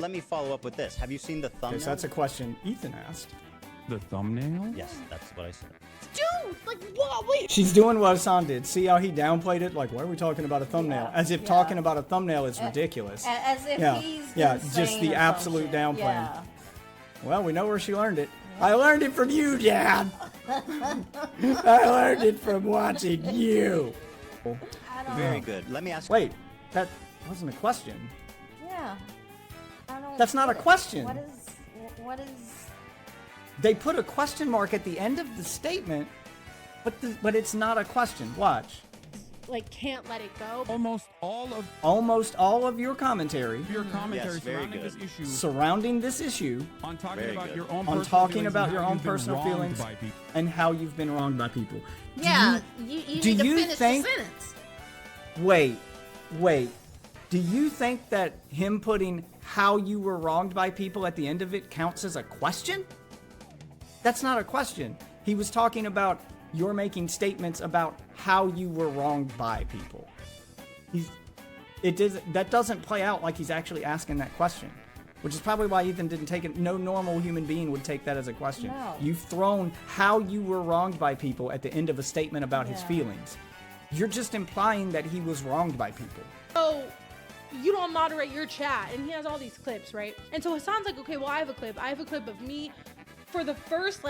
Let me follow up with this. Have you seen the thumbnail? Okay, so that's a question Ethan asked. The thumbnail? Yes, that's what I said. Dude, like, what? Wait. She's doing what Hasan did. See how he downplayed it? Like, why are we talking about a thumbnail? Yeah, As if talking about a thumbnail is ridiculous. As if he's just insane the or absolute some shit. downplaying. Yeah. Well, we know where she learned it. I learned it from you, Dad. I learned it from watching you. I don't Very know. good. Let me ask. Wait, that wasn't a question. Yeah. I don't That's not a get it. question. What is... They put a question mark at the end of the statement, but it's not a question. Watch. Like, can't let it go. Almost all of your commentary your commentary Yes, very surrounding good. this issue surrounding this issue on talking Very about good. your own on personal talking feelings about and your how own you've been personal wronged feelings by people. and how you've been wronged by people. Yeah, you do need to you finish think- the sentence. Wait. Do you think that him putting how you were wronged by people at the end of it counts as a question? That's not a question. He was talking about you're making statements about how you were wronged by people. That doesn't play out like he's actually asking that question, which is probably why Ethan didn't take it. No normal human being would take that as a question. No. You've thrown how you were wronged by people at the end of a statement about his feelings. You're just implying that he was wronged by people. So you don't moderate your chat, and he has all these clips, right? And so Hassan's like, okay, well, I have a clip. I have a clip of me for the first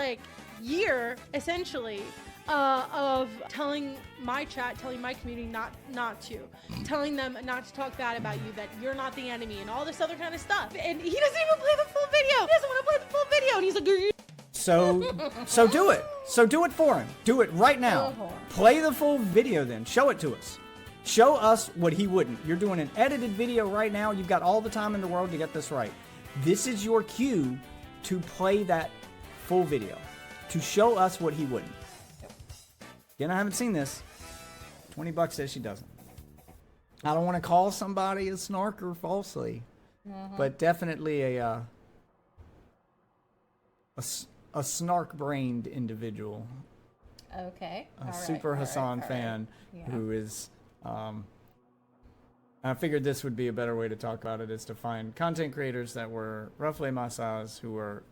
year, essentially, of telling my chat, telling my community not to, telling them not to talk bad about you, that you're not the enemy, and all this other kind of stuff. And he doesn't even play the full video. He doesn't want to play the full video, and he's like, So do it. So do it for him. Do it right now. Play the full video then. Show it to us. Show us what he wouldn't. You're doing an edited video right now. You've got all the time in the world to get this right. This is your cue to play that full video, to show us what he wouldn't. Again, I haven't seen this. $20 says she doesn't. I don't want to call somebody a snarker falsely, but definitely a snark-brained individual. Okay. A super Hassan fan who is I figured this would be a better way to talk about it, is to find content creators that were roughly my size, who were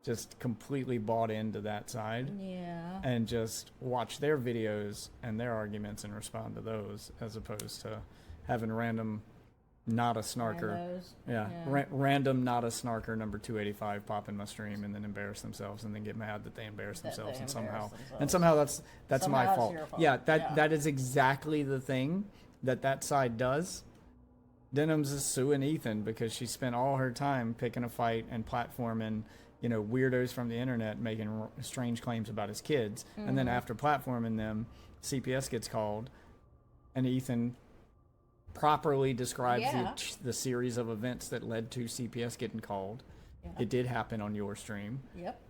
just completely bought into that side, and just watch their videos and their arguments and respond to those, as opposed to having random not a snarker random not a snarker number 285 pop in my stream and then embarrass themselves and then get mad that they embarrass themselves, and somehow that's my fault. That is exactly the thing that side does. Denim's is suing Ethan because she spent all her time picking a fight and platforming weirdos from the internet making strange claims about his kids, and then after platforming them, CPS gets called, and Ethan properly describes the series of events that led to CPS getting called. It did happen on your stream.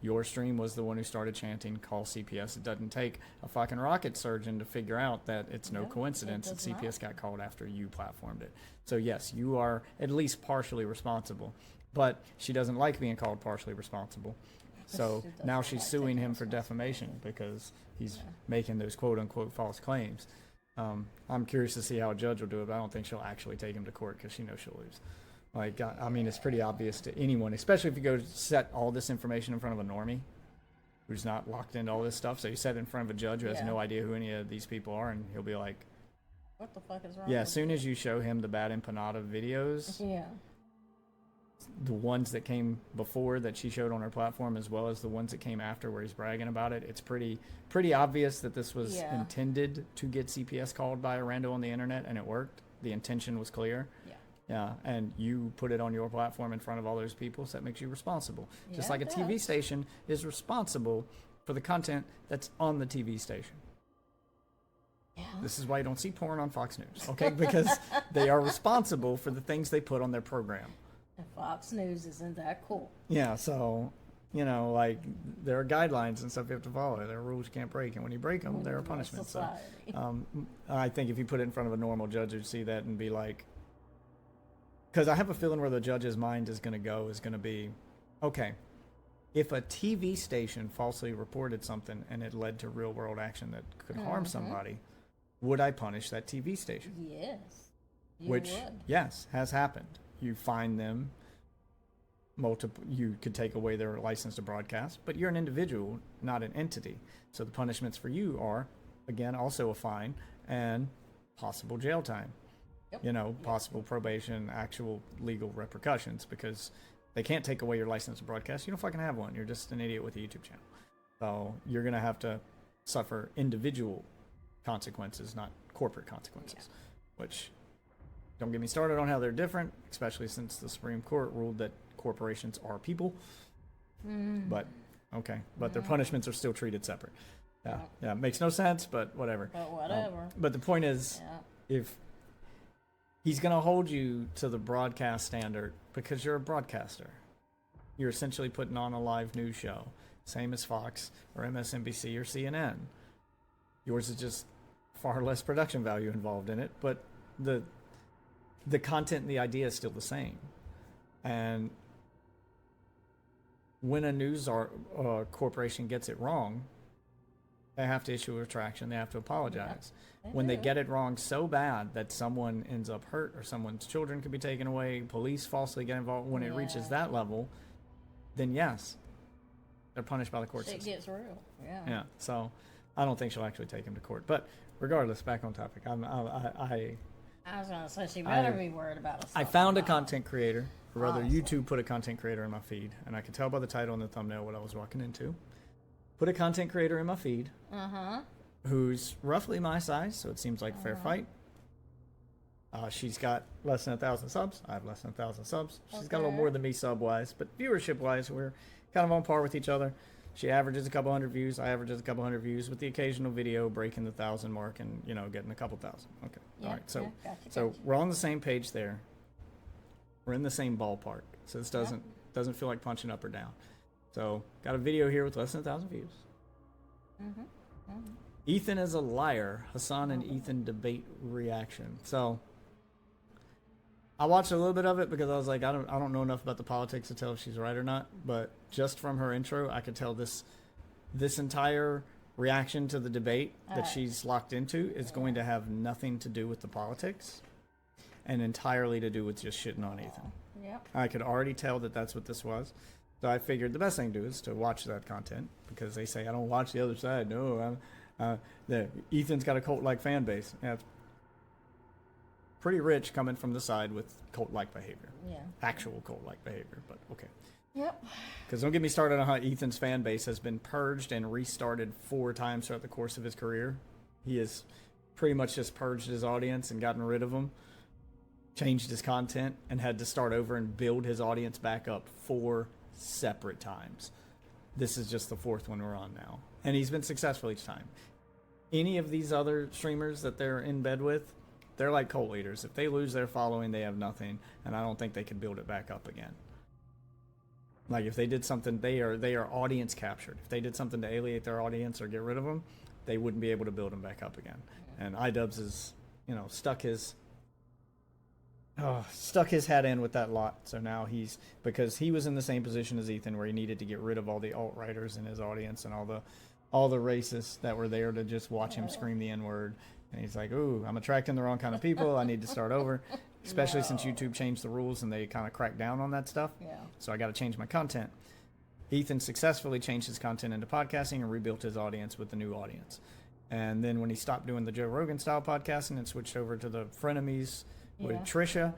Your stream was the one who started chanting, "Call CPS." It doesn't take a fucking rocket surgeon to figure out that it's no coincidence that CPS got called after you platformed it. So yes, you are at least partially responsible, but she doesn't like being called partially responsible. So now she's suing him for defamation because he's making those quote-unquote false claims. I'm curious to see how a judge will do it, but I don't think she'll actually take him to court because she knows she'll lose. I mean, it's pretty obvious to anyone, especially if you go set all this information in front of a normie who's not locked into all this stuff. So you set it in front of a judge who has no idea who any of these people are, and he'll be like, what the fuck is wrong? Yeah, as soon as you show him the Bad Empanada videos, the ones that came before that she showed on her platform, as well as the ones that came after where he's bragging about it, it's pretty obvious that this was intended to get CPS called by a rando on the internet, and it worked. The intention was clear. Yeah, and you put it on your platform in front of all those people, so that makes you responsible. Just like a TV station is responsible for the content that's on the TV station. This is why you don't see porn on Fox News, okay? Because they are responsible for the things they put on their program. And Fox News isn't that cool. Yeah, so, there are guidelines and stuff you have to follow. There are rules you can't break, and when you break them, there are punishments. So, I think if you put it in front of a normal judge, you'd see that and be like, because I have a feeling where the judge's mind is going to be, okay, if a TV station falsely reported something and it led to real world action that could harm somebody, would I punish that TV station? Yes. Which, yes, has happened. You fine them, multiple, you could take away their license to broadcast, but you're an individual, not an entity. So the punishments for you are, again, also a fine and possible jail time. Possible probation, actual legal repercussions, because they can't take away your license to broadcast. You don't fucking have one. You're just an idiot with a YouTube channel. So you're going to have to suffer individual consequences, not corporate consequences, which, don't get me started on how they're different, especially since the Supreme Court ruled that corporations are people. But, okay. But their punishments are still treated separate. Yeah, makes no sense, but whatever. But whatever. But the point is, if he's going to hold you to the broadcast standard because you're a broadcaster, you're essentially putting on a live news show, same as Fox or MSNBC or CNN. Yours is just far less production value involved in it, but the content and the idea is still the same. And when a news corporation gets it wrong, they have to issue a retraction. They have to apologize. When they get it wrong so bad that someone ends up hurt or someone's children could be taken away, police falsely get involved, when it reaches that level, then yes, they're punished by the court system. It gets real. Yeah. So I don't think she'll actually take him to court. But regardless, back on topic. I was going to say, she better be worried about us. I found a content creator, or rather YouTube put a content creator in my feed, and I could tell by the title and the thumbnail what I was walking into. Put a content creator in my feed who's roughly my size, so it seems like a fair fight. She's got less than 1,000 subs. I have less than 1,000 subs. She's got a little more than me sub-wise, but viewership-wise, we're kind of on par with each other. She averages a couple hundred views. I averages a couple hundred views, with the occasional video breaking the 1,000 mark and, getting a couple thousand. Okay. All right. So, so we're on the same page there. We're in the same ballpark. So this doesn't feel like punching up or down. So got a video here with less than 1,000 views. Ethan is a liar. Hassan and Ethan debate reaction. So I watched a little bit of it because I was like, I don't know enough about the politics to tell if she's right or not. But just from her intro, I could tell this entire reaction to the debate that she's locked into is going to have nothing to do with the politics and entirely to do with just shitting on Ethan. I could already tell that that's what this was. So I figured the best thing to do is to watch that content, because they say I don't watch the other side. No, Ethan's got a cult-like fan base. Yeah, it's pretty rich coming from the side with cult-like behavior. Actual cult-like behavior, but okay. Because don't get me started on how Ethan's fan base has been purged and restarted 4 times throughout the course of his career. He has pretty much just purged his audience and gotten rid of them, changed his content, and had to start over and build his audience back up 4 separate times. This is just the 4th one we're on now, and he's been successful each time. Any of these other streamers that they're in bed with, they're like cult leaders. If they lose their following, they have nothing, and I don't think they can build it back up again. Like, if they did something, they are audience captured. If they did something to alienate their audience or get rid of them, they wouldn't be able to build them back up again. And iDubbbz is, stuck his head in with that lot. So now because he was in the same position as Ethan, where he needed to get rid of all the alt-writers in his audience and all the racists that were there to just watch him scream the N-word. And he's like, ooh, I'm attracting the wrong kind of people. I need to start over, especially since YouTube changed the rules and they kind of cracked down on that stuff. So I got to change my content. Ethan successfully changed his content into podcasting and rebuilt his audience with the new audience. And then when he stopped doing the Joe Rogan style podcasting and switched over to the Frenemies with Trisha,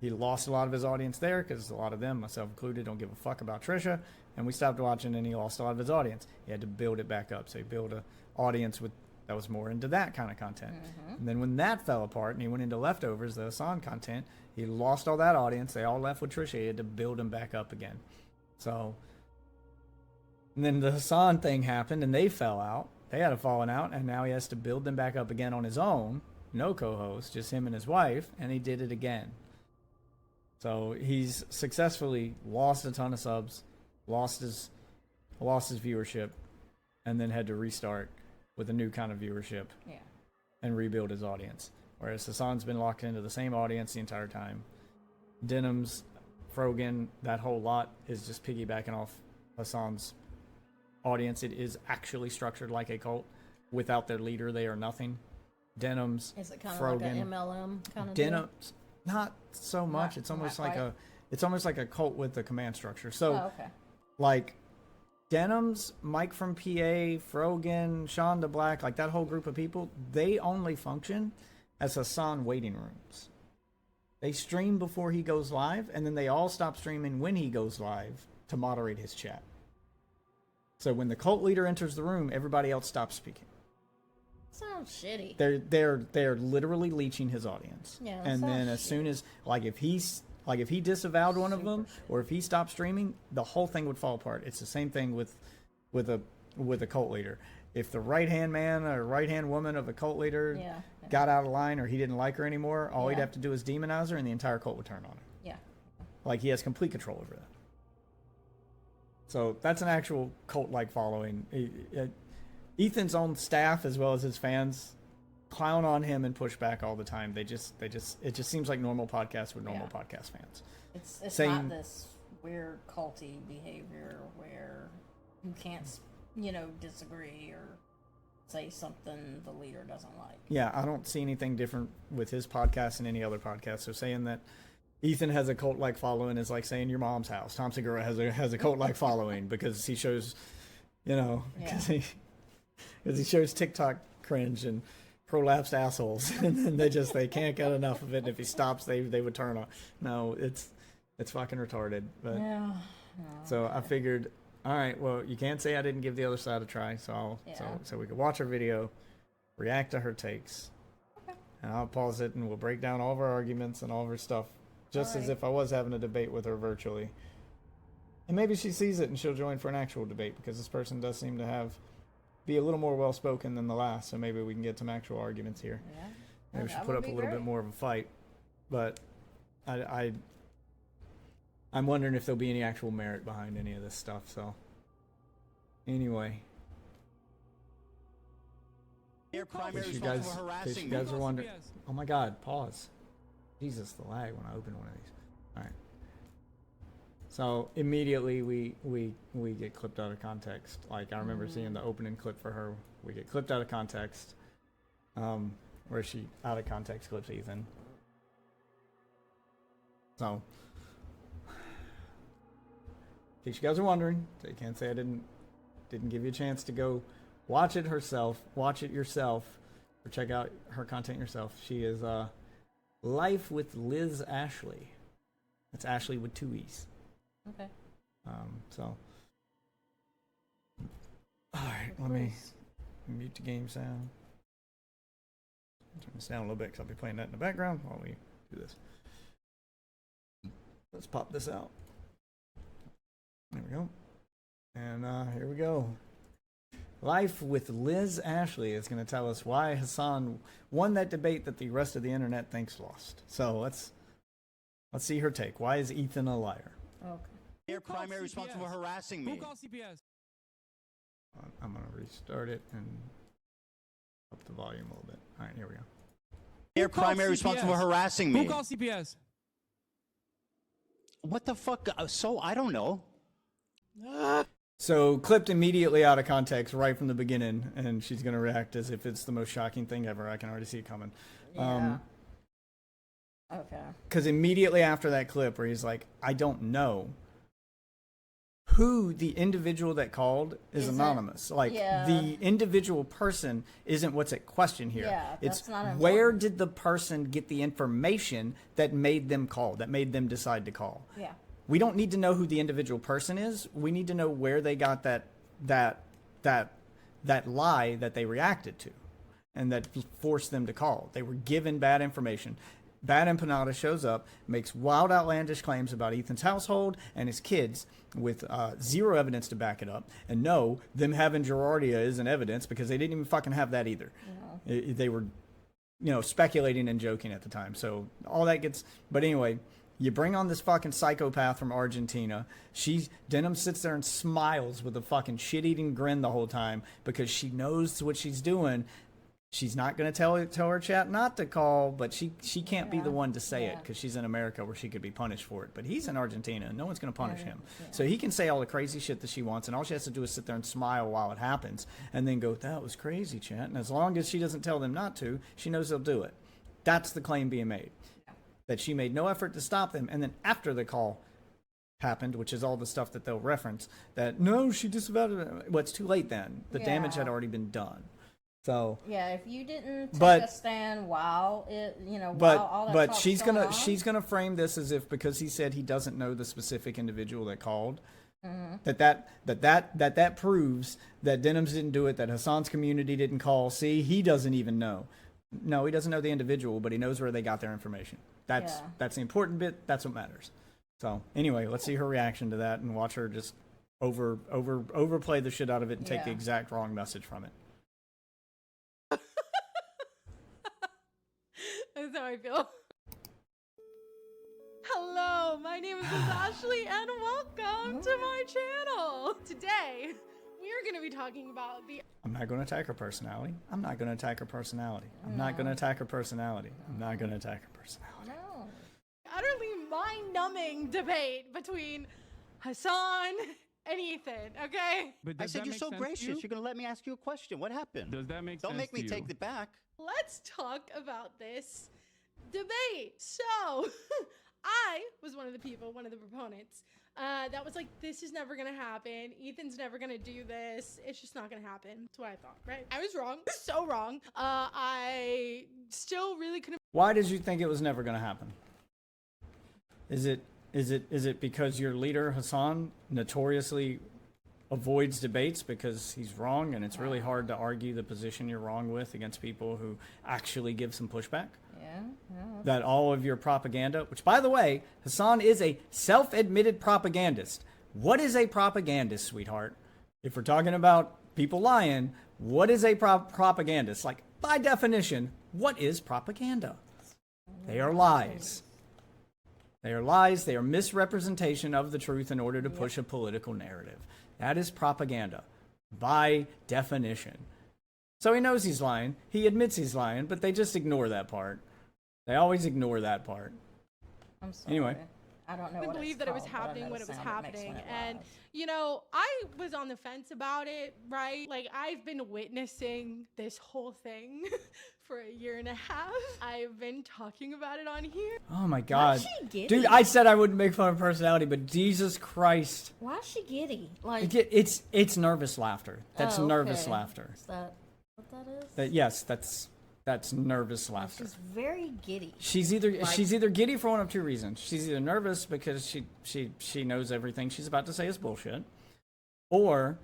he lost a lot of his audience there, because a lot of them, myself included, don't give a fuck about Trisha, and we stopped watching, and he lost a lot of his audience. He had to build it back up, so he built an audience that was more into that kind of content. And then when that fell apart and he went into leftovers, the Hasan content, he lost all that audience. They all left with Trisha. He had to build them back up again. So, and then the Hasan thing happened, and they fell out. They had a falling out, and now he has to build them back up again on his own. No co-host, just him and his wife, and he did it again. So he's successfully lost a ton of subs, lost his viewership, and then had to restart with a new kind of viewership and rebuild his audience. Whereas Hassan's been locked into the same audience the entire time. Denim's, Frogan, that whole lot is just piggybacking off Hassan's audience. It is actually structured like a cult. Without their leader, they are nothing. Denim's, Is it kind of Frogan, like an MLM kind of Denim's, not so much. It's almost like it's almost like a cult with a command structure. So, okay. like, Denham's, Mike from PA, Frogan, Sean the Black, like that whole group of people, they only function as Hassan waiting rooms. They stream before he goes live, and then they all stop streaming when he goes live to moderate his chat. So when the cult leader enters the room, everybody else stops speaking. Sounds shitty. They're literally leeching his audience. Yeah, that and then sounds as soon as if he disavowed one of them, or if he stopped streaming, the whole thing would fall apart. It's the same thing with a cult leader. If the right hand man or right hand woman of a cult leader got out of line, or he didn't like her anymore, all he'd have to do is demonize her, and the entire cult would turn on her. Yeah. Like, he has complete control over that. So that's an actual cult-like following. Ethan's own staff, as well as his fans, clown on him and push back all the time. It just seems like normal podcasts with normal podcast fans. It's not this weird culty behavior where you can't, disagree or say something the leader doesn't like. Yeah, I don't see anything different with his podcast than any other podcast. So saying that Ethan has a cult-like following is like saying your mom's house. Tom Segura has a cult-like following because he shows, because he shows TikTok cringe and prolapsed assholes, and then they can't get enough of it. And if he stops, they would turn on. No, it's fucking retarded. But so I figured, all right, well, you can't say I didn't give the other side a try, so we could watch her video, react to her takes, and I'll pause it and we'll break down all of our arguments and all of her stuff, just as if I was having a debate with her virtually. And maybe she sees it and she'll join for an actual debate, because this person does seem to be a little more well-spoken than the last, so maybe we can get some actual arguments here. Yeah. Maybe we should put up a little bit more of a fight. But I'm wondering if there'll be any actual merit behind any of this stuff, so anyway. Your primary in case you guys are wondering. Oh my god, pause. Jesus, the lag when I open one of these. Alright. So immediately we get clipped out of context. Like, I remember seeing the opening clip for her. We get clipped out of context. Where she out of context clips Ethan. So in case you guys are wondering, so you can't say I didn't give you a chance to go watch it yourself, or check out her content yourself. She is Life with Liz Ashley. It's Ashley with 2 E's. Okay. So, all right, let me mute the game sound. Turn this down a little bit because I'll be playing that in the background while we do this. Let's pop this out. There we go. And here we go. Life with Liz Ashley is going to tell us why Hassan won that debate that the rest of the internet thinks lost. So let's see her take. Why is Ethan a liar? Okay. Your primary responsible for harassing me. Who calls CPS? I'm going to restart it and up the volume a little bit. All right, here we go. Your primary responsible for harassing me. Who calls CPS? What the fuck? So I don't know. So clipped immediately out of context right from the beginning, and she's going to react as if it's the most shocking thing ever. I can already see it coming. Yeah. Okay. Because immediately after that clip where he's like, I don't know who the individual that called is anonymous. Like, the individual person isn't what's at question here. Yeah, it's not important. Where did the person get the information that made them call, that made them decide to call? Yeah. We don't need to know who the individual person is. We need to know where they got that lie that they reacted to, and that forced them to call. They were given bad information. Bad Empanada shows up, makes wild, outlandish claims about Ethan's household and his kids with zero evidence to back it up. And no, them having Gerardia isn't evidence, because they didn't even fucking have that either. They were, speculating and joking at the time. So all that gets... But anyway, you bring on this fucking psychopath from Argentina. Denham sits there and smiles with a fucking shit-eating grin the whole time, because she knows what she's doing. She's not going to tell her chat not to call, but she can't be the one to say it, because she's in America where she could be punished for it. But he's in Argentina, and no one's going to punish him. So he can say all the crazy shit that she wants, and all she has to do is sit there and smile while it happens, and then go, that was crazy, chat. And as long as she doesn't tell them not to, she knows they'll do it. That's the claim being made. that she made no effort to stop them, and then after the call happened, which is all the stuff that they'll reference, that no, she disavowed it. Well, it's too late then. The damage had already been done. So yeah, if you didn't take a stand while it, while all that but talk's she's going gonna on, she's gonna frame this as if because he said he doesn't know the specific individual that called, that proves that Denham's didn't do it, that Hassan's community didn't call. See, he doesn't even know. No, he doesn't know the individual, but he knows where they got their information. That's the important bit. That's what matters. So anyway, let's see her reaction to that and watch her just overplay the shit out of it and take the exact wrong message from it. That's how I feel. Hello, my name is Ashley and welcome to my channel. Today, we are going to be talking about the... I'm not going to attack her personality. I'm not going to attack her personality. I'm not going to attack her personality. I'm not going to attack her personality. No. Utterly mind-numbing debate between Hassan and Ethan, okay? But I does said that you're make so sense to gracious. you? You're gonna let me ask you a question. What happened? Does that make Don't sense make me to take you? it back. Let's talk about this debate. So, I was one of the people, one of the proponents, that was like, this is never gonna happen. Ethan's never gonna do this. It's just not gonna happen. That's what I thought, right? I was wrong. So wrong. I still really couldn't. Why did you think it was never going to happen? Is it because your leader Hassan notoriously avoids debates because he's wrong, and it's really hard to argue the position you're wrong with against people who actually give some pushback? Yeah. That all of your propaganda, which by the way, Hassan is a self-admitted propagandist. What is a propagandist, sweetheart? If we're talking about people lying, what is a propagandist? Like, by definition, what is propaganda? They are lies. They are lies. They are misrepresentation of the truth in order to push a political narrative. That is propaganda, by definition. So he knows he's lying. He admits he's lying, but they just ignore that part. They always ignore that part. I'm sorry. Anyway. I don't know couldn't what believe it's that it was called, but I happening know when the it was sound it makes happening. when it And, lies. I was on the fence about it, right? Like, I've been witnessing this whole thing for a year and a half. I've been talking about it on here. Oh my God. Why's she giddy? Dude, I said I wouldn't make fun of personality, but Jesus Christ. Why is she giddy? Like, It's nervous laughter. That's oh, nervous okay. laughter. Is that what that is? Yes, that's nervous laughter. She's very giddy. She's either giddy for one of two reasons. She's either nervous because she knows everything she's about to say is bullshit, or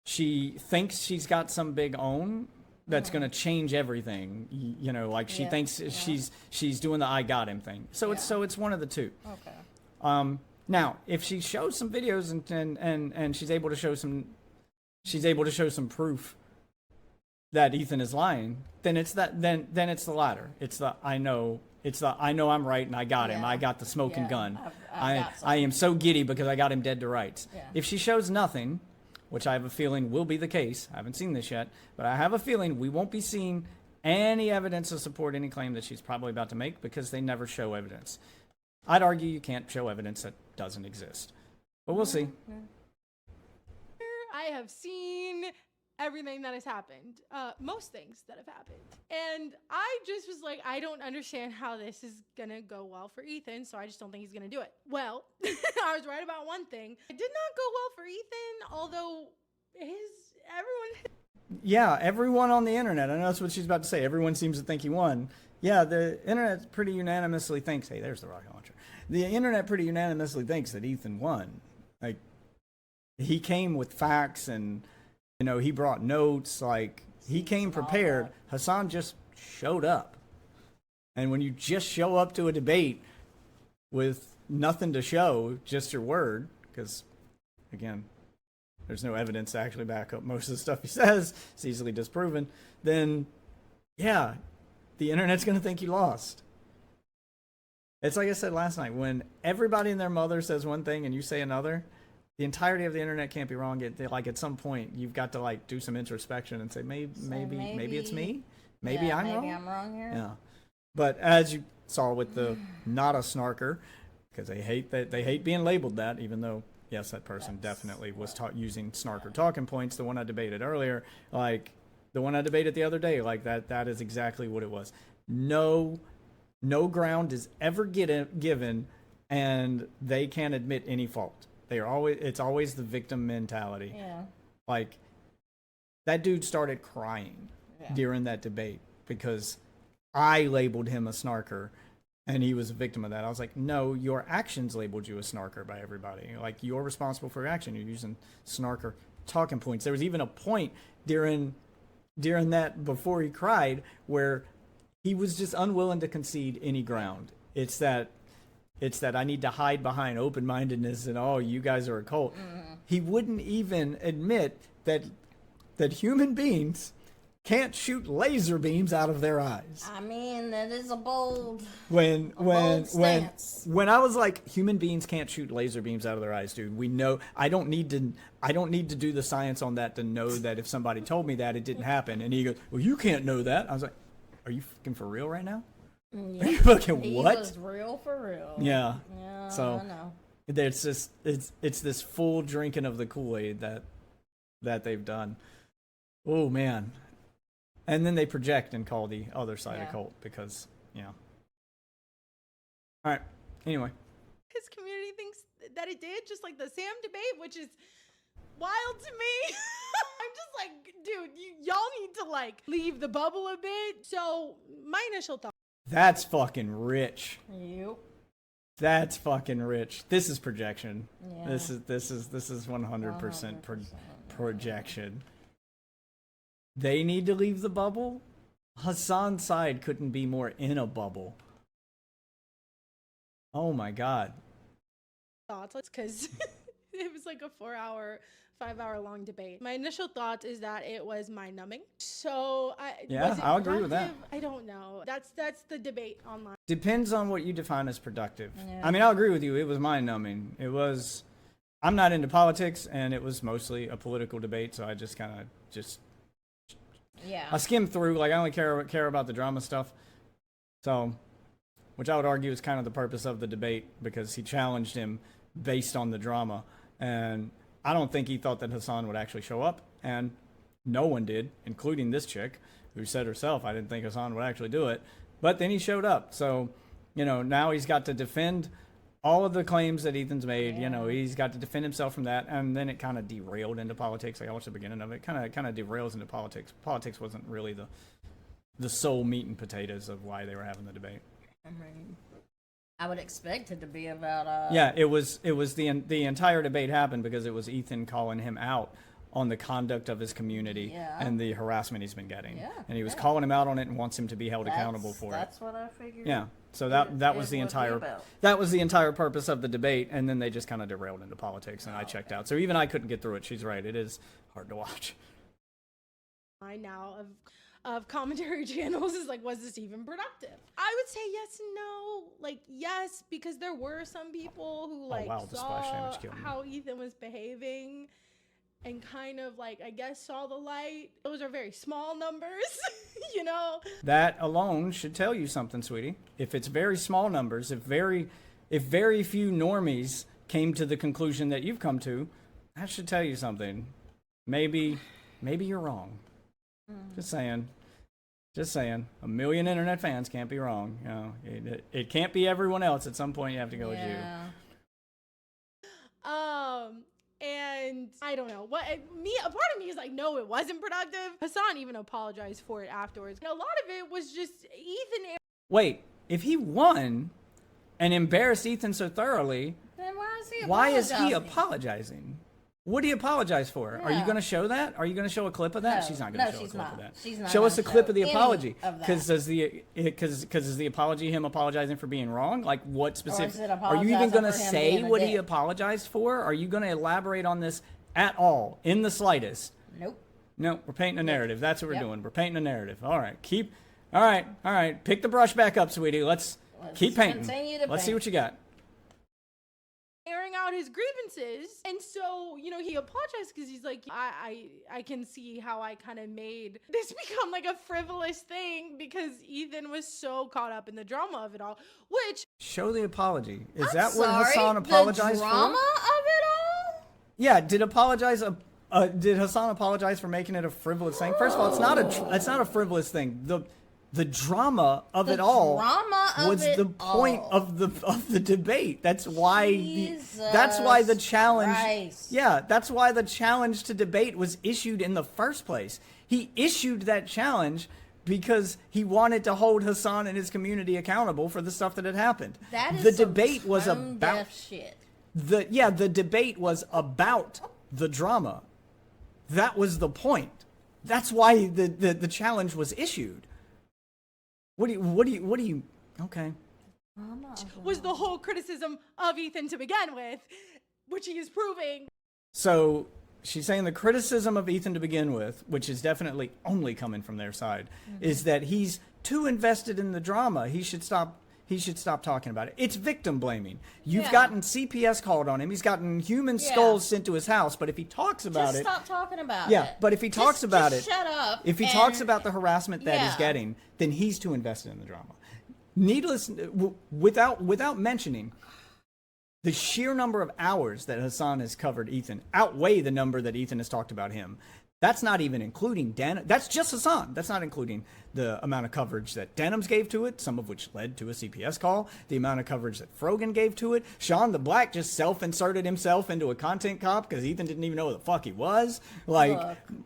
she thinks she's got some big own that's going to change everything. Like she thinks she's doing the I got him thing. So it's one of the two. Okay. Now, if she shows some videos and she's able to show some proof that Ethan is lying, then it's the latter. It's the I know I'm right and I got him. I got the smoking gun. I am so giddy because I got him dead to rights. Yeah. If she shows nothing, which I have a feeling will be the case, I haven't seen this yet, but I have a feeling we won't be seeing any evidence to support any claim that she's probably about to make because they never show evidence. I'd argue you can't show evidence that doesn't exist, but we'll see. I have seen everything that has happened, most things that have happened. And I just was like, I don't understand how this is gonna go well for Ethan, so I just don't think he's gonna do it. Well, I was right about one thing. It did not go well for Ethan, although everyone on the internet, I know that's what she's about to say, everyone seems to think he won. Yeah, the internet pretty unanimously thinks, hey, there's the rocket launcher. The internet pretty unanimously thinks that Ethan won. Like, he came with facts and he brought notes, like, he came prepared. Hassan just showed up. And when you just show up to a debate with nothing to show, just your word, because, again, there's no evidence to actually back up most of the stuff he says, it's easily disproven, then, yeah, the internet's going to think you lost. It's like I said last night, when everybody and their mother says one thing and you say another, the entirety of the internet can't be wrong. Like at some point, you've got to like do some introspection and say, maybe it's me. Maybe I'm wrong. Maybe I'm wrong here. Yeah, but as you saw with the not a snarker, because they hate being labeled that, even though yes, that person definitely was using snarker talking points. The one I debated earlier, like the one I debated the other day, like that is exactly what it was. No no ground is ever given, and they can't admit any fault. It's always the victim mentality. Yeah. Like, that dude started crying during that debate because I labeled him a snarker and he was a victim of that. I was like, no, your actions labeled you a snarker by everybody. Like, you're responsible for your action. You're using snarker talking points. There was even a point during that, before he cried, where he was just unwilling to concede any ground. It's that I need to hide behind open-mindedness and, oh, you guys are a cult. He wouldn't even admit that human beings can't shoot laser beams out of their eyes. I mean, that is a bold When stance. I was like, human beings can't shoot laser beams out of their eyes, dude. We know. I don't need to do the science on that to know that if somebody told me that, it didn't happen. And he goes, well, you can't know that. I was like, are you fucking for real right now? Yeah. Are you fucking He what? was real for real. Yeah. Yeah, So I know. it's just it's this full drinking of the Kool-Aid that they've done. Oh man. And then they project and call the other side a cult because, All right. Anyway. His community thinks that it did, just like the Sam debate, which is wild to me. I'm just like, dude, y'all need to like leave the bubble a bit. So my initial thought. That's fucking rich. Yep. That's fucking rich. This is projection. Yeah. This is 100% projection. They need to leave the bubble. Hassan's side couldn't be more in a bubble. Oh my god. Thoughts, because it was like a 5-hour long debate. My initial thought is that it was mind-numbing. So I'll agree with that. I don't know. That's the debate online. Depends on what you define as productive. Yeah. I mean, I'll agree with you. It was mind-numbing. I'm not into politics, and it was mostly a political debate, so I just kind of I skimmed through. Like, I only care about the drama stuff. So, which I would argue is kind of the purpose of the debate, because he challenged him based on the drama. And I don't think he thought that Hassan would actually show up, and no one did, including this chick, who said herself, I didn't think Hassan would actually do it. But then he showed up. So, now he's got to defend all of the claims that Ethan's made. He's got to defend himself from that, and then it kind of derailed into politics. Like, I watched the beginning of it. Kind of derails into politics. Politics wasn't really the sole meat and potatoes of why they were having the debate. I mean, I would expect it to be about it was the entire debate happened because it was Ethan calling him out on the conduct of his community and the harassment he's been getting. And he was calling him out on it and wants him to be held accountable for it. That's what I figured. Yeah. So that was the entire purpose of the debate, and then they just kind of derailed into politics, and I checked out. So even I couldn't get through it. She's right. It is hard to watch. Now of commentary channels is like, was this even productive? I would say yes and no. Like, yes, because there were some people who saw how Ethan was behaving and kind of like, I guess, saw the light. Those are very small numbers, That alone should tell you something, sweetie. If it's very small numbers, if very few normies came to the conclusion that you've come to, that should tell you something. Maybe you're wrong. Just saying. A million internet fans can't be wrong. It can't be everyone else. At some point, you have to go with you. And I don't know a part of me is like, no, it wasn't productive. Hassan even apologized for it afterwards. And a lot of it was just Ethan. Wait, if he won and embarrassed Ethan so thoroughly, then why is he apologizing? What do you apologize for? Yeah. Are you going to show that? Are you going to show a clip of that? No, she's not going to show a clip of that. She's not. Show us a clip of the apology. Because is the apology him apologizing for being wrong? Like, what specific? Are you even going to say what he apologized for? Are you going to elaborate on this at all, in the slightest? Nope. No, we're painting a narrative. That's what we're doing. We're painting a narrative. All right, all right. Pick the brush back up, sweetie. Let's keep painting. Let's see what you got. Airing out his grievances, and so he apologized because he's like, I can see how I kind of made this become like a frivolous thing because Ethan was so caught up in the drama of it all. Which show the apology. Is that what Hassan apologized the drama for? Of it all? Yeah. Did Hassan apologize for making it a frivolous thing? First of all, it's not a frivolous thing. The The drama of it all was the point of the debate. That's why the challenge. Christ. Yeah, that's why the challenge to debate was issued in the first place. He issued that challenge because he wanted to hold Hassan and his community accountable for the stuff that had happened. That is the some debate was tone about deaf shit. the debate was about the drama. That was the point. That's why the challenge was issued. What do you okay. Was the whole criticism of Ethan to begin with, which he is proving. So she's saying the criticism of Ethan to begin with, which is definitely only coming from their side, is that he's too invested in the drama. He should stop talking about it. It's victim blaming. You've gotten CPS called on him. He's gotten human skulls sent to his house. But if he talks about Just it, stop talking about it. yeah. But if he talks about it, shut up. if he talks about the harassment that he's getting, then he's too invested in the drama. Without mentioning the sheer number of hours that Hassan has covered Ethan outweigh the number that Ethan has talked about him. That's not even including Dan. That's just Hassan. That's not including the amount of coverage that Denham's gave to it, some of which led to a CPS call, the amount of coverage that Frogan gave to it. Sean the Black just self-inserted himself into a content cop because Ethan didn't even know who the fuck he was. Like,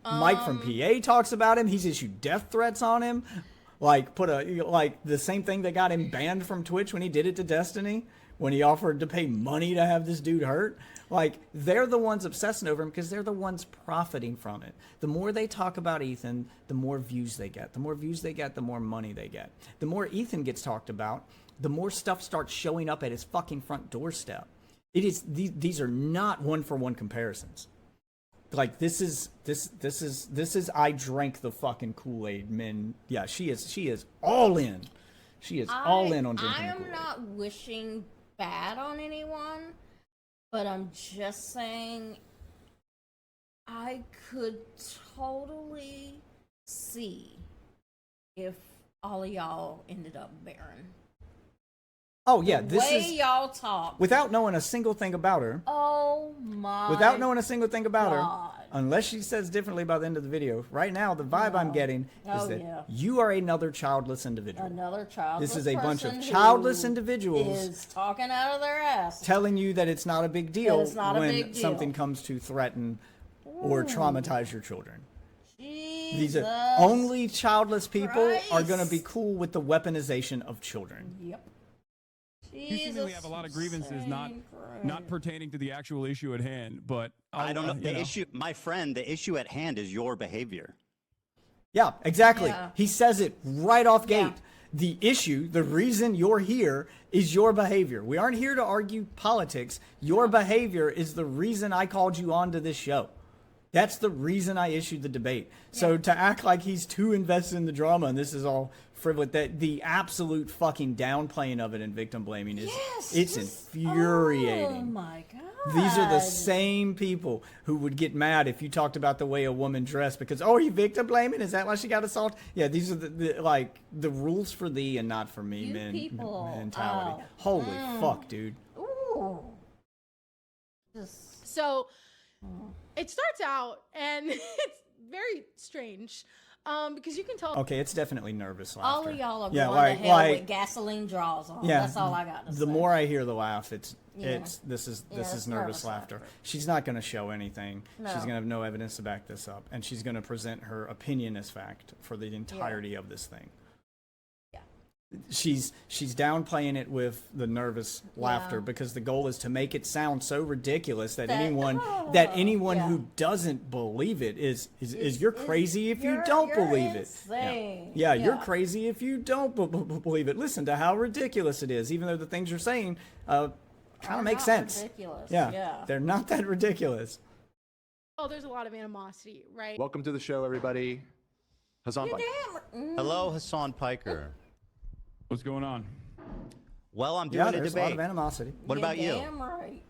Mike from PA talks about him. He's issued death threats on him. Like, the same thing that got him banned from Twitch when he did it to Destiny, when he offered to pay money to have this dude hurt. Like, they're the ones obsessing over him because they're the ones profiting from it. The more they talk about Ethan, the more views they get. The more views they get, the more money they get. The more Ethan gets talked about, the more stuff starts showing up at his fucking front doorstep. These are not one-for-one comparisons. Like, this is I drank the fucking Kool-Aid, men. Yeah, she is all in. She is all in on drinking the Kool-Aid. I'm not wishing bad on anyone, but I'm just saying I could totally see if all of y'all ended up barren. Oh yeah, the this way is y'all talk without knowing a single thing about her. Oh my! Without knowing a single thing about God. her, unless she says differently by the end of the video. Right now, the vibe I'm getting is that you are another childless individual. Another childless. This is a bunch of childless individuals is talking out of their ass, telling you that it's not a big deal when something comes to threaten or traumatize your children. Jesus These are only childless people Christ. are going to be cool with the weaponization of children. Yep. You seemingly have a lot of grievances not pertaining to the actual issue at hand, but I don't know. The issue, my friend, the issue at hand is your behavior. Yeah, exactly. Yeah. He says it right off gate. Yeah. The issue, the reason you're here is your behavior. We aren't here to argue politics. Your behavior is the reason I called you onto this show. That's the reason I issued the debate. So to act like he's too invested in the drama and this is all frivolous, that the absolute fucking downplaying of it and victim blaming is it's infuriating. Oh my God. These are the same people who would get mad if you talked about the way a woman dressed because, oh, are you victim blaming? Is that why she got assaulted? Yeah, these are the rules for thee and not for me mentality. Oh. Holy fuck, dude. Ooh. So it starts out and it's very strange because you can tell. Okay, it's definitely nervous laughter. All of y'all are going to hell with gasoline draws on. Yeah, that's all I got to say. The more I hear the laugh, this is nervous laughter. She's not going to show anything. No. She's going to have no evidence to back this up, and she's going to present her opinion as fact for the entirety of this thing. Yeah. She's downplaying it with the nervous laughter because the goal is to make it sound so ridiculous that anyone who doesn't believe it is you're crazy if you don't believe it. Yeah, you're crazy if you don't believe it. Listen to how ridiculous it is, even though the things you're saying kind of make sense. Ridiculous. Yeah, they're not that ridiculous. Oh, there's a lot of animosity, right? Welcome to the show, everybody. Hasan Piker. Hello, Hassan Piker. What's going on? Well, I'm doing a there's debate. a lot of animosity. What about you? Damn right.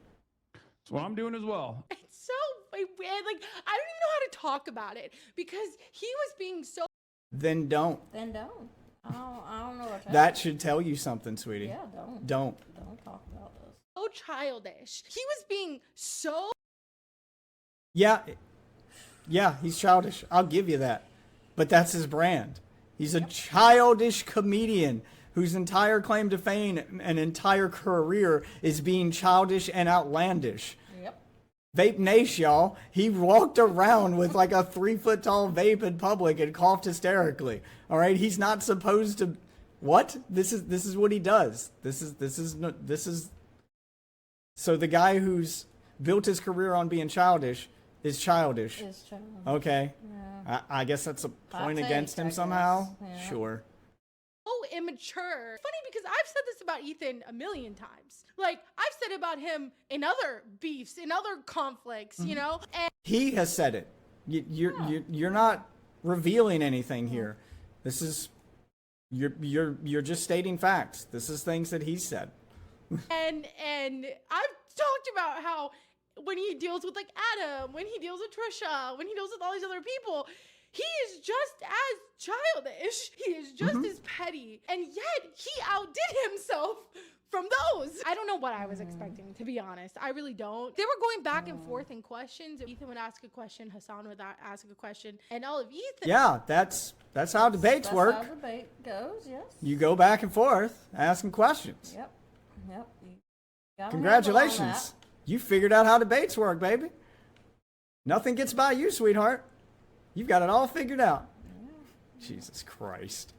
That's what I'm doing as well. It's so weird. Like, I don't even know how to talk about it because he was being so. Then don't. I don't know what to That should tell you something, sweetie. Yeah, Don't. Don't talk about this. So childish. He was being so. Yeah, he's childish. I'll give you that. But that's his brand. He's a childish comedian whose entire claim to fame and entire career is being childish and outlandish. Yep. Vape Nash, y'all. He walked around with like a 3-foot-tall vape in public and coughed hysterically. All right, he's not supposed to. What? This is what he does. This is. So the guy who's built his career on being childish is childish. Is childish. Okay. Yeah. I guess that's a point Hot against take, him I somehow. guess. Yeah. Sure. Oh, immature. Funny because I've said this about Ethan a million times. Like, I've said about him in other beefs, in other conflicts, you know? And He has said it. You're not revealing anything here. This is you're just stating facts. This is things that he said. and I've talked about how when he deals with like Adam, when he deals with Trisha, when he deals with all these other people, he is just as childish. He is just as petty. And yet he outdid himself from those. I don't know what I was expecting, to be honest. I really don't. They were going back and forth in questions. Ethan would ask a question, Hassan would ask a question, and all of Ethan. Yeah, that's how debates work. That's how debate goes, yes. You go back and forth asking questions. Yep. Yep. You got a handle on Congratulations. that. You figured out how debates work, baby. Nothing gets by you, sweetheart. You've got it all figured out. Jesus Christ.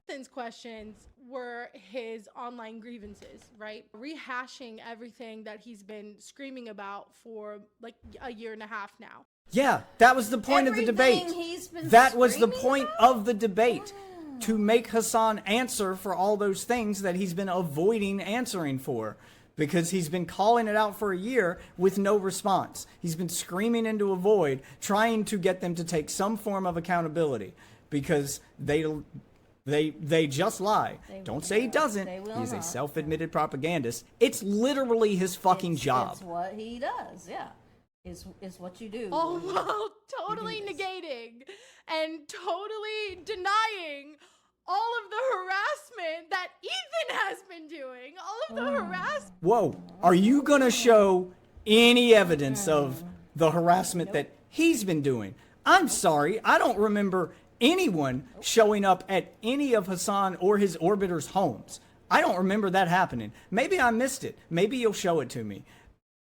Ethan's questions were his online grievances, right? Rehashing everything that he's been screaming about for like a year and a half now. Yeah, that was the point of the debate. Everything he's been That was the screaming point about? of the debate. To make Hassan answer for all those things that he's been avoiding answering for. Because he's been calling it out for a year with no response. He's been screaming into a void, trying to get them to take some form of accountability. Because they just lie. Don't say he doesn't. He's a self-admitted propagandist. It's literally his fucking job. It's what he does, yeah. Is what you do. Oh, while totally negating and totally denying all of the harassment that Ethan has been doing. All of the harassment. Whoa, are you gonna show any evidence of the harassment that he's been doing? I'm sorry, I don't remember anyone showing up at any of Hassan or his orbiters' homes. I don't remember that happening. Maybe I missed it. Maybe you'll show it to me.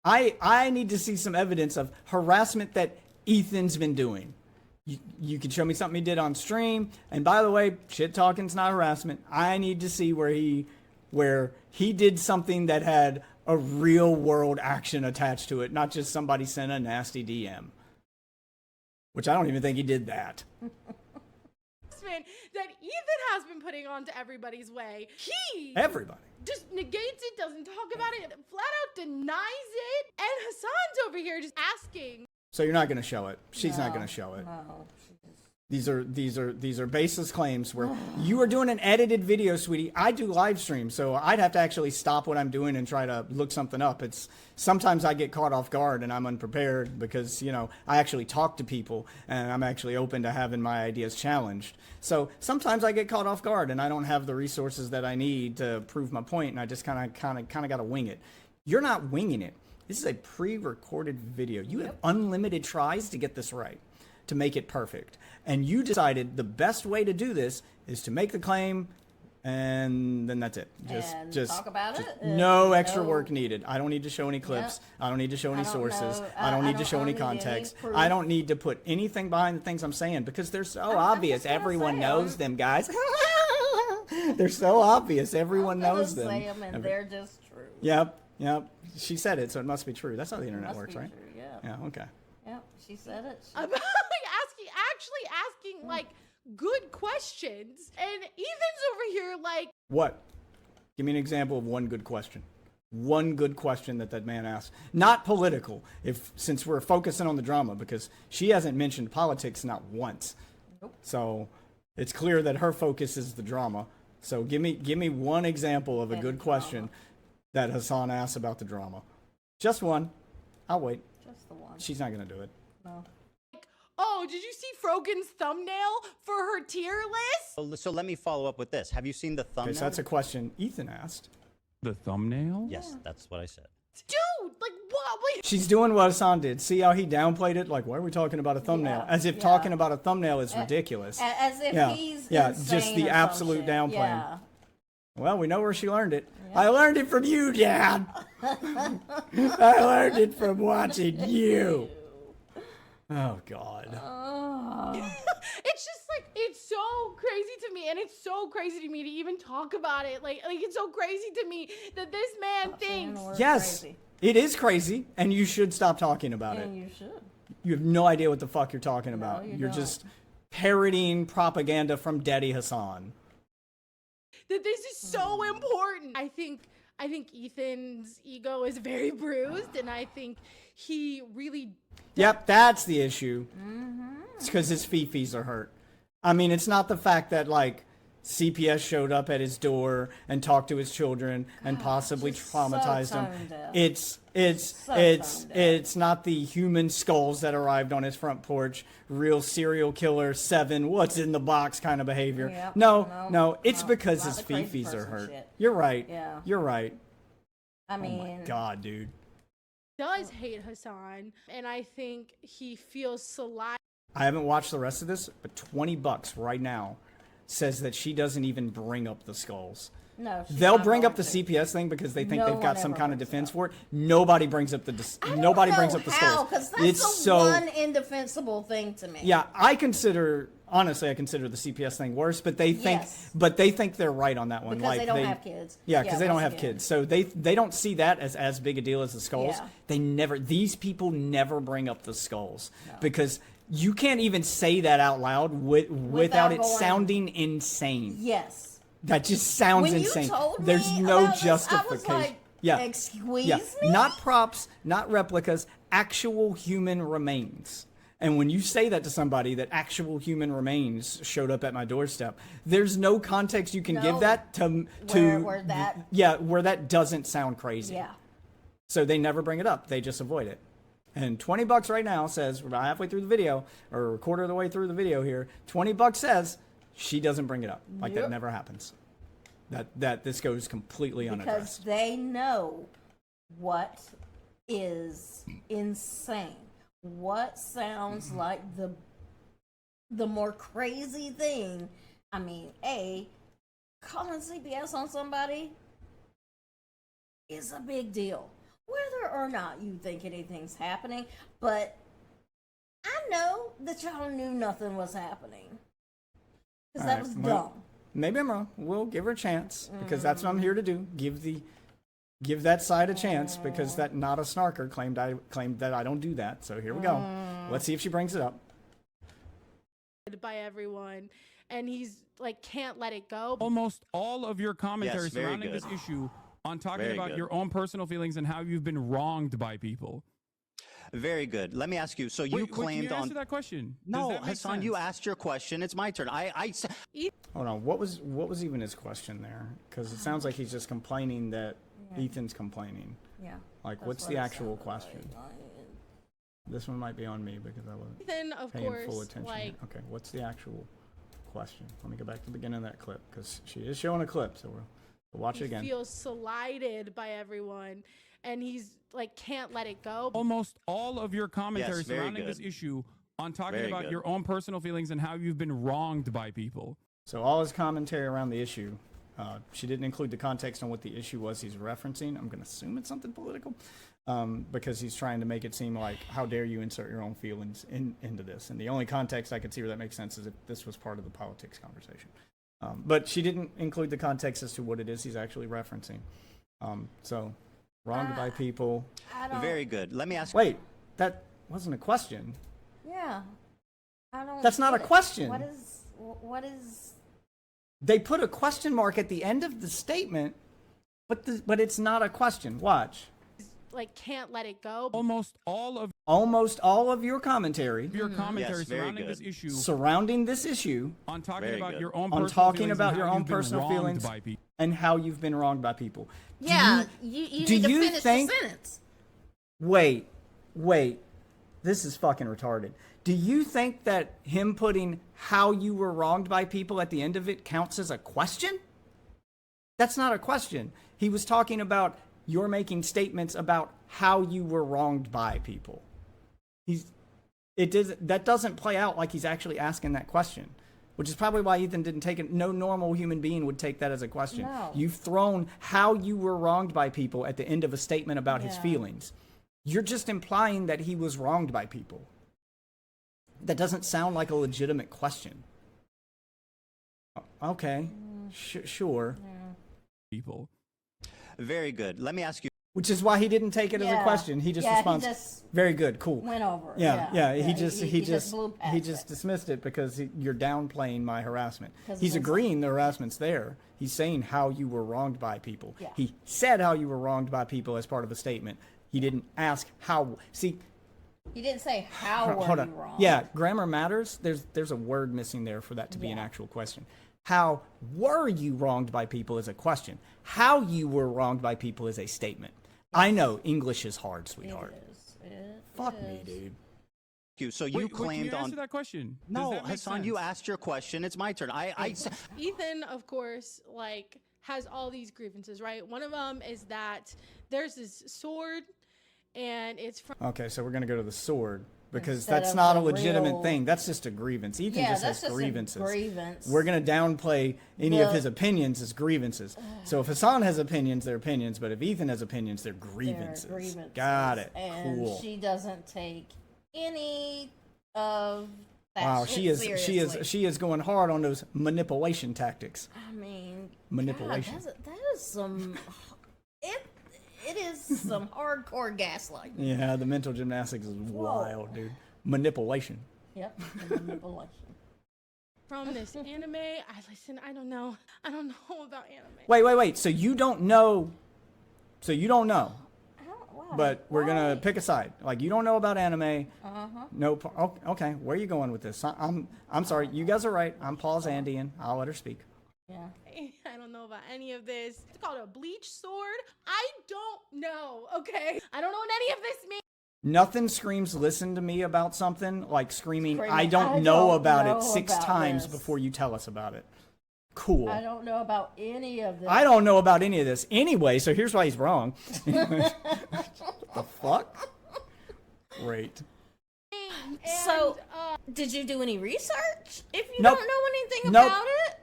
I need to see some evidence of harassment that Ethan's been doing. You can show me something he did on stream. And by the way, shit talking's not harassment. I need to see where he did something that had a real world action attached to it, not just somebody sent a nasty DM. Which I don't even think he did that. That Ethan has been putting onto everybody's way. Everybody. Just negates it, doesn't talk about it, flat out denies it. And Hassan's over here just asking. So you're not going to show it. She's not going to show it. No. These are baseless claims where you are doing an edited video, sweetie. I do live streams, so I'd have to actually stop what I'm doing and try to look something up. Sometimes I get caught off guard and I'm unprepared because, I actually talk to people and I'm actually open to having my ideas challenged. So sometimes I get caught off guard and I don't have the resources that I need to prove my point, and I just kind of got to wing it. You're not winging it. This is a pre-recorded video. You have unlimited tries to get this right, to make it perfect. And you decided the best way to do this is to make the claim, and then that's it. Just talk about it. No extra work needed. I don't need to show any clips. I don't need to show any sources. I don't need to show any context. I don't need to put anything behind the things I'm saying because they're so obvious. Everyone knows them, guys. They're so obvious. Everyone knows them. Say them and they're just true. Yep. She said it, so it must be true. That's how the internet works, right? True, yeah. Yeah. Okay. Yep. She said it. About asking like good questions, and Ethan's over here like, What? Give me an example of one good question. One good question that man asked. Not political, since we're focusing on the drama, because she hasn't mentioned politics not once. Nope. So it's clear that her focus is the drama. So give me one example of a good question that Hassan asked about the drama. Just one. I'll wait. Just the one. She's not going to do it. No. oh, did you see Frogan's thumbnail for her tier list? So let me follow up with this. Have you seen the thumbnail? Okay, so that's a question Ethan asked. The thumbnail? Yes, that's what I said. Dude, like what? Wait. She's doing what Hassan did. See how he downplayed it? Like, why are we talking about a thumbnail? Yeah, As if talking about a thumbnail is ridiculous. As if Yeah, he's yeah, insane just the or some absolute shit. downplaying. Yeah. Well, we know where she learned it. I learned it from you, Dad. I learned it from watching you. Oh, God. It's just like, it's so crazy to me, and it's so crazy to me to even talk about it. Like it's so crazy to me that this man thinks. Yes, Crazy. it is crazy, and you should stop talking about it. And you should. You have no idea what the fuck you're talking about. you You're don't. just parroting propaganda from Daddy Hassan. That this is so important. I think Ethan's ego is very bruised, and I think he really. Yep, that's the issue. It's because his fifis are hurt. I mean, it's not the fact that, like, CPS showed up at his door and talked to his children and possibly just so traumatized tone him. deaf. It's not the human skulls that arrived on his front porch, real serial killer 7, what's in the box kind of behavior. Yep, No, it's no, because not his the crazy fifis are person hurt. shit. You're right. Yeah. You're right. I mean, Oh my God, dude. does hate Hassan, and I think he feels saliva. I haven't watched the rest of this, but $20 right now says that she doesn't even bring up the skulls. no. she's They'll not bring up the going to. CPS thing because they think No they've got one some ever kind of brings it defense up. for it. Nobody brings up the nobody brings up the skulls. Because that's It's the so one indefensible thing to me. yeah. Honestly, I consider the CPS thing worse, but they think Yes. they're right on that one. Because like they don't have kids. Yeah, because they don't once have again. kids, so they don't see that as big a deal as the skulls. Yeah. These people never bring up the skulls because you can't even say that out loud without it going- sounding insane. Yes. That just sounds When insane. you told There's me no about this, justification. I was like, yeah. excuse yeah. me? Not props, not replicas, actual human remains. And when you say that to somebody, that actual human remains showed up at my doorstep, there's no context you can give No. that to Where that- where that doesn't sound crazy. Yeah. So they never bring it up. They just avoid it. And $20 right now says, we're about halfway through the video, or a quarter of the way through the video here, $20 says she doesn't bring it up. Like that Yep. never happens. That this goes completely Because unaddressed. they know what is insane. What sounds like the more crazy thing. I mean, calling CPS on somebody is a big deal. Whether or not you think anything's happening, but I know that y'all knew nothing was happening. Because that Alright, was well, dumb. Maybe I'm wrong. We'll give her a chance because that's what I'm here to do. Give that side a chance because that not a snarker claimed that I don't do that. So here we go. Let's see if she brings it up. By everyone, and he's like can't let it go. Almost all of your commentary Yes, very surrounding good. this issue on talking Very about good. your own personal feelings and how you've been wronged by people. Very good. Let me ask you. So you Wait, can claimed you on. answer that question? Does No, that make Hassan, you sense? asked your question. It's my turn. Hold on. What was even his question there? Because it sounds like he's just complaining that Ethan's complaining. Yeah. Like, That's what's what the it actual sounded question? like. This one might be on me because I wasn't Ethan, of paying course, full attention. like here. Okay, what's the actual question? Let me go back to the beginning of that clip because she is showing a clip, so we'll watch it he again. feels slighted by everyone, and he's like can't let it go. Almost all of your commentary Yes, very surrounding this good. issue on talking Very about good. your own personal feelings and how you've been wronged by people. So all his commentary around the issue, she didn't include the context on what the issue was he's referencing. I'm going to assume it's something political because he's trying to make it seem like, how dare you insert your own feelings into this? And the only context I could see where that makes sense is if this was part of the politics conversation. But she didn't include the context as to what it is he's actually referencing. So wronged by people. I don't. Very good. Let me ask. Wait, that wasn't a question. Yeah. I don't. That's not get a it. question. What is? They put a question mark at the end of the statement, but it's not a question. Watch. Like can't let it go. Almost all of Almost all of your commentary your commentary Yes, very surrounding good. this issue surrounding this issue on talking Very about good. your own on personal talking feelings about and your how own you've been personal wronged feelings by people. and how you've been wronged by people. Do Yeah. you- You do need to you finish think- the sentence. Wait. This is fucking retarded. Do you think that him putting how you were wronged by people at the end of it counts as a question? That's not a question. He was talking about you're making statements about how you were wronged by people. That doesn't play out like he's actually asking that question, which is probably why Ethan didn't take it. No normal human being would take that as a question. No. You've thrown how you were wronged by people at the end of a statement about his feelings. You're just implying that he was wronged by people. That doesn't sound like a legitimate question. Okay, sure. People. Very good. Let me ask you. Which is why he didn't take it as a question. He just responds, "Very good, cool." Went over. Yeah. He just blew past he just dismissed it because you're downplaying my harassment. 'Cause He's it was- agreeing the harassment's there. He's saying how you were wronged by people. Yeah. He said how you were wronged by people as part of a statement. He didn't ask how. See, He didn't say how hold were on. you wrong. Yeah, grammar matters. There's a word missing there for that to be an actual question. How were you wronged by people is a question. How you were wronged by people is a statement. I know English is hard, sweetheart. Fuck me, dude. So you Wait, claimed can you on. answer that question? Does No, that make Hassan, sense? you asked your question. It's my turn. Ethan, of course, like has all these grievances, right? One of them is that there's this sword, and it's from. Okay, so we're gonna go to the sword because Instead that's of not a the legitimate real- thing. That's just a grievance. Ethan Yeah, just that's has just grievances. a grievance. We're gonna downplay any of The- his opinions as grievances. So if Hassan has opinions, they're opinions. But if Ethan has opinions, they're grievances. Their grievances. Got it. And Cool. she doesn't take any of that Wow, shit seriously. she is going hard on those manipulation tactics. I mean, Manipulation. God, that is some. It is some hardcore gaslighting. Yeah, the mental gymnastics is wild, dude. Manipulation. Yep, the manipulation. From this anime. I don't know about anime. Wait. So you don't know. Why? But we're gonna Why? pick a side. Like you don't know about anime. Uh-huh. No. Okay. Where are you going with this? I'm sorry. You guys are right. I'm Paul's Andean. I'll let her speak. Yeah. I don't know about any of this. It's called a bleach sword. I don't know, okay? I don't know what any of this means. Nothing screams listen to me about something like screaming, Screaming, I don't "I know don't about know it 6 about times this." before you tell us about it. Cool. I don't know about any of this. I don't know about any of this anyway, so here's why he's wrong. The fuck? Great. And, So, did you do any research? If you Nope. don't know anything Nope. about it?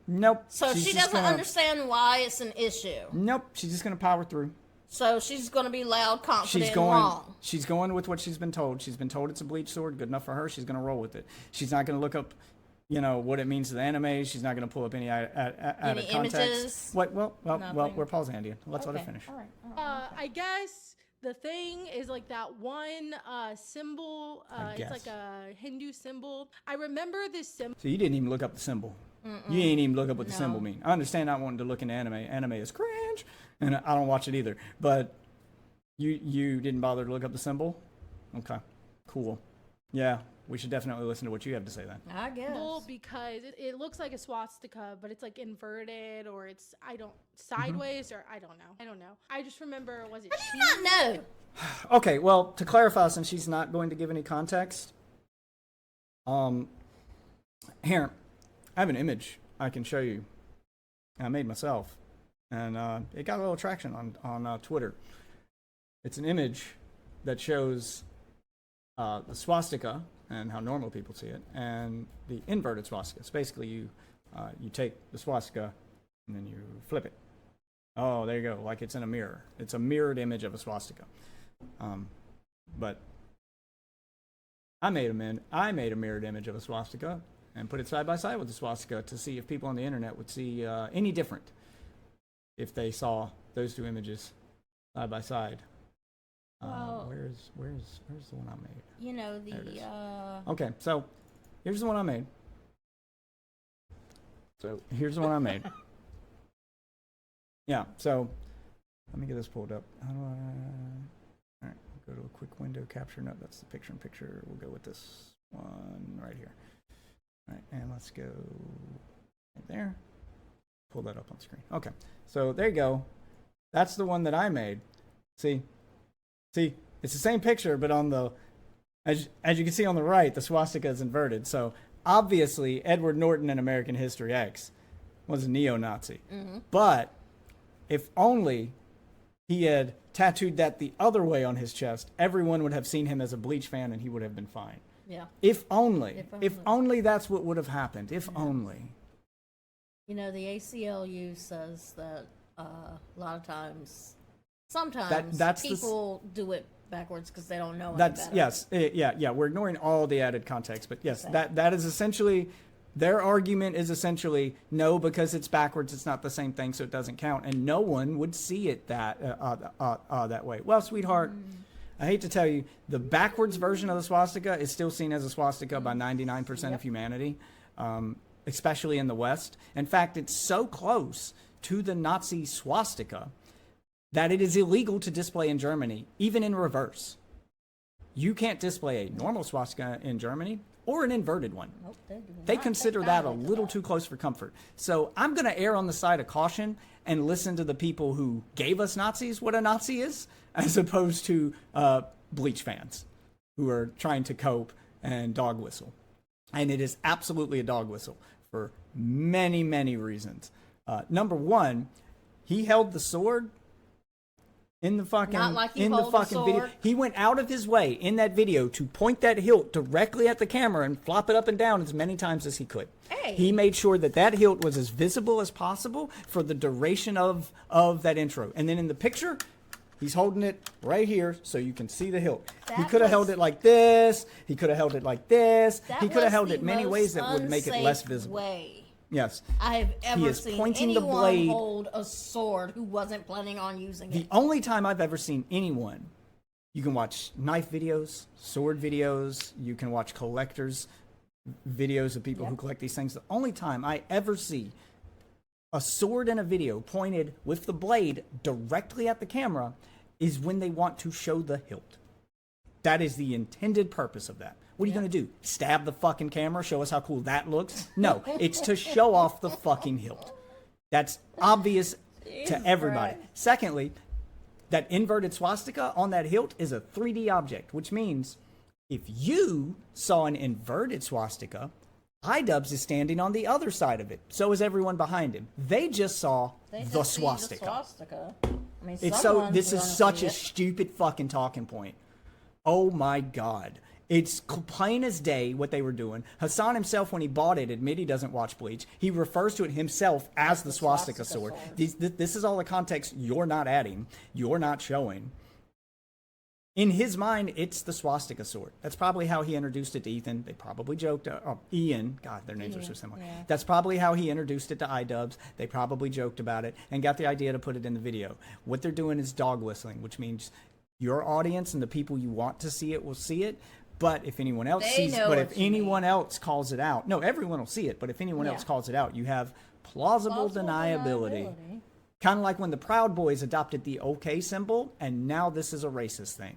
Nope. So She's she just doesn't gonna- understand why it's an issue. Nope. She's just gonna power through. So she's going to be loud, confident, She's going. wrong. She's going with what she's been told. She's been told it's a bleach sword. Good enough for her. She's gonna roll with it. She's not gonna look up, what it means to the anime. She's not gonna pull up any added context. images? What? Well. Nothing? We're Paul's Andean. Let's let her Okay, finish. all right. I guess the thing is like that one symbol. It's like a Hindu symbol. I remember this symbol. So you didn't even look up the symbol. You ain't even look up what the symbol mean. I understand not wanting to look into anime. Anime is cringe, and I don't watch it either. But you didn't bother to look up the symbol? Okay, cool. Yeah, we should definitely listen to what you have to say then. I guess. Because it looks like a swastika, but it's like inverted or it's sideways or I don't know. I just remember was it? How do you not know? Okay, well, to clarify, since she's not going to give any context, here, I have an image I can show you. I made myself, and it got a little traction on Twitter. It's an image that shows the swastika and how normal people see it, and the inverted swastika. So basically, you take the swastika and then you flip it. Oh, there you go. Like it's in a mirror. It's a mirrored image of a swastika. But I made a mirrored image of a swastika and put it side by side with the swastika to see if people on the internet would see any different if they saw those two images side by side. Well, where's the one I made? You know, There it is. the, Okay, so here's the one I made. Yeah, so let me get this pulled up. How do I? All right, go to a quick window capture. No, that's the picture in picture. We'll go with this one right here. All right, and let's go right there. Pull that up on screen. Okay, so there you go. That's the one that I made. See, it's the same picture, but on the, as you can see on the right, the swastika is inverted. So obviously, Edward Norton in American History X was a neo-Nazi. But if only he had tattooed that the other way on his chest, everyone would have seen him as a Bleach fan and he would have been fine. Yeah. If only. If only that's what would have happened. If only. You know, the ACLU says that a lot of times, sometimes that's people do it backwards because they don't know any That's better. yes, yeah. We're ignoring all the added context, but yes, Exactly. that is essentially their argument is essentially no, because it's backwards, it's not the same thing, so it doesn't count, and no one would see it that way. Well, sweetheart, I hate to tell you, the backwards version of the swastika is still seen as a swastika by 99% of humanity, especially in the West. In fact, it's so close to the Nazi swastika that it is illegal to display in Germany, even in reverse. You can't display a normal swastika in Germany or an inverted one. Nope, They consider that a little too close for comfort. So I'm going to err on the side of caution and listen to the people who gave us Nazis what a Nazi is, as opposed to Bleach fans who are trying to cope and dog whistle. And it is absolutely a dog whistle for many, many reasons. Number one, he held the sword in the fucking Not like he in the holds a fucking video. sword. He went out of his way in that video to point that hilt directly at the camera and flop it up and down as many times as he could. Hey. He made sure that that hilt was as visible as possible for the duration of that intro. And then in the picture, he's holding it right here so you can see the hilt. He That could have held was- it like this. He could have held it like this. That He could have was held the it many most ways that would make it less unsafe visible. way Yes. I have ever is seen pointing the anyone blade- hold a sword who wasn't planning on using The it. only time I've ever seen anyone, you can watch knife videos, sword videos, you can watch collectors videos of people who collect these things. The only time I ever see a sword in a video pointed with the blade directly at the camera is when they want to show the hilt. That is the intended purpose of that. What are you going to do? Stab the fucking camera? Show us how cool that looks? No, it's to show off the fucking hilt. That's obvious to everybody. Secondly, that inverted swastika on that hilt is a 3D object, which means if you saw an inverted swastika, iDubbbz is standing on the other side of it. So is everyone behind him. They just saw They the just see the swastika. swastika. I mean, It's so. someone's This is gonna such see a it. stupid fucking talking point. Oh my god. It's plain as day what they were doing. Hassan himself, when he bought it, admitted he doesn't watch Bleach. He refers to it himself as the swastika sword. This is all the context you're not adding. You're not showing. In his mind, it's the swastika sword. That's probably how he introduced it to Ethan. They probably joked. Ian. God, their names are so similar. Yeah. That's probably how he introduced it to iDubbbz. They probably joked about it and got the idea to put it in the video. What they're doing is dog whistling, which means your audience and the people you want to see it will see it. But if anyone else They sees, know but what if you anyone else calls it out, no, everyone will see it. But if anyone else calls it out, you have plausible deniability. Kind of like when the Proud Boys adopted the OK symbol, and now this is a racist thing.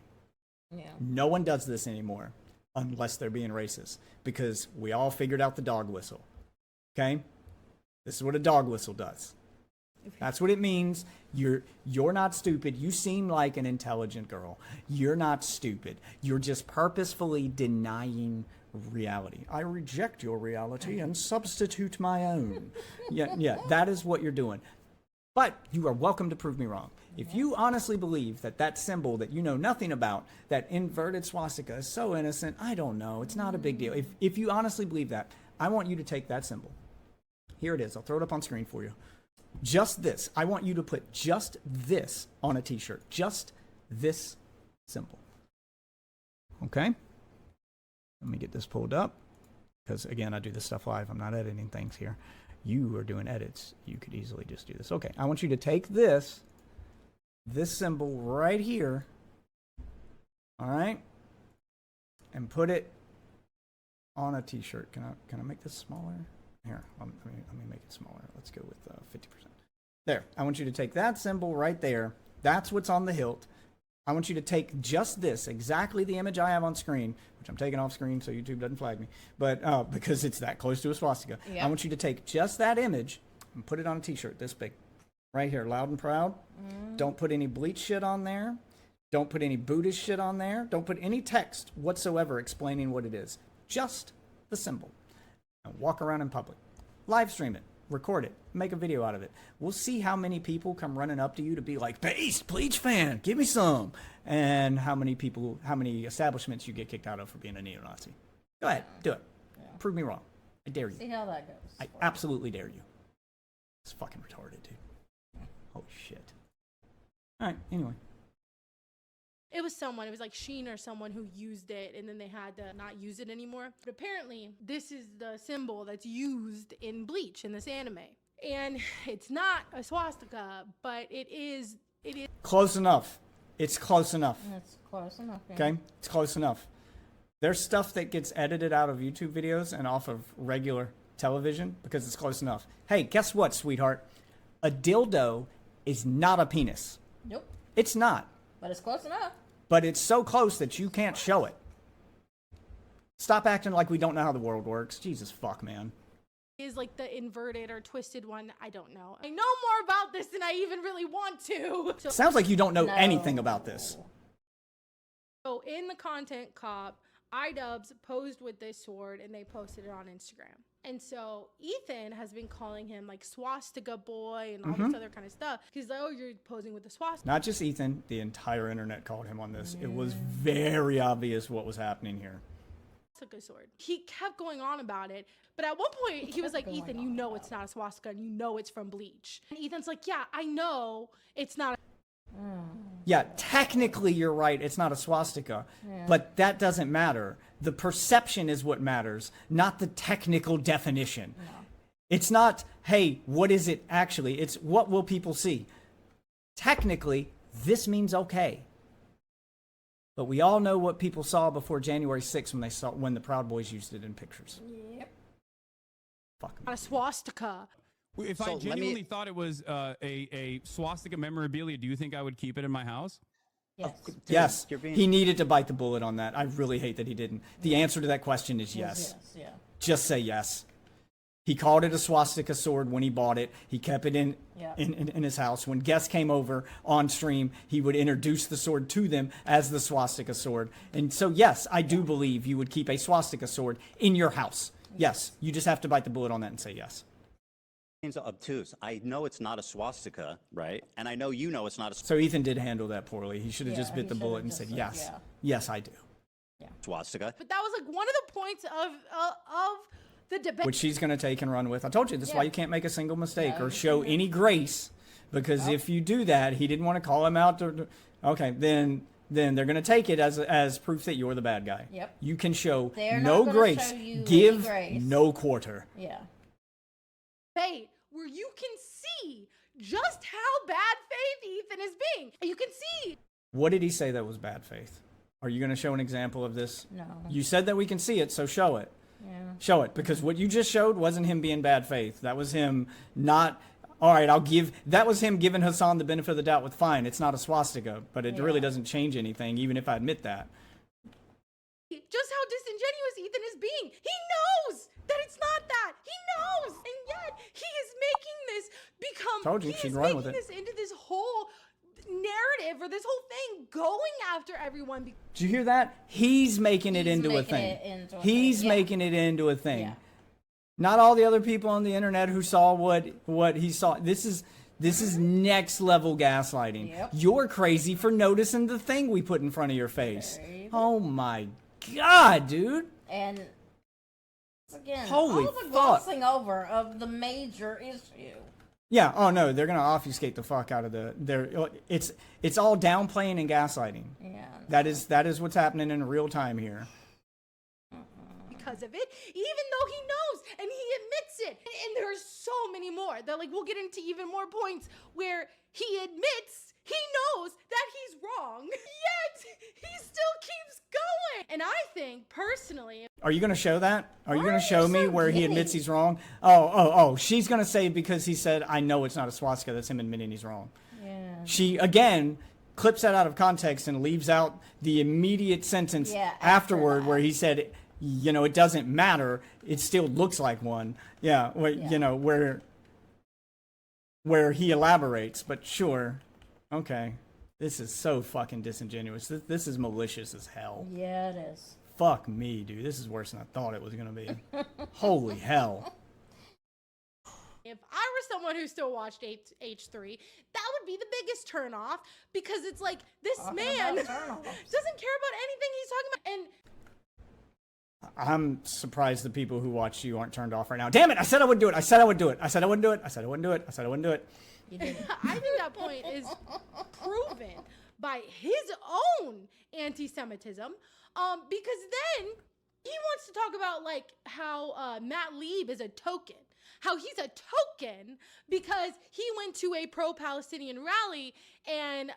Yeah. No one does this anymore unless they're being racist, because we all figured out the dog whistle. Okay? This is what a dog whistle does. That's what it means. You're not stupid. You seem like an intelligent girl. You're not stupid. You're just purposefully denying reality. I reject your reality and substitute my own. Yeah, that is what you're doing. But you are welcome to prove me wrong. If you honestly believe that that symbol that you know nothing about, that inverted swastika is so innocent, I don't know, it's not a big deal. If you honestly believe that, I want you to take that symbol. Here it is. I'll throw it up on screen for you. Just this. I want you to put just this on a t-shirt. Just this symbol. Okay? Let me get this pulled up. Because, again, I do this stuff live. I'm not editing things here. You are doing edits. You could easily just do this. Okay, I want you to take this symbol right here, all right, and put it on a t-shirt. Can I make this smaller? Here, let me make it smaller. Let's go with 50%. There. I want you to take that symbol right there. That's what's on the hilt. I want you to take just this, exactly the image I have on screen, which I'm taking off screen so YouTube doesn't flag me, but because it's that close to a swastika. Yeah. I want you to take just that image and put it on a t-shirt this big. Right here, loud and proud. Don't put any Bleach shit on there. Don't put any Buddhist shit on there. Don't put any text whatsoever explaining what it is. Just the symbol. And walk around in public. Live stream it. record it, make a video out of it. We'll see how many people come running up to you to be like, "Based Bleach fan, give me some," and how many establishments you get kicked out of for being a neo-Nazi. Go ahead, do it. Prove me wrong. I dare you. See how that goes. I absolutely dare you. It's fucking retarded, dude. Holy shit. All right. Anyway. It was like Sheen or someone who used it and then they had to not use it anymore. But apparently this is the symbol that's used in Bleach in this anime. And it's not a swastika, but it is Close enough. It's close enough. That's close enough. Yeah. Okay? It's close enough. There's stuff that gets edited out of YouTube videos and off of regular television because it's close enough. Hey, guess what, sweetheart? A dildo is not a penis. Nope. It's not. But it's close enough. But it's so close that you can't show it. Stop acting like we don't know how the world works. Jesus fuck, man. Is like the inverted or twisted one. I don't know. I know more about this than I even really want to. So, Sounds like you don't know anything about this. So in the content cop, iDubbbz posed with this sword and they posted it on Instagram. And so Ethan has been calling him like swastika boy and all this other kind of stuff. He's like, "Oh, you're posing with the swastika." Not just Ethan, the entire internet called him on this. It was very obvious what was happening here. Swastika sword. He kept going on about it, but at one point he was like, "Ethan, you know it's not a swastika and you know it's from Bleach." And Ethan's like, "Yeah, I know it's not." Yeah, technically you're right. It's not a swastika, but that doesn't matter. The perception is what matters, not the technical definition. No. It's not, hey, what is it actually? It's what will people see? Technically, this means okay. But we all know what people saw before January 6th when the Proud Boys used it in pictures. Yep. Fuck me. Not a swastika. If I genuinely thought it was a swastika memorabilia, do you think I would keep it in my house? Yes. Yes. He needed to bite the bullet on that. I really hate that he didn't. The answer to that question is yes. Yes, yeah. Just say yes. He called it a swastika sword when he bought it. He kept it in his house. When guests came over on stream, he would introduce the sword to them as the swastika sword. And so, yes, I do believe you would keep a swastika sword in your house. Yes. You just have to bite the bullet on that and say yes. Obtuse. I know it's not a swastika, right? And I know you know it's not a So Ethan did handle that poorly. He should have just bit the bullet and said, yes. Yes, I do. swastika. But that was like one of the points of the debate. Which she's going to take and run with. I told you, this is why you can't make a single mistake or show any grace. Because if you do that, he didn't want to call him out. Okay, then they're going to take it as proof that you're the bad guy. Yep. You can show They're no not gonna grace. show you Give any grace. no quarter. Yeah. Debate where you can see just how bad faith Ethan is being. You can see. What did he say that was bad faith? Are you going to show an example of this? No. You said that we can see it, so show it. Yeah. Show it, because what you just showed wasn't him being bad faith. That was him not, all right, that was him giving Hassan the benefit of the doubt with fine. It's not a swastika, but it really doesn't change anything, even if I admit that. Just how disingenuous Ethan is being. He knows that it's not that. He knows. And yet he is making this become. Told you, she'd run with it. This into this whole narrative or this whole thing going after everyone. Did you hear that? He's making it into a thing. He's making it into a thing. Yeah. Not all the other people on the internet who saw what he saw. This is next level gaslighting. Yep. You're crazy for noticing the thing we put in front of your face. Oh my God, dude. And again, Holy all the fuck. glossing over of the major issue. Yeah. Oh no, they're gonna obfuscate the fuck out of it's all downplaying and gaslighting. Yeah. That is what's happening in real time here. Because of it, even though he knows and he admits it. And there are so many more that like we'll get into even more points where he admits he knows that he's wrong, yet he still keeps going. And I think personally, Are you going to show that? Are you Why going are to show you me so where he giddy? admits he's wrong? Oh, she's going to say because he said, I know it's not a swastika, that's him admitting he's wrong. Yeah. She, again, clips that out of context and leaves out the immediate sentence afterward where he said, you know, it doesn't matter. It still looks like one. Yeah, you know, where he elaborates, but sure. Okay. This is so fucking disingenuous. This is malicious as hell. Yeah, it is. Fuck me, dude. This is worse than I thought it was going to be. Holy hell. If I were someone who still watched H3, that would be the biggest turnoff because it's like this man doesn't care about anything he's talking about. And I'm surprised the people who watch you aren't turned off right now. Damn it! I said I would do it. I said I would do it. I said I wouldn't do it. I said I wouldn't do it. I said I wouldn't do it. You did. I think that point is proven by his own anti-Semitism, because then he wants to talk about like how Matt Lieb is a token. How he's a token because he went to a pro-Palestinian rally and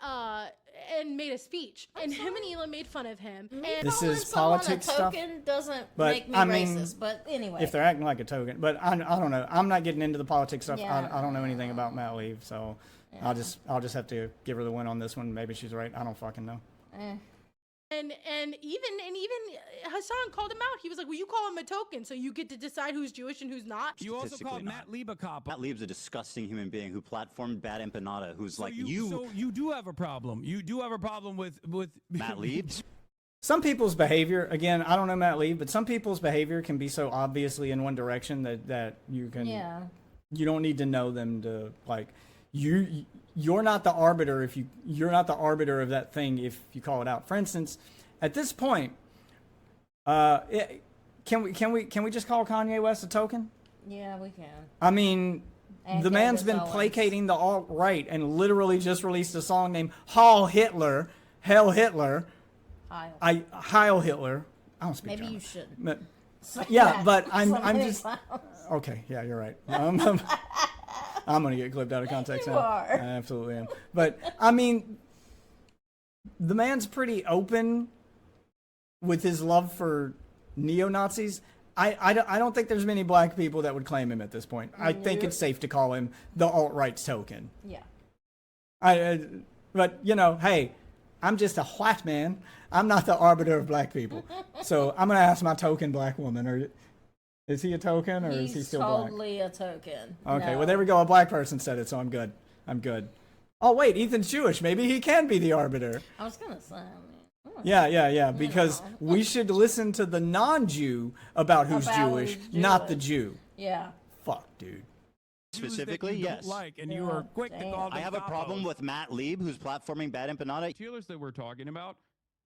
made a speech, and him and Ela made fun of him. And This is Someone politics a stuff. token doesn't But, make me I mean, racist. But anyway, If they're acting like a token, but I don't know. I'm not getting into the politics stuff. Yeah. I don't know anything about Matt Lieb, so I'll just have to give her the win on this one. Maybe she's right. I don't fucking know. And even Hassan called him out. He was like, "Well, you call him a token, so you get to decide who's Jewish and who's not." You also Statistically called not. Matt Lieb a cop. Matt Lieb's a disgusting human being who platformed Bad Empanada, who's So like So you do have a problem. You do have a problem with Matt Lieb. Some people's behavior, again, I don't know Matt Lieb, but some people's behavior can be so obviously in one direction that you can, you don't need to know them to like, you're not the arbiter you're not the arbiter of that thing if you call it out. For instance, at this point, can we just call Kanye West a token? yeah, we can. I mean, And the man's been Candace Owens. placating the alt-right and literally just released a song named Heil Hitler. Heil Hitler. Heil Hitler. I don't speak Maybe German. you should. But, yeah, that but I'm somebody just else. okay. Yeah, you're right. I'm gonna get clipped out of context You now. are. I absolutely am. But I mean, the man's pretty open with his love for neo-Nazis. I don't think there's many black people that would claim him at this point. I think it's safe to call him the alt-right's token. Yeah. But you know, hey, I'm just a white man. I'm not the arbiter of black people. So I'm gonna ask my token black woman, or is he a token, or is he He's still black? totally a token. Okay, No. well there we go. A black person said it, so I'm good. I'm good. Oh wait, Ethan's Jewish. Maybe he can be the arbiter. I was gonna say. I mean, Yeah. Because we should listen to the non-Jew about who's About Jewish, who's not the Jewish. Jew. Yeah. Fuck, dude. Specifically, that you don't yes. like, and you are quick to damn. call them I have a problem capos. with Matt Lieb, who's platforming Bad Empanada. Steelers that we're talking about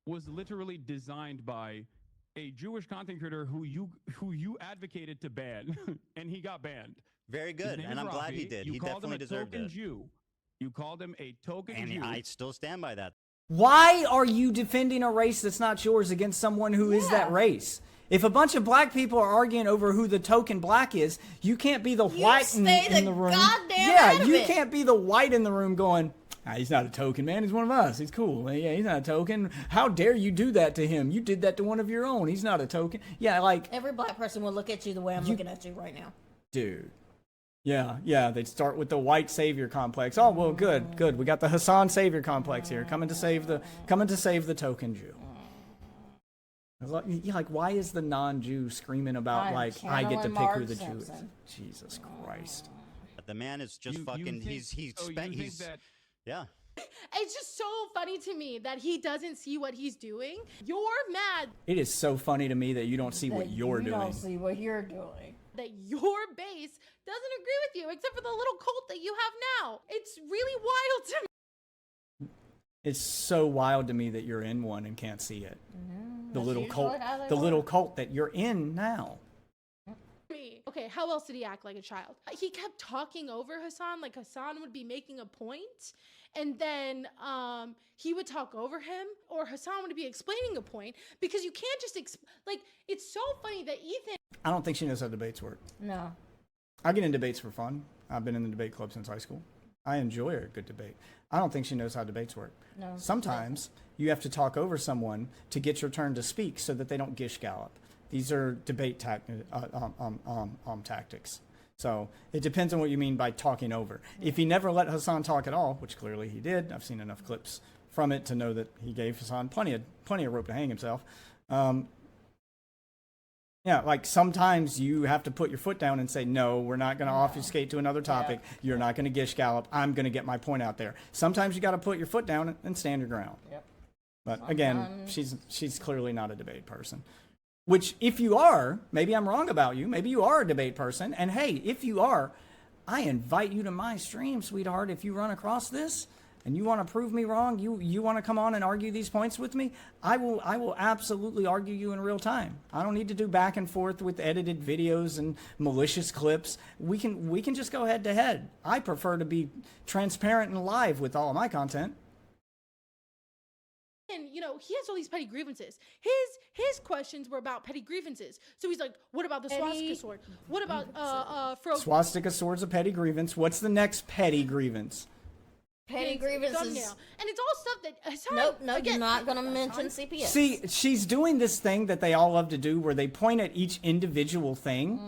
was literally designed by a Jewish content creator who you advocated to ban, and he got banned. Very His good, name and is I'm glad he Rafi. did. You He called him definitely a deserved token it. Jew. You called him a token And Jew. I still stand by that. Why are you defending a race that's not yours against someone who is that race? If a bunch of black people are arguing over who the token black is, you can't be the white in stay the the room. goddamn Yeah, out of you it. can't be the white in the room going, he's not a token, man. He's one of us. He's cool. Yeah, he's not a token. How dare you do that to him? You did that to one of your own. He's not a token. Yeah, like, Every black person will look at you the way I'm looking at you right now. dude. Yeah, they'd start with the white savior complex. Oh, well, good. We got the Hassan savior complex here, coming to save the token Jew. Like, why is the non-Jew screaming about I'm like I get to channeling pick who Marge the Jew is? Simpson. Jesus Christ. The man is just fucking. He's that yeah. It's just so funny to me that he doesn't see what he's doing. You're mad It is so funny to me that you don't see what That you're you doing. don't see what you're doing. that your base doesn't agree with you, except for the little cult that you have now. It's really wild to me. It's so wild to me that you're in one and can't see it. The That's little usually cult, how they the little work. cult that you're in now. Okay, how else did he act like a child? He kept talking over Hassan, like Hassan would be making a point, and then he would talk over him, or Hassan would be explaining a point, because you can't just like, it's so funny that Ethan. I don't think she knows how debates work. No. I get in debates for fun. I've been in the debate club since high school. I enjoy a good debate. I don't think she knows how debates work. No. Sometimes you have to talk over someone to get your turn to speak so that they don't gish gallop. These are debate tactics. So it depends on what you mean by talking over. If he never let Hassan talk at all, which clearly he did, I've seen enough clips from it to know that he gave Hassan plenty of rope to hang himself. Yeah, like sometimes you have to put your foot down and say, no, we're not going to obfuscate to another topic. You're not going to gish gallop. I'm going to get my point out there. Sometimes you got to put your foot down and stand your ground. Yep. But again, she's clearly not a debate person. Which, if you are, maybe I'm wrong about you. Maybe you are a debate person. And hey, if you are, I invite you to my stream, sweetheart. If you run across this and you want to prove me wrong, you want to come on and argue these points with me, I will absolutely argue you in real time. I don't need to do back and forth with edited videos and malicious clips. We can just go head to head. I prefer to be transparent and live with all of my content. And he has all these petty grievances. His questions were about petty grievances. So he's like, what about the swastika sword? What about Swastika sword's a petty grievance. What's the next petty grievance? Petty grievances. Thumbnail. And it's all stuff that Hassan, Nope, again, you're not going to mention CPS. See, she's doing this thing that they all love to do where they point at each individual thing.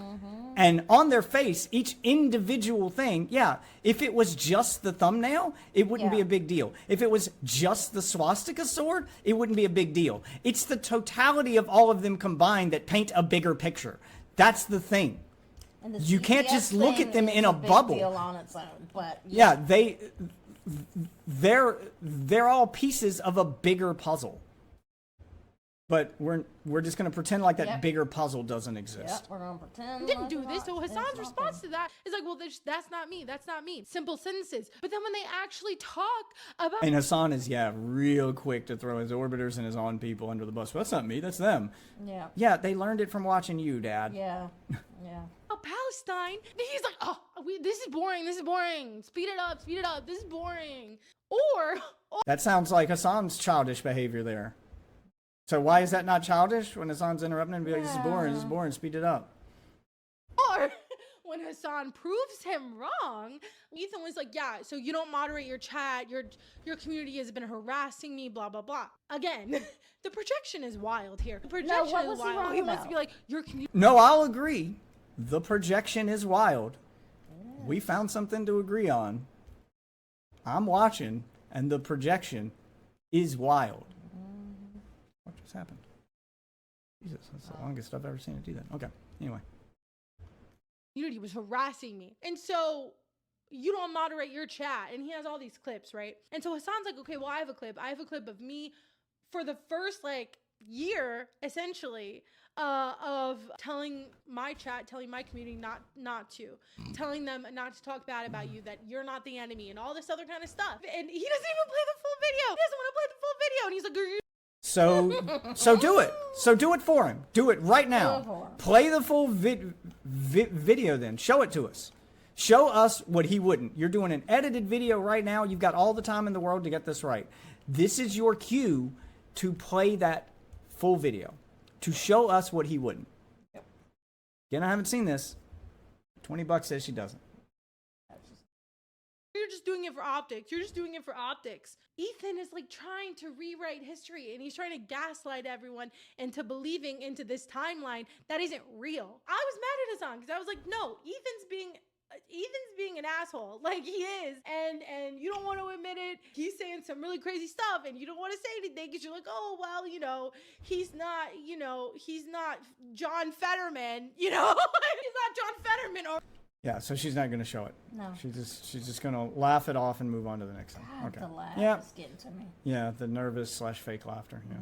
And on their face, each individual thing, yeah, if it was just the thumbnail, it wouldn't be a big deal. If it was just the swastika sword, it wouldn't be a big deal. It's the totality of all of them combined that paint a bigger picture. That's the thing. And the You can't CPS just look thing at them is in a big bubble. deal on its own, but Yeah, they're all pieces of a bigger puzzle. But we're just going to pretend like that bigger puzzle doesn't exist. Yep, we're going to pretend. didn't like do it's this. So not- it's Hassan's not response there. to that is like, well, that's not me. That's not me. Simple sentences. But then when they actually talk about And Hassan is, real quick to throw his orbiters and his on people under the bus. Well, that's not me, that's them. Yeah. Yeah, they learned it from watching you, Dad. Yeah. Yeah. Palestine, he's like, oh, this is boring. This is boring. Speed it up. Speed it up. This is boring. Or That sounds like Hassan's childish behavior there. So why is that not childish when Hassan's interrupting and be like, this is boring, speed it up. when Hassan proves him wrong, Ethan was like, yeah, so you don't moderate your chat, your community has been harassing me, blah, blah, blah. Again, the projection is wild here. The projection what is was he wild. wrong He wants to about? be like, your community. No, I'll agree. The projection is wild. We found something to agree on. I'm watching, and the projection is wild. What just happened? Jesus, that's the longest I've ever seen it do that. Okay, anyway. Community was harassing me. And so you don't moderate your chat. And he has all these clips, right? And so Hassan's like, okay, well, I have a clip. I have a clip of me for the first year, essentially, of telling my chat, telling my community not to, telling them not to talk bad about you, that you're not the enemy, and all this other kind of stuff. And he doesn't even play the full video. He doesn't want to play the full video. And he's like, So do it. So do it for him. Do it right Do it for now. him. Play the full video then. Show it to us. Show us what he wouldn't. You're doing an edited video right now. You've got all the time in the world to get this right. This is your cue to play that full video, to show us what he wouldn't. Again, I haven't seen this. $20 says she doesn't. you're just doing it for optics. You're just doing it for optics. Ethan is trying to rewrite history, and he's trying to gaslight everyone into believing into this timeline that isn't real. I was mad at Hassan because I was like, no, Ethan's being an asshole. He is. And you don't want to admit it. He's saying some really crazy stuff, and you don't want to say anything because you're like, oh, well, he's not John Fetterman, he's not John Fetterman or Yeah, so she's not going to show it. No. She's just going to laugh it off and move on to the next one. God, Okay. the laugh Yeah. is getting to me. Yeah, the nervous / fake laughter. Yeah.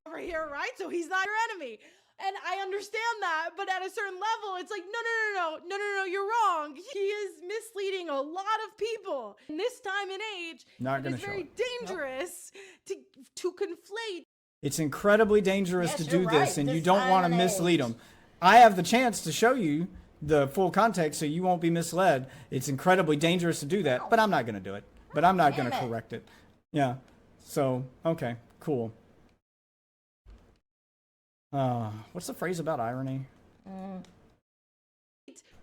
over here, right? So he's not your enemy. And I understand that, but at a certain level, it's like, no, you're wrong. He is misleading a lot of people. In this time and age, Not it gonna is show very it. dangerous to conflate. It's incredibly dangerous Yes, to you're do right, this, and this you don't time want to and mislead age. them. I have the chance to show you the full context so you won't be misled. It's incredibly dangerous to do that, but I'm not going to do it. But I'm not going to Damn it. correct it. Yeah. So, okay, cool. What's the phrase about irony?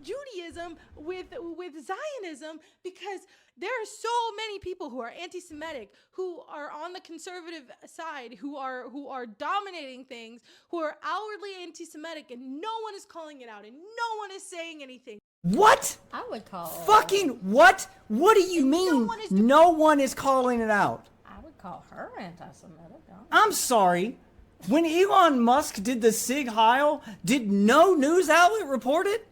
Judaism with Zionism, because there are so many people who are anti-Semitic, who are on the conservative side, who are dominating things, who are outwardly anti-Semitic, and no one is calling it out, and no one is saying anything. What? I would call Fucking what? What do you mean? one is- No one is calling it out. I would call her anti-Semitic. I'm sorry. When Elon Musk did the Sig Heil, did no news outlet report it?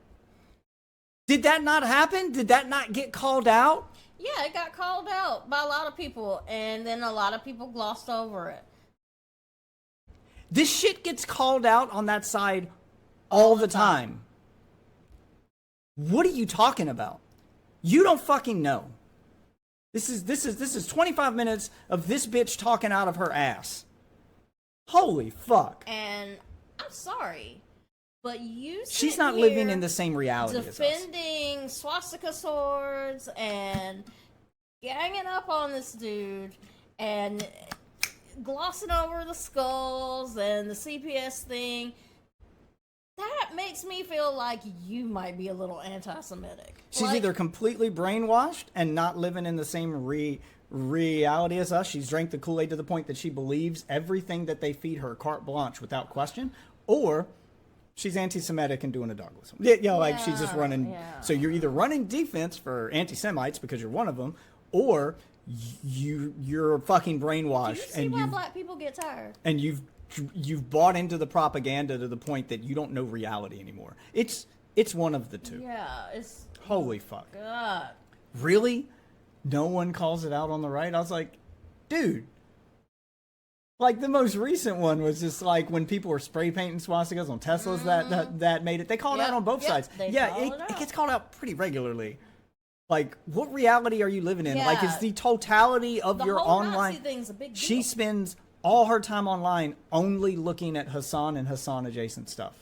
Did that not happen? Did that not get called out? Yeah, it got called out by a lot of people, and then a lot of people glossed over it. This shit gets called out on that side all the time. What are you talking about? You don't fucking know. This is 25 minutes of this bitch talking out of her ass. Holy fuck. And I'm sorry, but She's sit not here living in the same reality as us. defending swastika swords and ganging up on this dude and glossing over the skulls and the CPS thing. That makes me feel like you might be a little anti-Semitic. She's either completely brainwashed and not living in the same reality as us. She's drank the Kool-Aid to the point that she believes everything that they feed her carte blanche without question, or she's anti-Semitic and doing a dog whistle. Yeah, like she's just running. Yeah. So you're either running defense for anti-Semites because you're one of them, or you're fucking brainwashed. Do you see and why black people get tired? And you've bought into the propaganda to the point that you don't know reality anymore. It's one of the two. Yeah, it's... Holy fuck. God. Really? No one calls it out on the right? I was like, dude. Like, the most recent one was just like when people were spray painting swastikas on Teslas that made it. They called it out on both sides. Yeah, it gets called out pretty regularly. Like, what reality are you living in? Yeah. Like, it's the totality of your whole online... Nazi thing's a big deal. She spends all her time online only looking at Hassan and Hassan adjacent stuff.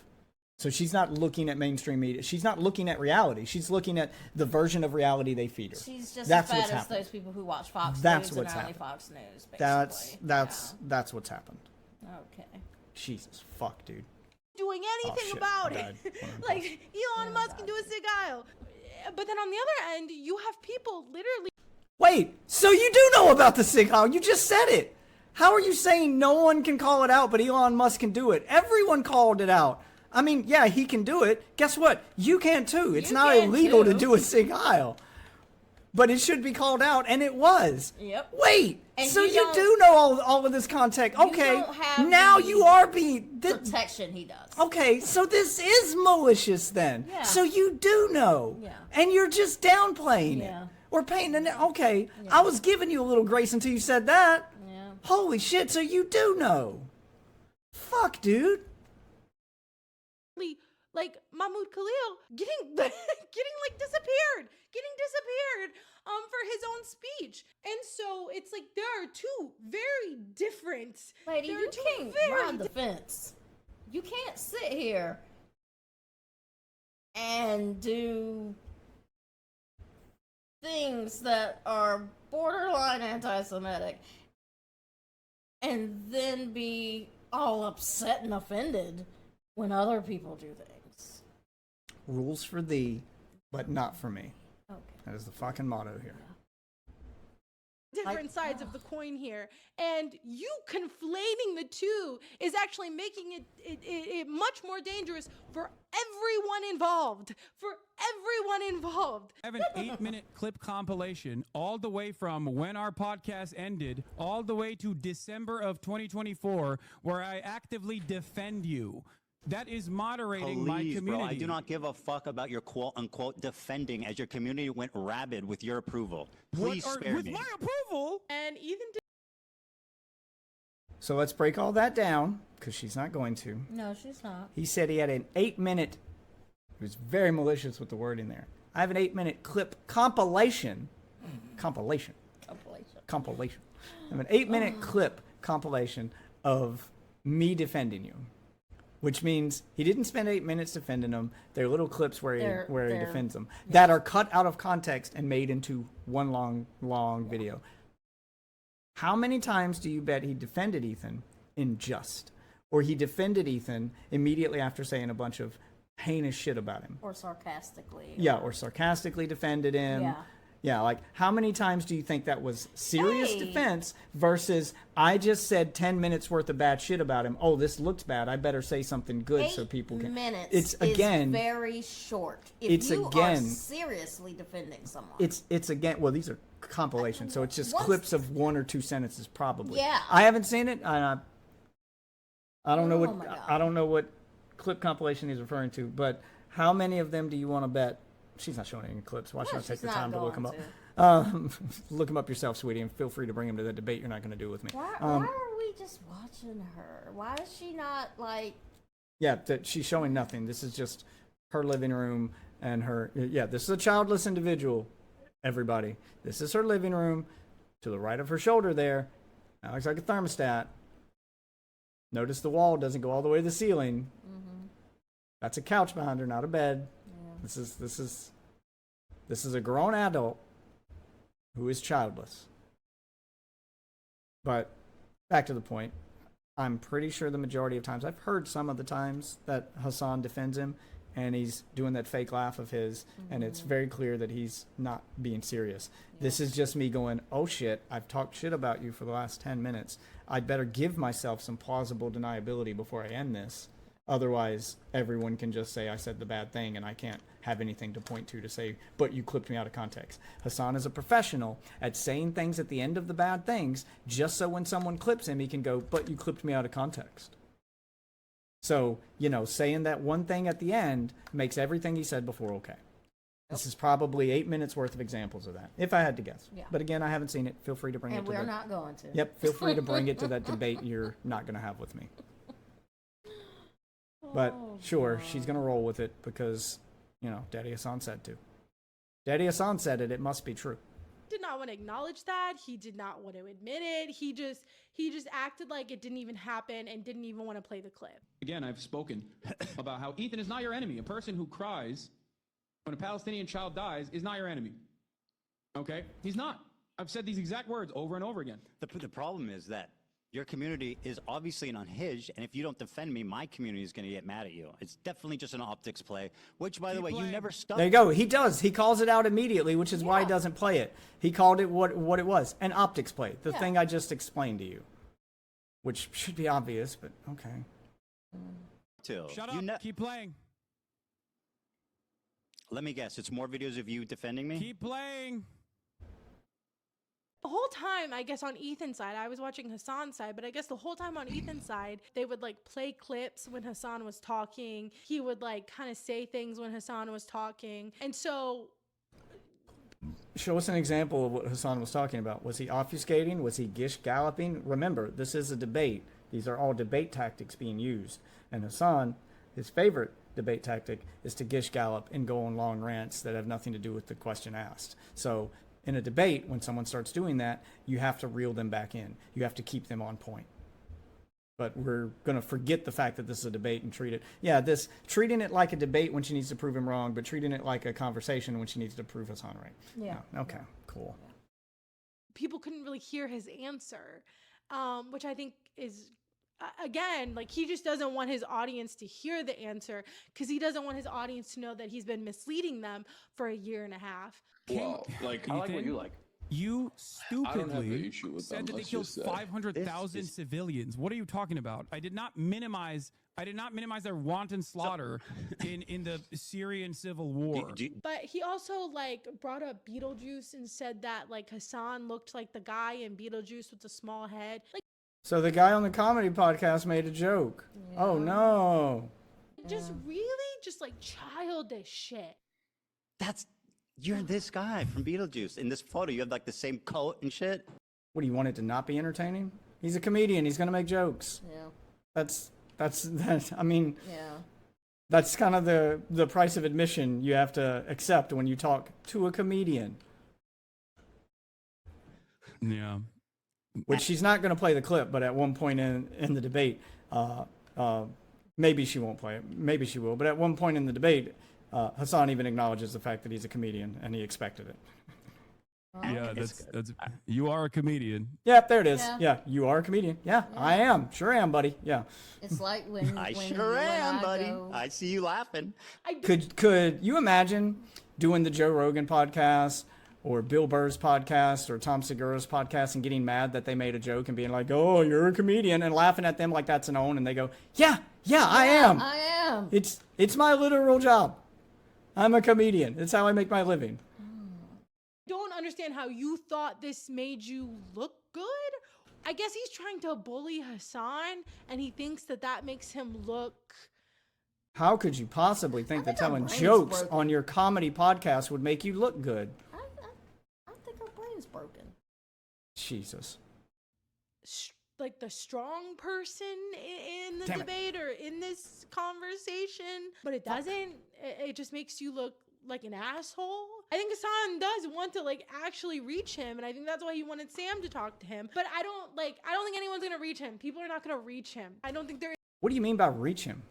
So she's not looking at mainstream media. She's not looking at reality. She's looking at the version of reality they feed her. She's just That's as what's bad as happened. those people who watch Fox That's News what's and only happened. Fox News, basically. That's what's happened. Okay. Jesus fuck, dude. Doing anything shit, about I it. died. Like Elon Musk can do a sig Isle. But then on the other end, you have people literally. Wait, so you do know about the SIG Isle? You just said it. How are you saying no one can call it out, but Elon Musk can do it? Everyone called it out. I mean, yeah, he can do it. Guess what? You can too. It's not can illegal to too. do a SIG Isle. But it should be called out, and it was. Yep. Wait, And so you you don't- do know all of this context. Okay, don't have now the you are being... Protection he does. Okay, so this is malicious then. Yeah. So you do know. Yeah. And you're just downplaying Yeah. it. Or painting it. Okay, I was giving you a little grace until you said that. Yeah. Holy shit, so you do know. Fuck, dude. Like Mahmoud Khalil getting like disappeared for his own speech. And so it's like there are two very different. Lady, there are you two can't very ride the fence. You can't sit here and do things that are borderline anti-Semitic and then be all upset and offended when other people do things. Rules for thee, but not for me. Okay. That is the fucking motto here. different sides of the coin here, and you conflating the two is actually making it much more dangerous for everyone involved. I have an 8-minute clip compilation all the way from when our podcast ended all the way to December of 2024 where I actively defend you. That is moderating my Please, community. bro, I do not give a fuck about your quote-unquote defending as your community went rabid with your approval. Please spare with me. my approval. And Ethan did. So let's break all that down, because she's not going to. No, she's not. He said he had an 8-minute, he was very malicious with the word in there. I have an 8-minute clip compilation. Compilation. I have an 8-minute clip compilation of me defending you. Which means he didn't spend 8 minutes defending them. They're little clips where he defends them that are cut out of context and made into one long video. How many times do you bet he defended Ethan in just, or he defended Ethan immediately after saying a bunch of heinous shit about him? Or sarcastically. Yeah, or sarcastically defended him. Yeah. Yeah, like how many times do you think that was serious Hey. defense versus I just said 10 minutes worth of bad shit about him. Oh, this looked bad. I better say something good so people can. 8 minutes It's again. is very short. If It's you again- are seriously defending someone. It's again. Well, these are compilations, so it's just What's- clips of 1 or 2 sentences probably. Yeah. I haven't seen it. I don't know Oh what my God. I don't know what clip compilation he's referring to, but how many of them do you want to bet? She's not showing any clips. Why should I she's take the not time to look them going up? to. Look them up yourself, sweetie, and feel free to bring them to the debate you're not going to do with me. Why are we just watching her? Why is she not like? Yeah, that she's showing nothing. This is just her living room and her. Yeah, this is a childless individual Everybody, this is her living room. To the right of her shoulder there, that looks like a thermostat. Notice the wall doesn't go all the way to the ceiling. That's a couch behind her, not a bed. This is a grown adult who is childless. But back to the point, I'm pretty sure the majority of times, I've heard some of the times that Hassan defends him, and he's doing that fake laugh of his, and it's very clear that he's not being serious. This is just me going, oh shit, I've talked shit about you for the last 10 minutes. I'd better give myself some plausible deniability before I end this. Otherwise, everyone can just say I said the bad thing, and I can't have anything to point to say, but you clipped me out of context. Hassan is a professional at saying things at the end of the bad things, just so when someone clips him, he can go, but you clipped me out of context. So, saying that one thing at the end makes everything he said before okay. This is probably 8 minutes worth of examples of that, if I had to guess. Yeah. But again, I haven't seen it. Feel free to bring it to And we're not going to. Yep, feel free to bring it to that debate you're not going to have with me. But sure, she's going to roll with it because, Daddy Hassan said to. Daddy Hassan said it must be true. Did not want to acknowledge that. He did not want to admit it. He just acted like it didn't even happen and didn't even want to play the clip. Again, I've spoken about how Ethan is not your enemy. A person who cries when a Palestinian child dies is not your enemy. Okay? He's not. I've said these exact words over and over again. The problem is that your community is obviously an unhinged, and if you don't defend me, my community is going to get mad at you. It's definitely just an optics play, which, by the way, you never stuck. There you go. He does. He calls it out immediately, which is why he doesn't play it. He called it what it was, an optics play. The thing I just explained to you, which should be obvious, but okay. Shut up. Keep playing. Let me guess. It's more videos of you defending me? Keep playing. The whole time, I guess on Ethan's side, I was watching Hassan's side, but I guess the whole time on Ethan's side, they would play clips when Hassan was talking. He would kind of say things when Hassan was talking. And so... Show us an example of what Hassan was talking about. Was he obfuscating? Was he gish galloping? Remember, this is a debate. These are all debate tactics being used. And Hassan, his favorite debate tactic is to gish gallop and go on long rants that have nothing to do with the question asked. So in a debate, when someone starts doing that, you have to reel them back in. You have to keep them on point. But we're going to forget the fact that this is a debate and treating it like a debate when she needs to prove him wrong, but treating it like a conversation when she needs to prove Hassan right. Yeah. Oh, okay, cool. People couldn't really hear his answer, which I think is, again, he just doesn't want his audience to hear the answer because he doesn't want his audience to know that he's been misleading them for a year and a half. Well, I like what you like. You I don't have the stupidly issue with said them, that they let's killed just say. 500,000 civilians. What are you talking about? I did not minimize their wanton slaughter in the Syrian civil war. But he also brought up Beetlejuice and said that Hassan looked like the guy in Beetlejuice with the small head. So the guy on the comedy podcast made a joke. Yeah. Oh no. Just really childish shit. You're this guy from Beetlejuice. In this photo, you have the same coat and shit. What, do you want it to not be entertaining? He's a comedian. He's going to make jokes. Yeah. That's I mean, yeah. That's kind of the price of admission you have to accept when you talk to a comedian. Yeah. Which she's not going to play the clip, but at one point in the debate, maybe she won't play it. Maybe she will. But at one point in the debate, Hassan even acknowledges the fact that he's a comedian and he expected it. Yeah, that's you are a comedian. Yeah, there it is. Yeah, you are a comedian. Yeah, I am. Sure am, buddy. Yeah. It's like when I when sure you and am, I buddy. go- I see you laughing. Could you imagine doing the Joe Rogan podcast or Bill Burr's podcast or Tom Segura's podcast and getting mad that they made a joke and being like, "Oh, you're a comedian," and laughing at them like that's an own, and they go, "Yeah, I am. I am. It's my literal job. I'm a comedian. It's how I make my living." Don't understand how you thought this made you look good. I guess he's trying to bully Hassan, and he thinks that makes him look... How could you possibly think that think our telling brain's jokes broken. on your comedy podcast would make you look good? I think our brain's broken. Jesus. the strong person in the Damn it. debate or in this conversation, but it doesn't. It just makes you look like an asshole. I think Hassan does want to like actually reach him, and I think that's why he wanted Sam to talk to him. But I don't think anyone's gonna reach him. People are not gonna reach him. I don't think there. What do you mean by reach him?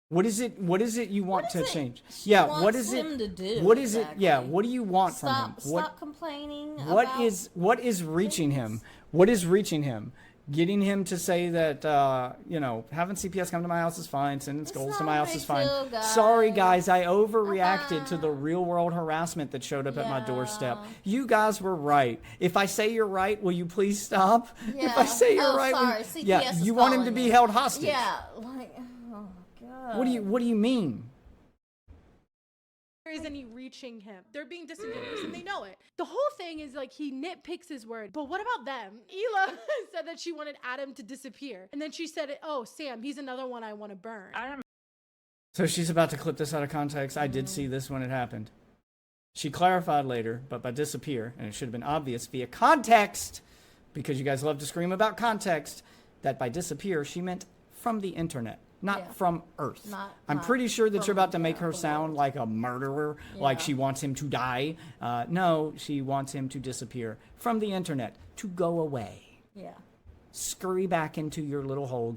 What is it you want to change? She Yeah, wants what is him it? to do, What is it? exactly? Yeah, what do you want from him? Stop complaining. What is reaching him? What is reaching him? Getting him to say that, having CPS come to my house is fine, sending skulls to my house is fine. Sorry, guys, I overreacted to the real world harassment that showed up at my doorstep. You guys were right. If I say you're right, will you please stop? If I say you're right, sorry. yeah, CPS you is want him to calling be me. held hostage. Yeah, like, oh god. What do you mean? Isn't any reaching him. They're being disingenuous and they know it. The whole thing is like he nitpicks his word. But what about them? Hila said that she wanted Adam to disappear. And then she said, oh, Sam, he's another one I want to burn. So she's about to clip this out of context. I did see this when it happened. She clarified later, but by disappear, and it should have been obvious via context, because you guys love to scream about context, that by disappear, she meant from the internet. Not from Earth. I'm pretty sure that you're about to make her sound like a murderer, like she wants him to die. No, she wants him to disappear from the internet, to go away. Yeah. Scurry back into your little hole.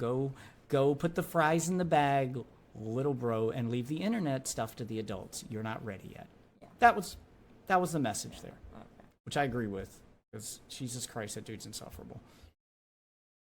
Go put the fries in the bag, little bro, and leave the internet stuff to the adults. You're not ready yet. Yeah. That was the message there, which I agree with, because Jesus Christ, that dude's insufferable.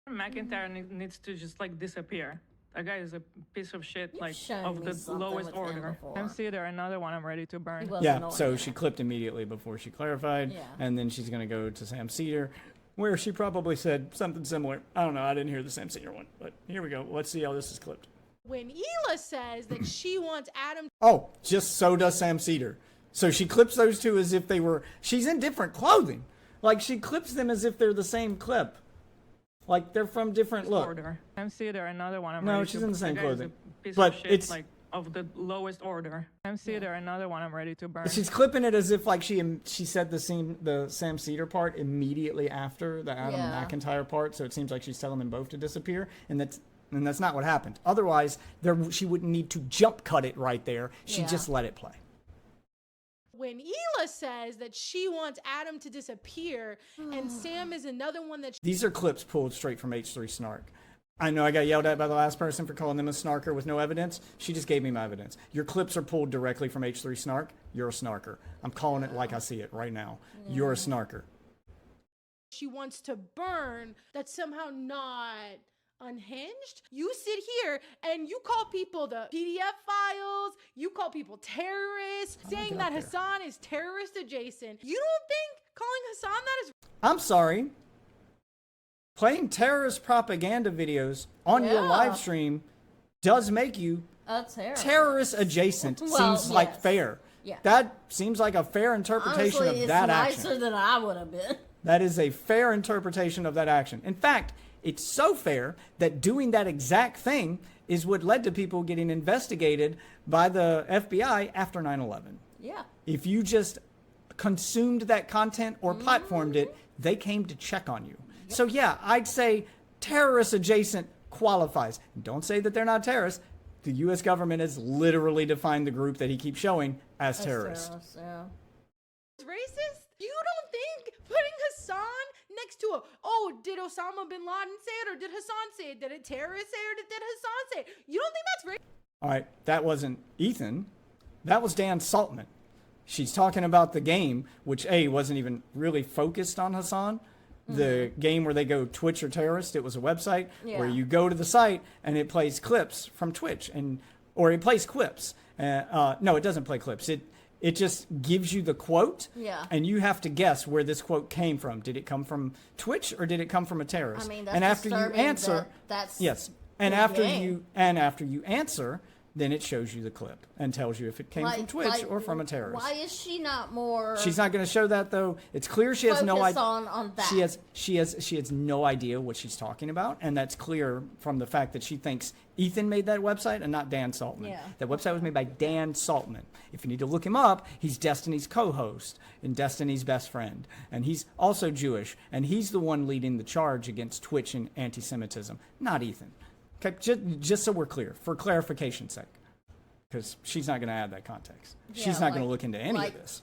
McIntyre needs to just like disappear. That guy is a piece of shit, like of the lowest order. MC, there another one I'm ready to burn. Yeah, so she clipped immediately before she clarified, and then she's going to go to Sam Cedar, where she probably said something similar. I don't know, I didn't hear the Sam Cedar one, but here we go. Let's see how this is clipped. When Hila says that she wants Adam. Oh, just so does Sam Cedar. So she clips those two as if they were, she's in different clothing. Like she clips them as if they're the same clip. Like they're from different look. MC, there another one I'm No, ready she's to in the same that guy clothing. is a piece But of shit, it's like of the lowest order. MC, there another one I'm ready to burn. She's clipping it as if like she said the Sam Cedar part immediately after the Adam McIntyre part, so it seems like she's telling them both to disappear, and that's not what happened. Otherwise, she wouldn't need to jump cut it right there. She just let it play. When Hila says that she wants Adam to disappear, and Sam is another one that. These are clips pulled straight from H3 Snark. I know I got yelled at by the last person for calling them a snarker with no evidence. She just gave me my evidence. Your clips are pulled directly from H3 Snark. You're a snarker. I'm calling it like I see it right now. You're a snarker. She wants to burn. That's somehow not unhinged. You sit here and you call people the PDF files, you call people terrorists, saying that Hassan is terrorist adjacent. You don't think calling Hassan that is. I'm sorry. Playing terrorist propaganda videos on your live stream does make you terrorist adjacent. Seems like fair. Yeah. That seems like a fair interpretation of that action. It's nicer than I would have been. That is a fair interpretation of that action. In fact, it's so fair that doing that exact thing is what led to people getting investigated by the FBI after 9/11. Yeah. If you just consumed that content or platformed it, they came to check on you. Yep. So yeah, I'd say terrorist adjacent qualifies. Don't say that they're not terrorists. The U.S. government has literally defined the group that he keeps showing as terrorists. Racist? You don't think putting Hassan next to did Osama bin Laden say it, or did Hassan say it? Did a terrorist say it, or did Hassan say it? You don't think that's racist? All right, that wasn't Ethan. That was Dan Saltman. She's talking about the game, which wasn't even really focused on Hassan. The game where they go Twitch or terrorist, it was a website where you go to the site and it plays clips from Twitch, or it plays clips. No, it doesn't play clips. It just gives you the quote, and you have to guess where this quote came from. Did it come from Twitch or did it come from a terrorist? I mean, that's and after you answer, that's after you answer, then it shows you the clip and tells you if it came from Twitch or from a terrorist. Why is she not more? She's not going to show that though. It's clear she has no idea. On that. She has no idea what she's talking about, and that's clear from the fact that she thinks Ethan made that website and not Dan Saltman. Yeah. That website was made by Dan Saltman. If you need to look him up, he's Destiny's co-host and Destiny's best friend, and he's also Jewish, and he's the one leading the charge against Twitch and anti-Semitism, not Ethan. Okay, just so we're clear, for clarification's sake, because she's not going to add that context. She's not going to look into any of this.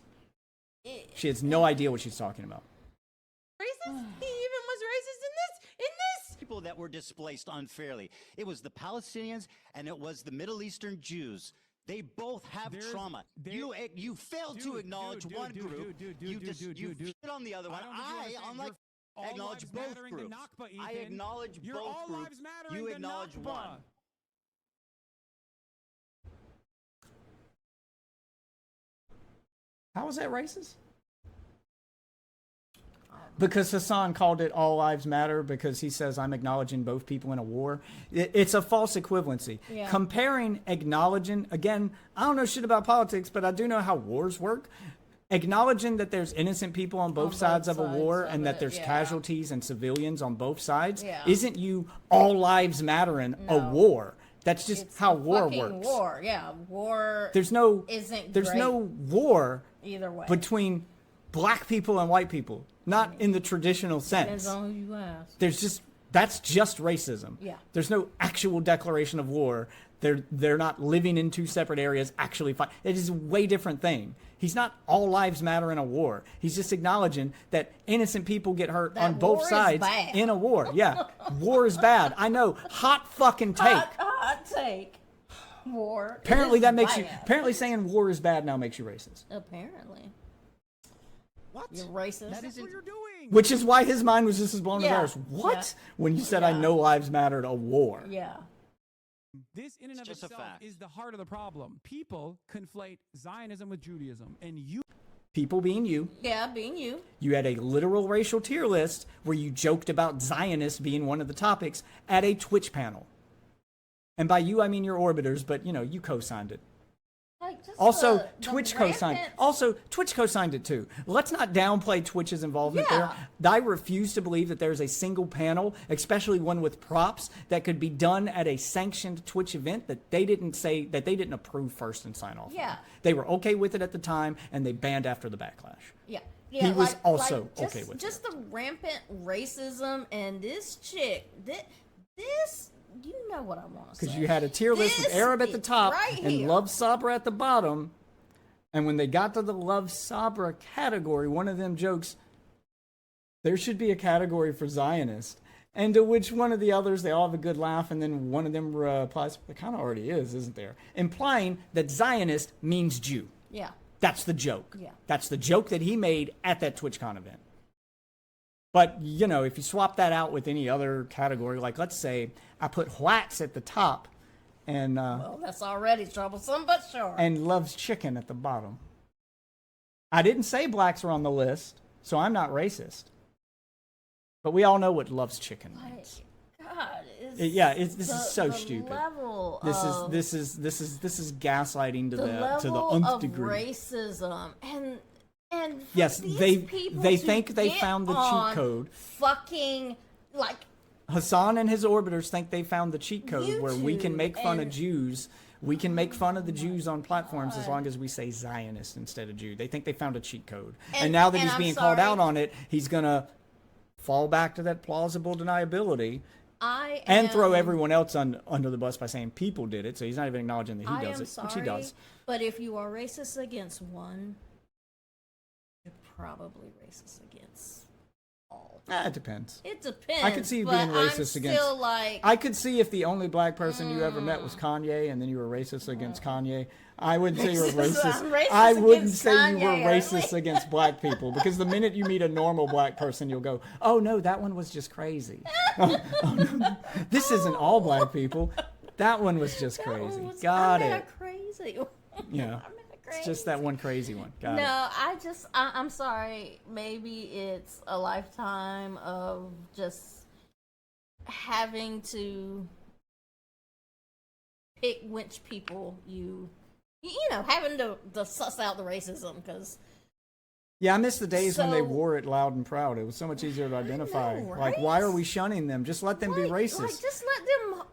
She has no idea what she's talking about. Racist? He even was racist in this. People that were displaced unfairly. It was the Palestinians and it was the Middle Eastern Jews. They both have trauma. You failed to acknowledge one group. You shit on the other one. I acknowledge both groups. I acknowledge both groups. You acknowledge one. How is that racist? Because Hassan called it all lives matter because he says I'm acknowledging both people in a war. It's a false equivalency. Yeah. Comparing, acknowledging, again, I don't know shit about politics, but I do know how wars work. Acknowledging that there's innocent people on both sides of a war and that there's casualties and civilians on both sides isn't you all lives mattering a war. That's just how war works. War, yeah, war. There's no great war either way between black people and white people, not in the traditional sense. Depends on who you ask. That's just racism. Yeah. There's no actual declaration of war. They're not living in two separate areas actually fight. It is a way different thing. He's not all lives matter in a war. He's just acknowledging that innocent people get hurt on both sides in a war. Yeah. War is bad. I know. Hot fucking take. Hot take. War. Apparently that makes you apparently saying war is bad now makes you racist. Apparently. What? You're racist. That is what you're doing. Which is why his mind was just as blown as ours. What? Yeah. When you said I know lives mattered a war. Yeah. This in and of just a itself fact. is the heart of the problem. People conflate Zionism with Judaism, and People being you. Yeah, being you. You had a literal racial tier list where you joked about Zionists being one of the topics at a Twitch panel. And by you, I mean your orbiters, but you co-signed it. Like just Also, Twitch co-signed. Also, Twitch co-signed it too. Let's not downplay Twitch's involvement there. I refuse to believe that there's a single panel, especially one with props, that could be done at a sanctioned Twitch event that they didn't approve first and sign off. Yeah. On. They were okay with it at the time, and they banned after the backlash. Yeah. He was also okay with it. Just the rampant racism and this chick. This. You know what I want to say. Because you had a tier list with Arab at the top and Love Sabra at the bottom. And when they got to the Love Sabra category, one of them jokes, there should be a category for Zionist. And to which one of the others, they all have a good laugh. And then one of them replies, there kind of already is, isn't there? Implying that Zionist means Jew. Yeah. That's the joke. Yeah. That's the joke that he made at that TwitchCon event. But, if you swap that out with any other category, like let's say I put whites at the top and... well, that's already troublesome, but sure. And loves chicken at the bottom. I didn't say blacks are on the list, so I'm not racist. But we all know what loves chicken means. God, this is so stupid. This is gaslighting to the nth degree. Racism and yes, they think they found the cheat code. Fucking Hassan and his orbiters think they found the cheat code where we can make fun of Jews. We can make fun of the Jews on platforms as long as we say Zionist instead of Jew. They think they found a cheat code. And now that he's being called out on it, he's going to fall back to that plausible deniability and throw everyone else under the bus by saying people did it. So he's not even acknowledging that he does it, which he does. But if you are racist against one, you're probably racist against all. It depends. It depends. I could see you being racist against. I could see if the only black person you ever met was Kanye, and then you were racist against Kanye. I wouldn't say you were racist. I wouldn't say you were racist against black people, because the minute you meet a normal black person, you'll go, "Oh no, that one was just crazy. Oh, no. This isn't all black people. That one was just crazy. Got it. Crazy. Yeah." It's just that one crazy one. Got it. I'm sorry. Maybe it's a lifetime of just having to pick which people having to suss out the racism, because. Yeah, I miss the days when they wore it loud and proud. It was so much easier to identify. Know, right? Like, why are we shunning them? Just let them be racist. Just let them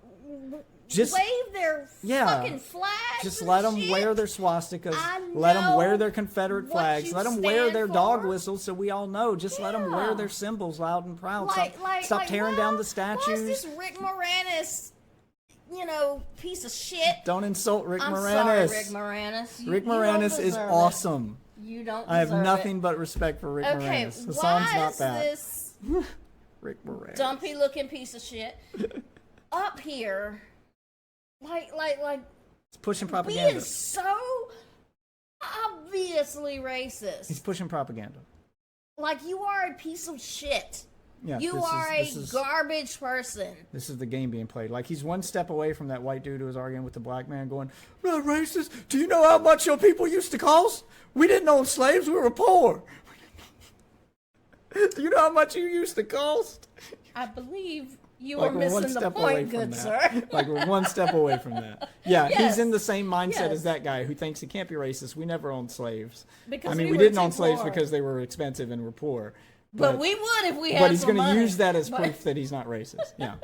wave their fucking flags. Just let them wear their swastikas. Let them wear their Confederate flags. Let them wear their dog whistles so we all know. Just let them wear their symbols loud and proud. Stop tearing down the statues. Why is this Rick Moranis, piece of shit? Don't insult Rick Moranis. I'm sorry, Rick Moranis. Rick Moranis is awesome. You don't. I have deserve nothing it. but respect for Rick Okay, Moranis. Hassan's why not is that. this Rick Moranis. dumpy-looking piece of shit up here, like He's pushing propaganda. being so obviously racist? He's pushing propaganda. Like you are a piece of shit. Yeah, You are a garbage person. This is the game being played. Like, he's one step away from that white dude who was arguing with the black man going, "We're not racist. Do you know how much your people used to cost? We didn't own slaves. We were poor. Do you know how much you used to cost?" I believe you Like, are we're one missing the step away point, from good that. sir. Like, we're one step away from that. Yeah, Yes. he's in the same mindset Yes. as that guy who thinks he can't be racist. We never owned slaves. Because I mean, we we were didn't too own slaves poor. because they were expensive and we're poor. But we would if we had But he's some going to money. use that as But- proof that he's not racist. Yeah.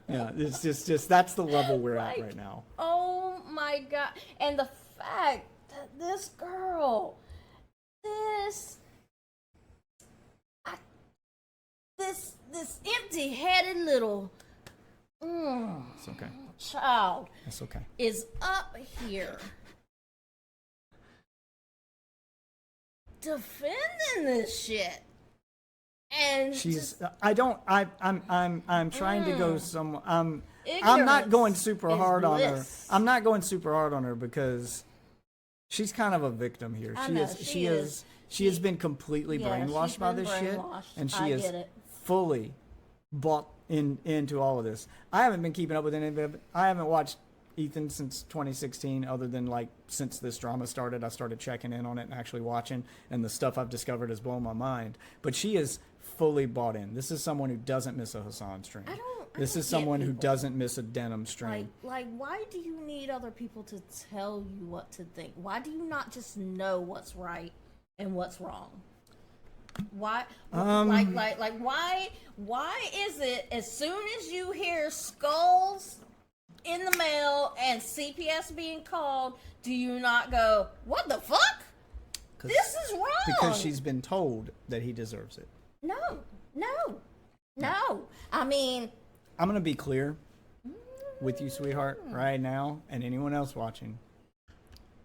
Yeah, it's just that's the level we're at Like, right now. Oh my god! And the fact that this girl, this empty-headed little It's okay. child It's okay. is up here defending this shit, and She's. just I'm trying to go some. I'm not ignorance going super is hard on her. bliss. I'm not going super hard on her because she's kind of a victim here. I She know, is. she She is. is. She has been completely Yeah, brainwashed she's by been this shit, brainwashed. and she I is get it. fully bought into all of this. I haven't been keeping up with any of it. I haven't watched Ethan since 2016, other than like since this drama started. I started checking in on it and actually watching, and the stuff I've discovered has blown my mind. But she is fully bought in. This is someone who doesn't miss a Hassan stream. This is get someone who people. doesn't miss a denim stream. Like, why do you need other people to tell you what to think? Why do you not just know what's right and what's wrong? Why, like, why is it as soon as you hear skulls in the mail and CPS being called, do you not go, what the fuck? This is wrong. Because she's been told that he deserves it. No. I mean, I'm going to be clear with you, sweetheart, right now, and anyone else watching.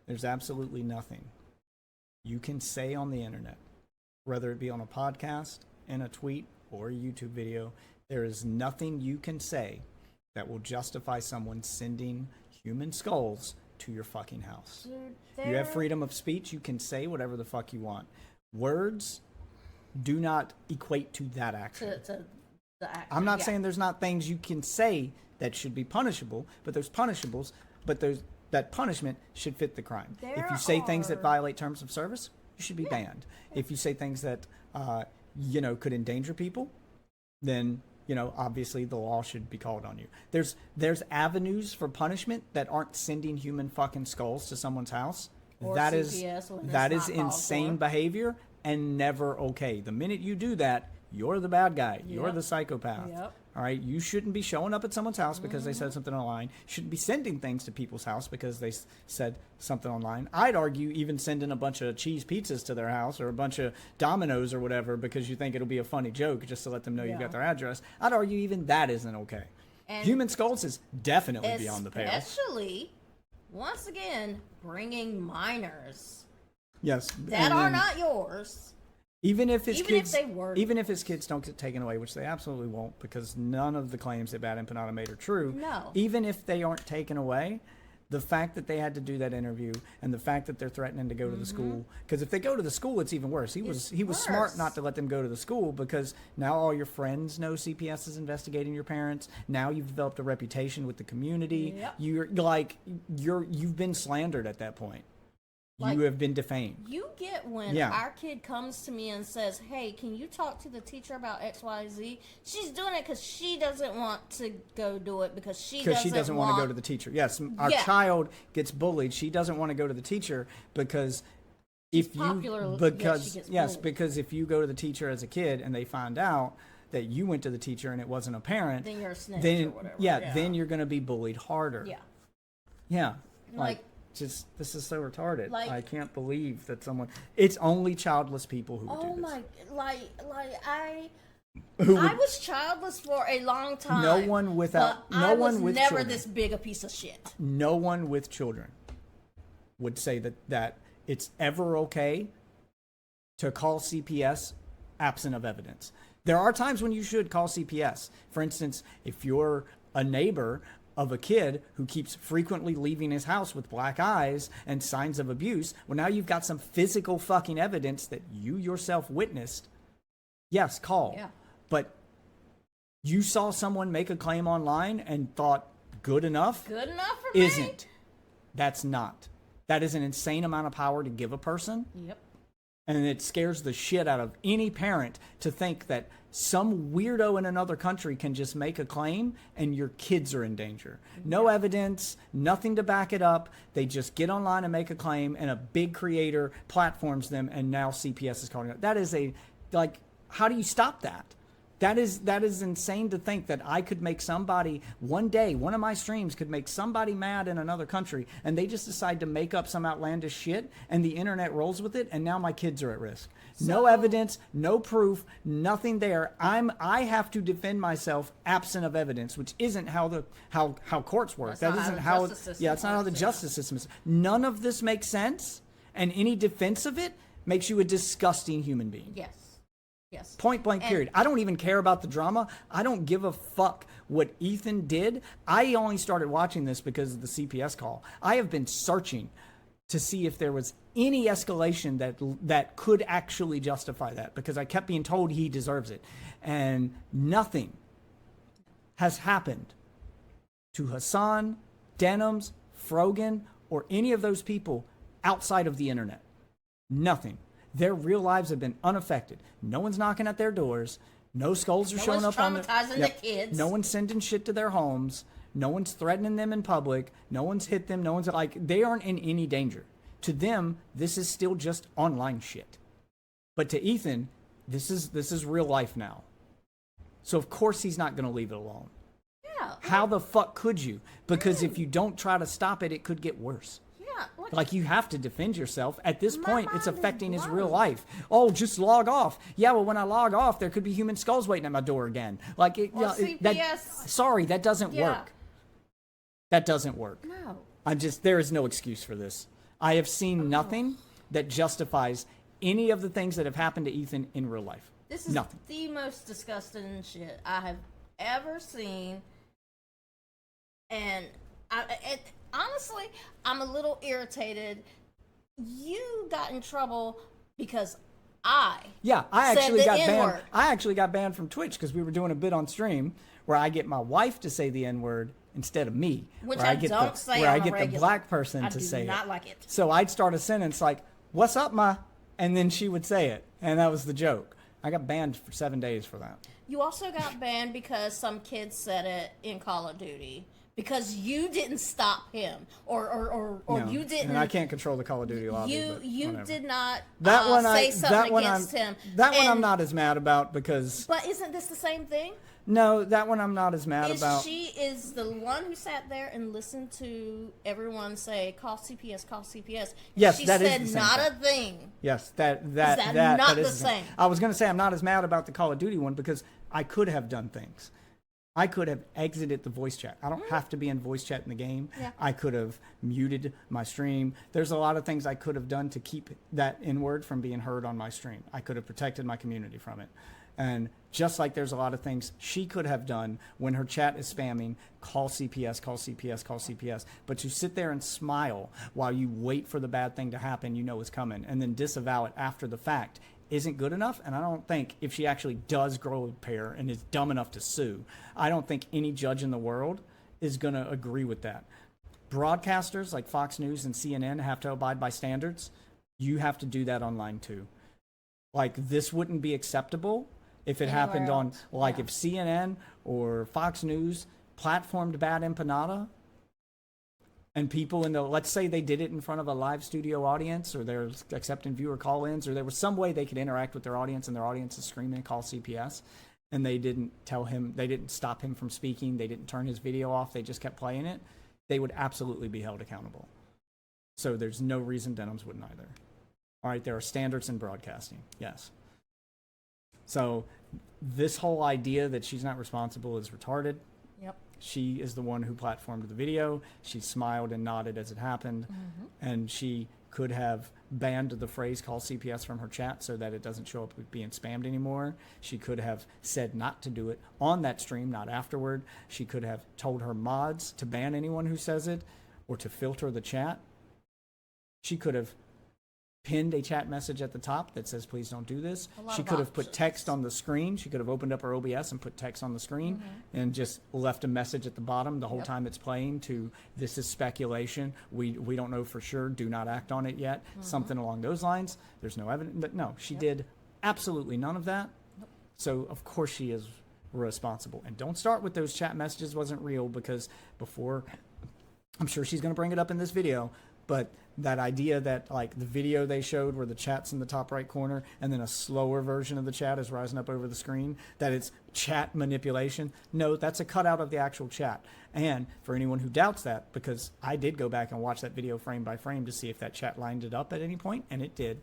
There's absolutely nothing you can say on the internet, whether it be on a podcast, in a tweet, or a YouTube video. There is nothing you can say that will justify someone sending human skulls to your fucking house. dude, You have freedom of speech. You can say whatever the fuck you want. Words do not equate to that action. to the action. I'm not Yeah. saying there's not things you can say that should be punishable, but there's punishables, but that punishment should fit the crime. If you say things that violate terms of service, you should be banned. If you say things that could endanger people, then obviously the law should be called on you. There's avenues for punishment that aren't sending human fucking skulls to someone's house. Or That CPS when is it's that not is called insane for. behavior and never okay. The minute you do that, you're the bad guy. You're Yep. the psychopath. Yep. All right, you shouldn't be showing up at someone's house because they said something online. You shouldn't be sending things to people's house because they said something online. I'd argue even sending a bunch of cheese pizzas to their house or a bunch of Dominoes or whatever because you think it'll be a funny joke just to let them know you got their address. I'd argue even that isn't okay. And Human skulls is definitely beyond the pale. Especially, once again, bringing minors Yes, that and are then not yours. even if his even if kids, they were. even if his kids don't get taken away, which they absolutely won't, because none of the claims that Bad Empanada made are true. No. Even if they aren't taken away, the fact that they had to do that interview and the fact that they're threatening to go to the school, because if they go to the school, it's even worse. He was smart worse. not to let them go to the school, because now all your friends know CPS is investigating your parents. Now you've developed a reputation with the community. Yep. You've been slandered at that point. Like, you have been defamed. You get when Yeah. our kid comes to me and says, hey, can you talk to the teacher about XYZ? She's doing it because she doesn't want to go do it because she doesn't want to go to the teacher. Yes, our Yeah. child gets bullied. She doesn't want to go to the teacher because if you popular, yet because she gets yes bullied. because if you go to the teacher as a kid and they find out that you went to the teacher and it wasn't a parent, Then you're a snitch then or whatever. then you're going to be bullied harder. Yeah. Like just this is so retarded. Like- I can't believe that someone. It's only childless people who would Oh do this. my, I Who would, was childless for a long time. No one without- but no I one was with never children. this big a piece of shit. no one with children would say that it's ever okay to call CPS absent of evidence. There are times when you should call CPS. For instance, if you're a neighbor of a kid who keeps frequently leaving his house with black eyes and signs of abuse, well, now you've got some physical fucking evidence that you yourself witnessed. Yes, call. Yeah. But you saw someone make a claim online and thought, good enough? Good enough for me? Isn't. That's not. That is an insane amount of power to give a person. Yep. And it scares the shit out of any parent to think that some weirdo in another country can just make a claim and your kids are in danger. No evidence, nothing to back it up. They just get online and make a claim, and a big creator platforms them, and now CPS is calling it. That is how do you stop that? That is insane to think that I could make somebody, one day, one of my streams could make somebody mad in another country, and they just decide to make up some outlandish shit, and the internet rolls with it, and now my kids are at risk. No evidence, no proof, nothing there. I have to defend myself absent of evidence, which isn't how courts work. That isn't how it's not how the justice system is. None of this makes sense, and any defense of it makes you a disgusting human being. Yes. Yes. Point blank, period. I don't even care about the drama. I don't give a fuck what Ethan did. I only started watching this because of the CPS call. I have been searching to see if there was any escalation that could actually justify that, because I kept being told he deserves it. And nothing has happened to Hassan, Denims, Frogan, or any of those people outside of the internet. Nothing. Their real lives have been unaffected. No one's knocking at their doors. No skulls are showing up on their... traumatizing the kids. No one's sending shit to their homes. No one's threatening them in public. No one's hit them. No one's they aren't in any danger. To them, this is still just online shit. But to Ethan, this is real life now. So of course he's not going to leave it alone. Yeah. How the fuck could you? Because if you don't try to stop it, it could get worse. Like, you have to defend yourself. At this point, it's affecting his real life. Oh, just log off. Yeah, well, when I log off, there could be human skulls waiting at my door again. Like, sorry, that doesn't work. That doesn't work. No. There is no excuse for this. I have seen nothing that justifies any of the things that have happened to Ethan in real life. This is the most disgusting shit I have ever seen. And honestly, I'm a little irritated. You got in trouble because I actually got banned. I actually got banned from Twitch because we were doing a bit on stream where I get my wife to say the N-word instead of me. Which I don't say where on I a get regular. the black person I to do say not it. like it. So I'd start a sentence like, "What's up, ma?" And then she would say it, and that was the joke. I got banned for 7 days for that. You also got banned because some kid said it in Call of Duty. Because you didn't stop him, or you didn't. And I can't control the Call of Duty lobby. You did not say something against him. That one I'm not as mad about because. But isn't this the same thing? No, that one I'm not as mad about. She is the one who sat there and listened to everyone say, "Call CPS, call CPS." Yes, she that said is the same not thing. a thing. Yes, that not is the same. I was going to say I'm not as mad about the Call of Duty one because I could have done things. I could have exited the voice chat. I don't have to be in voice chat in the game. Yeah. I could have muted my stream. There's a lot of things I could have done to keep that N-word from being heard on my stream. I could have protected my community from it. And just like there's a lot of things she could have done when her chat is spamming, call CPS, call CPS, call CPS. But you sit there and smile while you wait for the bad thing to happen you know is coming, and then disavow it after the fact isn't good enough. And I don't think if she actually does grow a pair and is dumb enough to sue, I don't think any judge in the world is going to agree with that. Broadcasters like Fox News and CNN have to abide by standards. You have to do that online too. Like, this wouldn't be acceptable if it happened on, like, if CNN or Fox News platformed bad empanada and people in the, let's say they did it in front of a live studio audience, or they're accepting viewer call-ins, or there was some way they could interact with their audience and their audience is screaming, call CPS, and they didn't tell him, they didn't stop him from speaking, they didn't turn his video off, they just kept playing it, they would absolutely be held accountable. So there's no reason Denims wouldn't either. All right, there are standards in broadcasting, yes. So this whole idea that she's not responsible is retarded. Yep. She is the one who platformed the video. She smiled and nodded as it happened. And she could have banned the phrase call CPS from her chat so that it doesn't show up with being spammed anymore. She could have said not to do it on that stream, not afterward. She could have told her mods to ban anyone who says it or to filter the chat. She could have pinned a chat message at the top that says, please don't do this. She could have put text on the screen. She could have opened up her OBS and put text on the screen and just left a message at the bottom the whole time it's playing to, this is speculation. We don't know for sure. Do not act on it yet. Something along those lines. There's no evidence. But no, she did absolutely none of that. So, of course, she is responsible. And don't start with those chat messages wasn't real, because before, I'm sure she's going to bring it up in this video, but that idea that like the video they showed where the chat's in the top right corner and then a slower version of the chat is rising up over the screen, that it's chat manipulation. No, that's a cutout of the actual chat. And for anyone who doubts that, because I did go back and watch that video frame by frame to see if that chat lined it up at any point, and it did.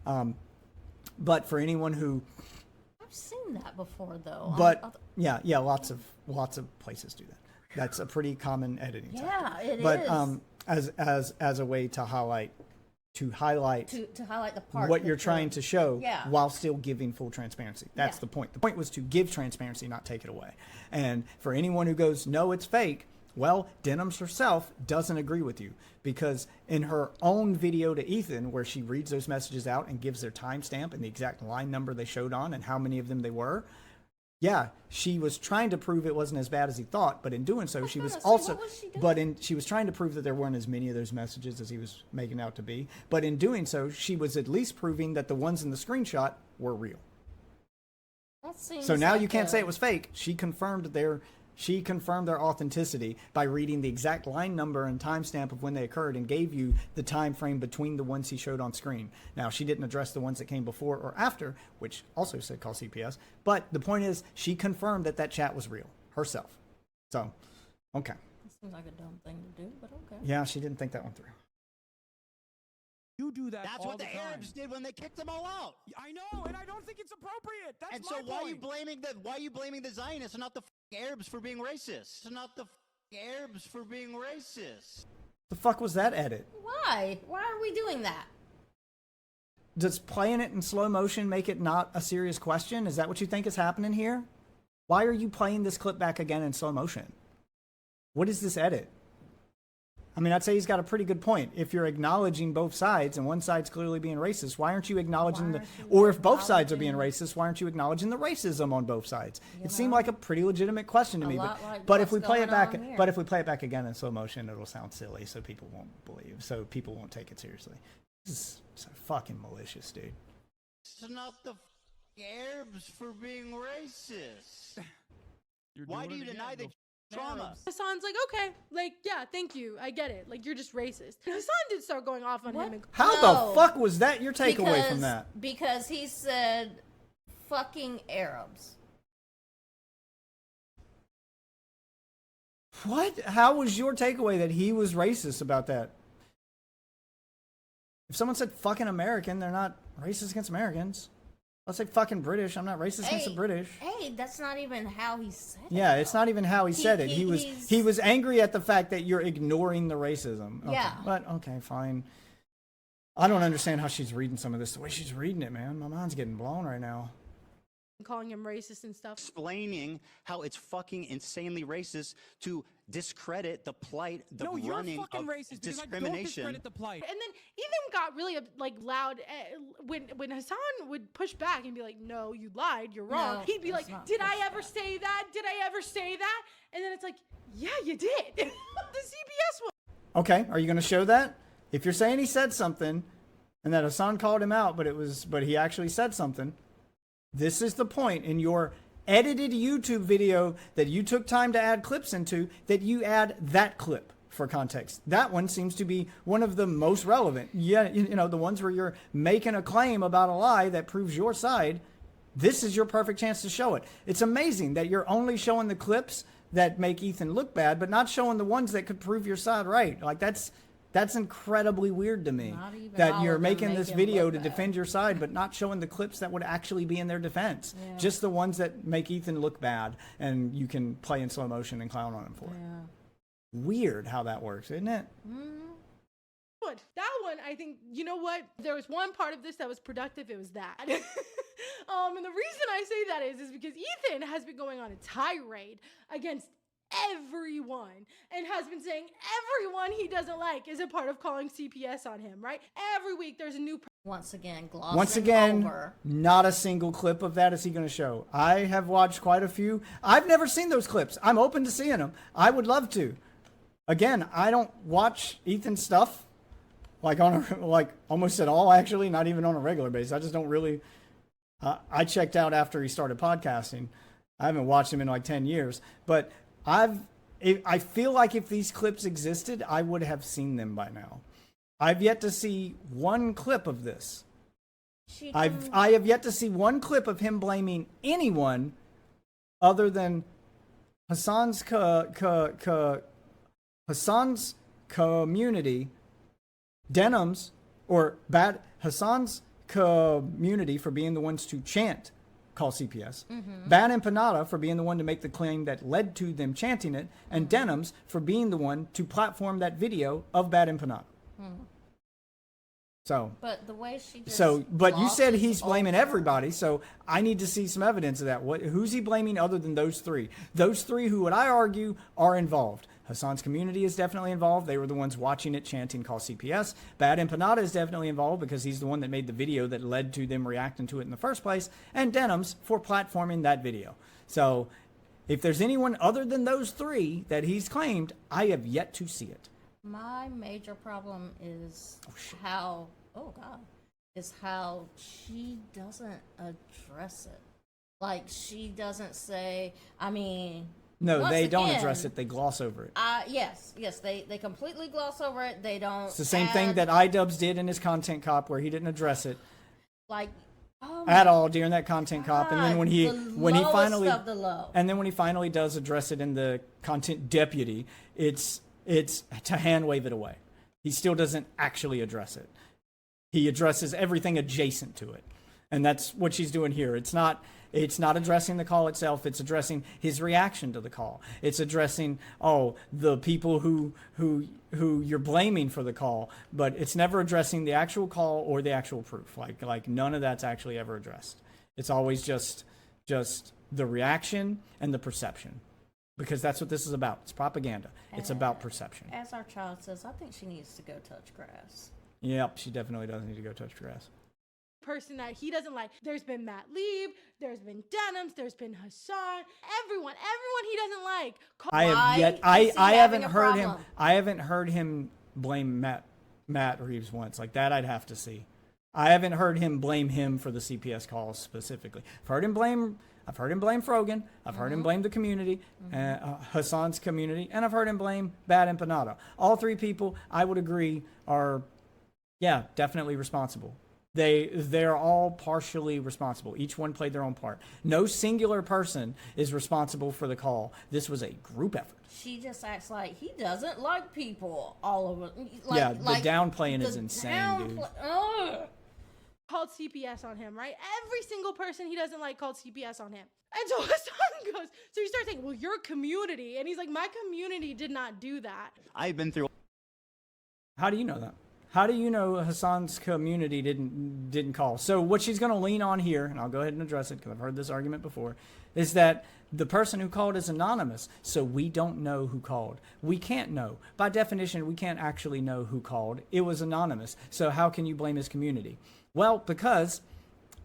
But for anyone who... I've seen that before though. But yeah, lots of places do that. That's a pretty common editing tactic. Yeah, it is. But as a way to highlight to highlight the part what you're trying to show while still giving full transparency. That's the point. The point was to give transparency, not take it away. And for anyone who goes, no, it's fake, well, Denims herself doesn't agree with you, because in her own video to Ethan, where she reads those messages out and gives their timestamp and the exact line number they showed on and how many of them they were, yeah, she was trying to prove it wasn't as bad as he thought, but in doing so, she was also, she was trying to prove that there weren't as many of those messages as he was making out to be. But in doing so, she was at least proving that the ones in the screenshot were real. So now you can't say it was fake. She confirmed their authenticity by reading the exact line number and timestamp of when they occurred and gave you the time frame between the ones he showed on screen. Now, she didn't address the ones that came before or after, which also said call CPS. But the point is, she confirmed that chat was real herself. So, okay. That seems like a dumb thing to do, but okay. Yeah, she didn't think that one through. You do that. That's what the Arabs did when they kicked them all out. I know, and I don't think it's appropriate. That's and my so why point. are you blaming the Zionists and not the Arabs for being racist? Not the Arabs for being racist. The fuck was that edit? Why? Why are we doing that? Does playing it in slow motion make it not a serious question? Is that what you think is happening here? Why are you playing this clip back again in slow motion? What is this edit? I mean, I'd say he's got a pretty good point. If you're acknowledging both sides and one side's clearly being racist, why aren't you acknowledging or if both sides are being racist, why aren't you acknowledging the racism on both sides? It seemed like a pretty legitimate question to me. But if we play it back again in slow motion, it'll sound silly, so people won't believe. So people won't take it seriously. This is so fucking malicious, dude. It's not the Arabs for being racist. Why do you deny the trauma? Hassan's like, okay, like, yeah, thank you, I get it. Like, you're just racist. Hassan did start going off on him. How the fuck was that your takeaway from that? Because he said, fucking Arabs. What? How was your takeaway that he was racist about that? If someone said fucking American, they're not racist against Americans. Let's say fucking British. I'm not racist against the British. Hey, that's not even how he said it. Yeah, it's not even how he said it. He was angry at the fact that you're ignoring the racism. Okay. Yeah. But okay, fine. I don't understand how she's reading some of this. The way she's reading it, man. My mind's getting blown right now. Calling him racist and stuff. Explaining how it's fucking insanely racist to discredit the plight, the running of discrimination. I don't discredit the plight. And then Ethan got really like loud when Hassan would push back and be like, "No, you lied. You're wrong." No, he'd be like, "Did I ever say that? Did I ever say that?" And then it's like, "Yeah, you did." The CPS one. Okay, are you going to show that? If you're saying he said something, and that Hassan called him out, but he actually said something. This is the point in your edited YouTube video that you took time to add clips into, that you add that clip for context. That one seems to be one of the most relevant. Yeah, you know, the ones where you're making a claim about a lie that proves your side. This is your perfect chance to show it. It's amazing that you're only showing the clips that make Ethan look bad, but not showing the ones that could prove your side right. Like that's incredibly weird to me, that you're making this video to defend your side, but not showing the clips that would actually be in their defense. Yeah. Just the ones that make Ethan look bad and you can play in slow motion and clown on him for it. Weird how that works, isn't it? That one, I think, you know what? There was one part of this that was productive. It was that. And the reason I say that is because Ethan has been going on a tirade against everyone and has been saying everyone he doesn't like is a part of calling CPS on him, right? Every week there's a new Once again, over. Not a single clip of that is he going to show. I have watched quite a few. I've never seen those clips. I'm open to seeing them. I would love to. Again, I don't watch Ethan's stuff like almost at all, actually, not even on a regular basis. I just don't really. I checked out after he started podcasting. I haven't watched him in like 10 years, but I feel like if these clips existed, I would have seen them by now. I've yet to see one clip of this. I have yet to see one clip of him blaming anyone other than Hassan's Hassan's community, Denim's, or Hassan's community for being the ones to chant call CPS, Bad Empanada for being the one to make the claim that led to them chanting it, and Denim's for being the one to platform that video of Bad Empanada. So, but the way she just but you said he's blaming everybody, so I need to see some evidence of that. Who's he blaming other than those three? Those three who would I argue are involved. Hassan's community is definitely involved. They were the ones watching it chanting call CPS. Bad Empanada is definitely involved because he's the one that made the video that led to them reacting to it in the first place. And Denim's for platforming that video. So if there's anyone other than those three that he's claimed, I have yet to see it. My major problem is how she doesn't address it. Like, she doesn't say, no, they don't address it. They gloss over it. Yes, they completely gloss over it. They don't. It's the same thing that iDubbbz did in his Content Cop, where he didn't address it at all during that Content Cop. And then when he finally does address it in the Content Deputy, it's to hand wave it away. He still doesn't actually address it. He addresses everything adjacent to it, and that's what she's doing here. It's not addressing the call itself. It's addressing his reaction to the call. It's addressing the people who you're blaming for the call, but it's never addressing the actual call or the actual proof. Like none of that's actually ever addressed. It's always just the reaction and the perception. Because that's what this is about. It's propaganda. It's about perception. As our child says, I think she needs to go touch grass. Yep, she definitely does need to go touch grass. Person that he doesn't like. There's been Matt Lieb, there's been Denim's, there's been Hassan, everyone he doesn't like. I haven't heard him blame Matt Reeves once. Like that I'd have to see. I haven't heard him blame him for the CPS calls specifically. I've heard him blame Frogan. I've heard him blame the community, Hassan's community, and I've heard him blame Bad Empanada. All three people, I would agree, are, definitely responsible. They're all partially responsible. Each one played their own part. No singular person is responsible for the call. This was a group effort. She just acts like he doesn't like people. All of it. The downplaying is insane, dude. Called CPS on him, right? Every single person he doesn't like called CPS on him. And so Hassan goes, so he starts saying, well, your community. And he's like, my community did not do that. I've been through. How do you know that? How do you know Hassan's community didn't call? So what she's going to lean on here, and I'll go ahead and address it because I've heard this argument before, is that the person who called is anonymous, so we don't know who called. We can't know. By definition, we can't actually know who called. It was anonymous. So how can you blame his community? Well, because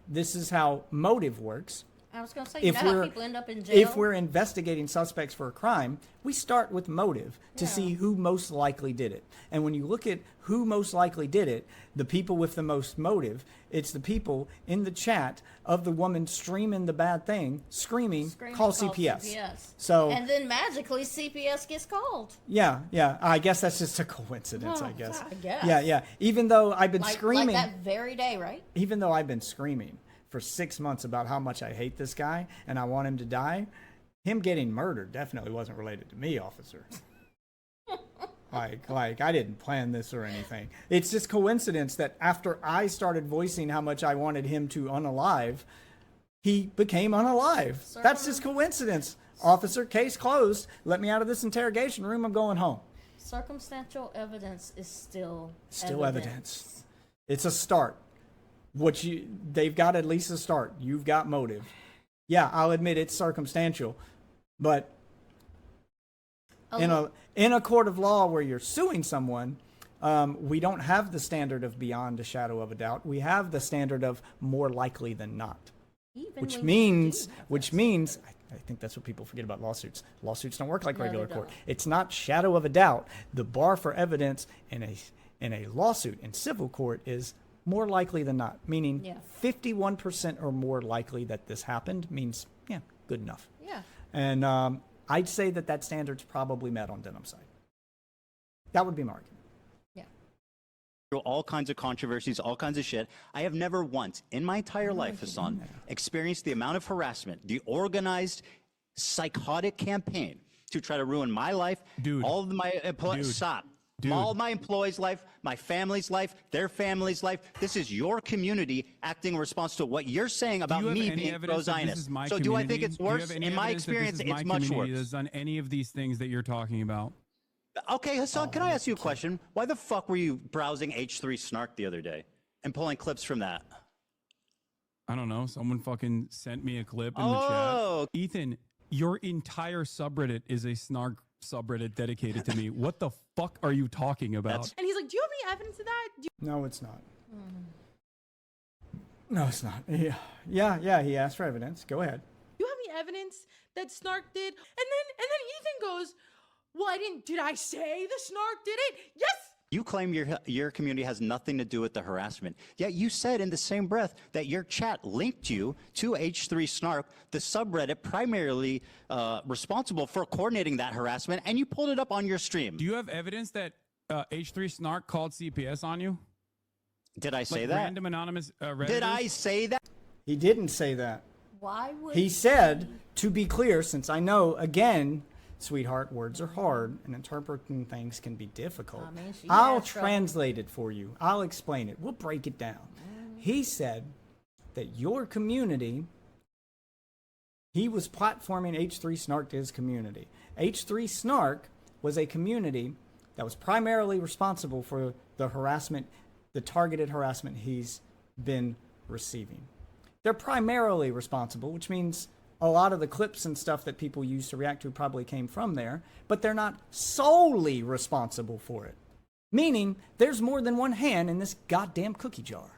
this is how motive works. I was going to say, how people end up in jail? If we're investigating suspects for a crime, we start with motive to see who most likely did it. And when you look at who most likely did it, the people with the most motive, it's the people in the chat of the woman streaming the bad thing, screaming call CPS. So, and then magically CPS gets called. Yeah. I guess that's just a coincidence, I guess. I guess. Yeah. Even though I've been screaming. Like that very day, right? Even though I've been screaming for 6 months about how much I hate this guy and I want him to die, him getting murdered definitely wasn't related to me, officer. Like I didn't plan this or anything. It's just coincidence that after I started voicing how much I wanted him to unalive, he became unalive. That's just coincidence. Officer, case closed. Let me out of this interrogation room. I'm going home. Circumstantial evidence is still evidence. It's a start. They've got at least a start. You've got motive. Yeah, I'll admit it's circumstantial, but in a court of law where you're suing someone, we don't have the standard of beyond a shadow of a doubt. We have the standard of more likely than not, which means I think that's what people forget about lawsuits. Lawsuits don't work like regular court. It's not shadow of a doubt. The bar for evidence in a lawsuit in civil court is more likely than not, meaning 51% or more likely that this happened means, good enough. Yeah. And I'd say that standard's probably met on Denham's side. That would be my argument. Through all kinds of controversies, all kinds of shit. I have never once in my entire life, Hassan, experienced the amount of harassment, the organized, psychotic campaign to try to ruin my life, all of my employees. All my employees' life, my family's life, their family's life. This is your community acting in response to what you're saying about me being pro-Zionist. So do I think it's worse? In my experience, it's much worse. Has done any of these things that you're talking about? Okay, Hassan, can I ask you a question? Why the fuck were you browsing H3 Snark the other day and pulling clips from that? I don't know. Someone fucking sent me a clip in the chat. Ethan, your entire subreddit is a snark subreddit dedicated to me. What the fuck are you talking about? And he's like, do you have any evidence of that? No, it's not. No, it's not. Yeah, he asked for evidence. Go ahead. Do you have any evidence that Snark did? And then Ethan goes, well, did I say the Snark did it? Yes! You claim your community has nothing to do with the harassment. Yet you said in the same breath that your chat linked you to H3 Snark, the subreddit primarily responsible for coordinating that harassment, and you pulled it up on your stream. Do you have evidence that H3 Snark called CPS on you? Did I say like that? Random anonymous Redditors? Did I say that? He didn't say that. Why would he said, to be clear, since I know, again, sweetheart, words are hard and interpreting things can be difficult. I'll translate it for you. I'll explain it. We'll break it down. He said that your community, he was platforming H3 Snark to his community. H3 Snark was a community that was primarily responsible for the harassment, the targeted harassment he's been receiving. They're primarily responsible, which means a lot of the clips and stuff that people use to react to probably came from there, but they're not solely responsible for it. Meaning, there's more than one hand in this goddamn cookie jar.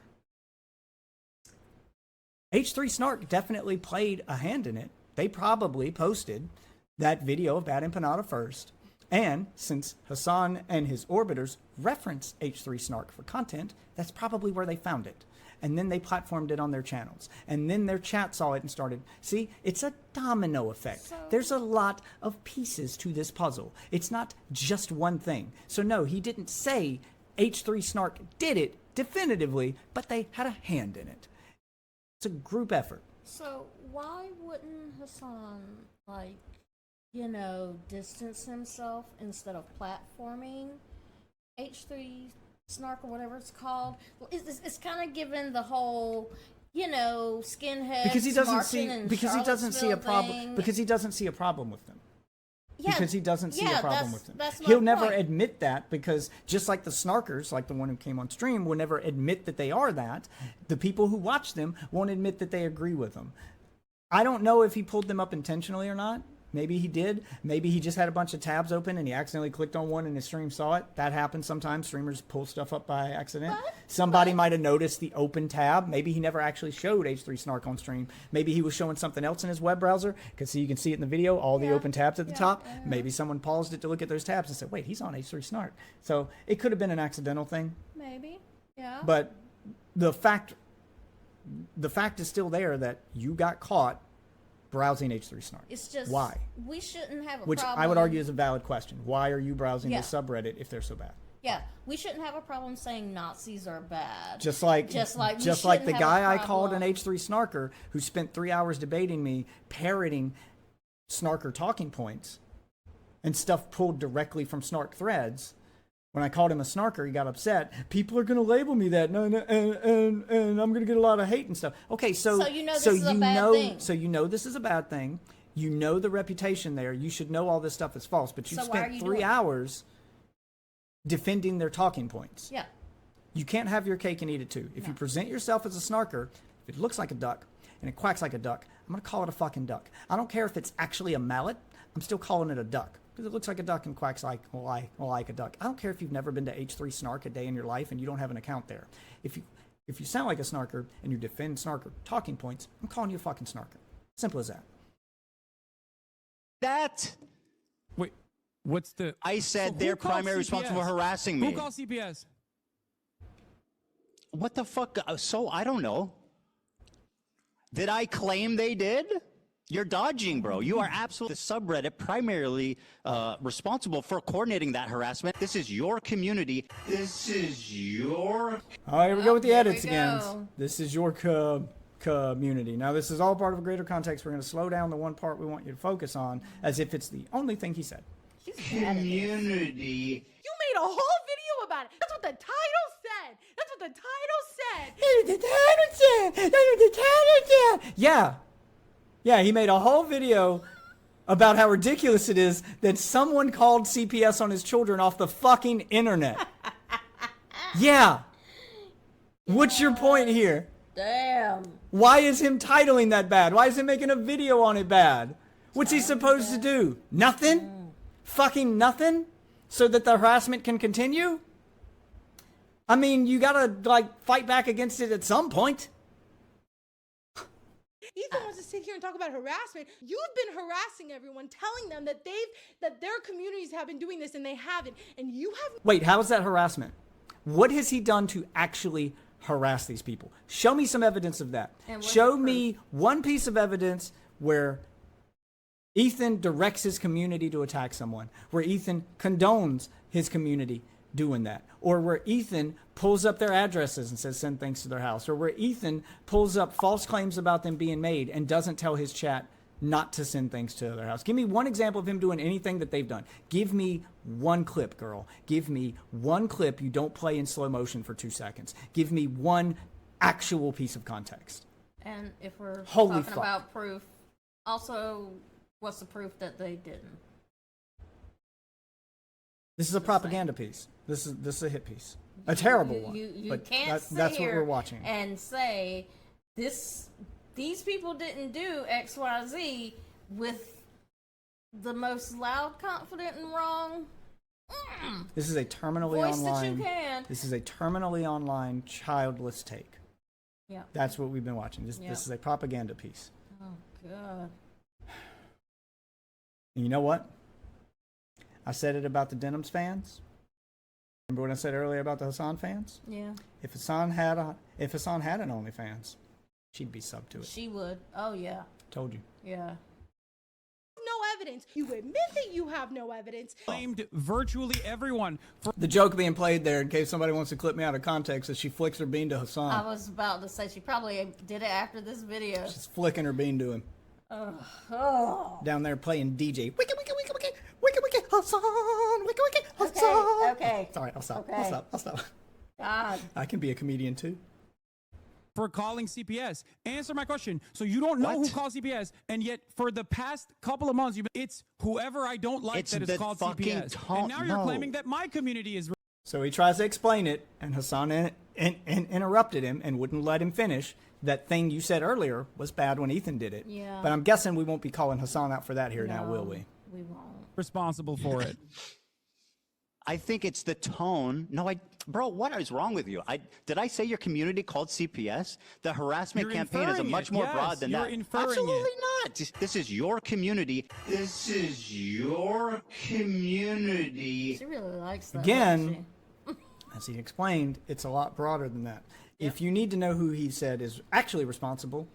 H3 Snark definitely played a hand in it. They probably posted that video of Bad Empanada first. And since Hassan and his orbiters reference H3 Snark for content, that's probably where they found it. And then they platformed it on their channels. And then their chat saw it and started. See, it's a domino effect. There's a lot of pieces to this puzzle. It's not just one thing. So no, he didn't say H3 Snark did it definitively, but they had a hand in it. It's a group effort. So why wouldn't Hassan, distance himself instead of platforming H3 Snark or whatever it's called? It's kind of given the whole, skinhead because he doesn't see a problem with them. Yeah, because he doesn't see a problem with them. That's He'll never admit that, because just like the snarkers, like the one who came on stream, will never admit that they are that. The people who watch them won't admit that they agree with them. I don't know if he pulled them up intentionally or not. Maybe he did. Maybe he just had a bunch of tabs open and he accidentally clicked on one and his stream saw it. That happens sometimes. Streamers pull stuff up by accident. Somebody might have noticed the open tab. Maybe he never actually showed H3 Snark on stream. Maybe he was showing something else in his web browser, because you can see it in the video, all the open tabs at the top. Maybe someone paused it to look at those tabs and said, wait, he's on H3 Snark. So it could have been an accidental thing. Maybe, yeah. But the fact is still there that you got caught browsing H3 Snark. It's just, why? We shouldn't have a Which problem. I would argue is a valid question. Why are you browsing this subreddit if they're so bad? Yeah, we shouldn't have a problem saying Nazis are bad. Just like the guy I called an H3 Snarker who spent 3 hours debating me, parroting Snarker talking points and stuff pulled directly from Snark threads. When I called him a snarker, he got upset. People are going to label me that, and I'm going to get a lot of hate and stuff. Okay, so you know this is a bad thing. So you know this is a bad thing. You know the reputation there. You should know all this stuff is false. But you spent 3 hours defending their talking points. Yeah. You can't have your cake and eat it too. If you present yourself as a snarker, if it looks like a duck and it quacks like a duck, I'm going to call it a fucking duck. I don't care if it's actually a mallet. I'm still calling it a duck because it looks like a duck and quacks like a duck. I don't care if you've never been to H3 Snark a day in your life and you don't have an account there. If you sound like a snarker and you defend snarker talking points, I'm calling you a fucking snarker. Simple as that. Wait, what's the... I said they're primarily responsible for harassing me. Who called CPS? What the fuck? So, I don't know. Did I claim they did? You're dodging, bro. You are absolutely the subreddit primarily responsible for coordinating that harassment. This is your community. This is your... Oh, here we go with the edits again. This is your community. Now, this is all part of a greater context. We're going to slow down the one part we want you to focus on as if it's the only thing he said. Community. You made a whole video about it. That's what the title said. That's what the title said. Yeah. Yeah, he made a whole video about how ridiculous it is that someone called CPS on his children off the fucking internet. Yeah. What's your point here? Damn. Why is him titling that bad? Why is he making a video on it bad? What's he supposed to do? Nothing? Fucking nothing? So that the harassment can continue? I mean, you gotta, like, fight back against it at some point. Ethan wants to sit here and talk about harassment. You've been harassing everyone, telling them that their communities have been doing this and they haven't. And you have... Wait, how is that harassment? What has he done to actually harass these people? Show me some evidence of that. Show me one piece of evidence where Ethan directs his community to attack someone, where Ethan condones his community doing that, or where Ethan pulls up their addresses and says send things to their house, or where Ethan pulls up false claims about them being made and doesn't tell his chat not to send things to their house. Give me one example of him doing anything that they've done. Give me one clip, girl. Give me one clip you don't play in slow motion for 2 seconds. Give me one actual piece of context. And if we're Holy talking fuck. about proof, also, what's the proof that they didn't? This is a propaganda piece. This is a hit piece. A terrible one. You but can't sit that's what here we're watching. and say these people didn't do XYZ with the most loud, confident, and wrong. This is a terminally Voice that online. you can. This is a terminally online childless take. Yeah. That's what we've been watching. This is a propaganda piece. Oh God. And you know what? I said it about the Denims fans. Remember what I said earlier about the Hassan fans? Yeah. If Hassan had an OnlyFans, she'd be sub to it. She would. Oh yeah. Told you. Yeah. no evidence. You admit that you have no evidence. Blamed virtually everyone for the joke being played there, in case somebody wants to clip me out of context, is she flicks her bean to Hassan. I was about to say she probably did it after this video. She's flicking her bean to him. Down there playing DJ. Wiki, wiki, wiki, wiki, wiki, wiki, Hassan, wiki, wiki, Hassan. Okay. It's all right, I'll stop. Okay. I'll stop. God. I can be a comedian too. for calling CPS. Answer my question. So you don't know who called CPS, and yet for the past couple of months, it's whoever I don't like that is called CPS. And now you're claiming that my community is... So he tries to explain it, and Hassan interrupted him and wouldn't let him finish. That thing you said earlier was bad when Ethan did it. Yeah. But I'm guessing we won't be calling Hassan out for that here now, will we? We won't. Responsible for it. I think it's the tone. No, bro, what is wrong with you? Did I say your community called CPS? The harassment You're campaign is a inferring much it. more Yes, broad than you're that. inferring Absolutely it. not. This is your community. This is your community. She really likes that. Again, as he explained, it's a lot broader than that. If you need to know who he said is actually responsible,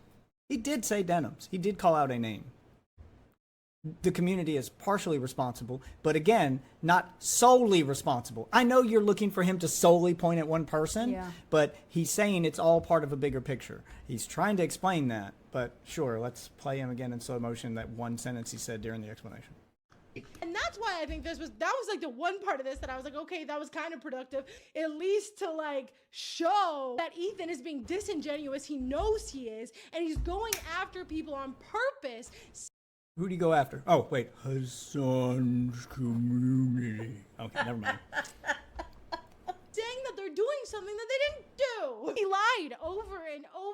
he did say Denims. He did call out a name. The community is partially responsible, but again, not solely responsible. I know you're looking for him to solely point at one person, but he's saying it's all part of a bigger picture. He's trying to explain that, but sure, let's play him again in slow motion, that one sentence he said during the explanation. And that's why I think that was like the one part of this that I was like, okay, that was kind of productive, at least to like show that Ethan is being disingenuous. He knows he is, and he's going after people on purpose. Who do you go after? Oh, wait. Hassan's community. Okay, never mind.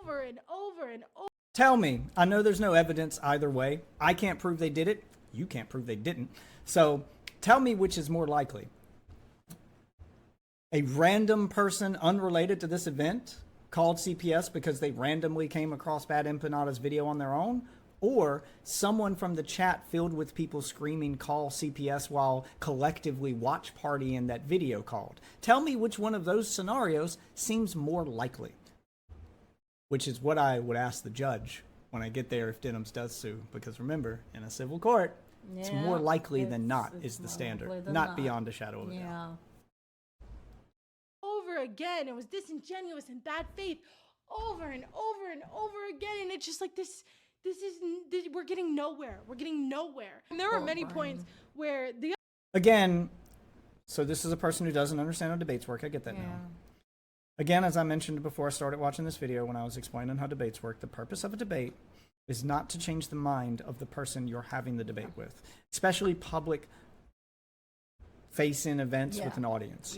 over and over and over. Tell me, I know there's no evidence either way. I can't prove they did it. You can't prove they didn't. So tell me which is more likely. A random person unrelated to this event called CPS because they randomly came across Bad Empanada's video on their own, or someone from the chat filled with people screaming call CPS while collectively watch party in that video called. Tell me which one of those scenarios seems more likely. Which is what I would ask the judge when I get there if Denham's does sue. Because remember, in a civil court, it's more likely than not is the standard. Not beyond a shadow of a doubt. Over again, it was disingenuous and bad faith. Over and over and over again. And it's just like we're getting nowhere. We're getting nowhere. And there were many points where Again, so this is a person who doesn't understand how debates work. I get that now. Again, as I mentioned before I started watching this video, when I was explaining how debates work, the purpose of a debate is not to change the mind of the person you're having the debate with, especially public face-in events with an audience.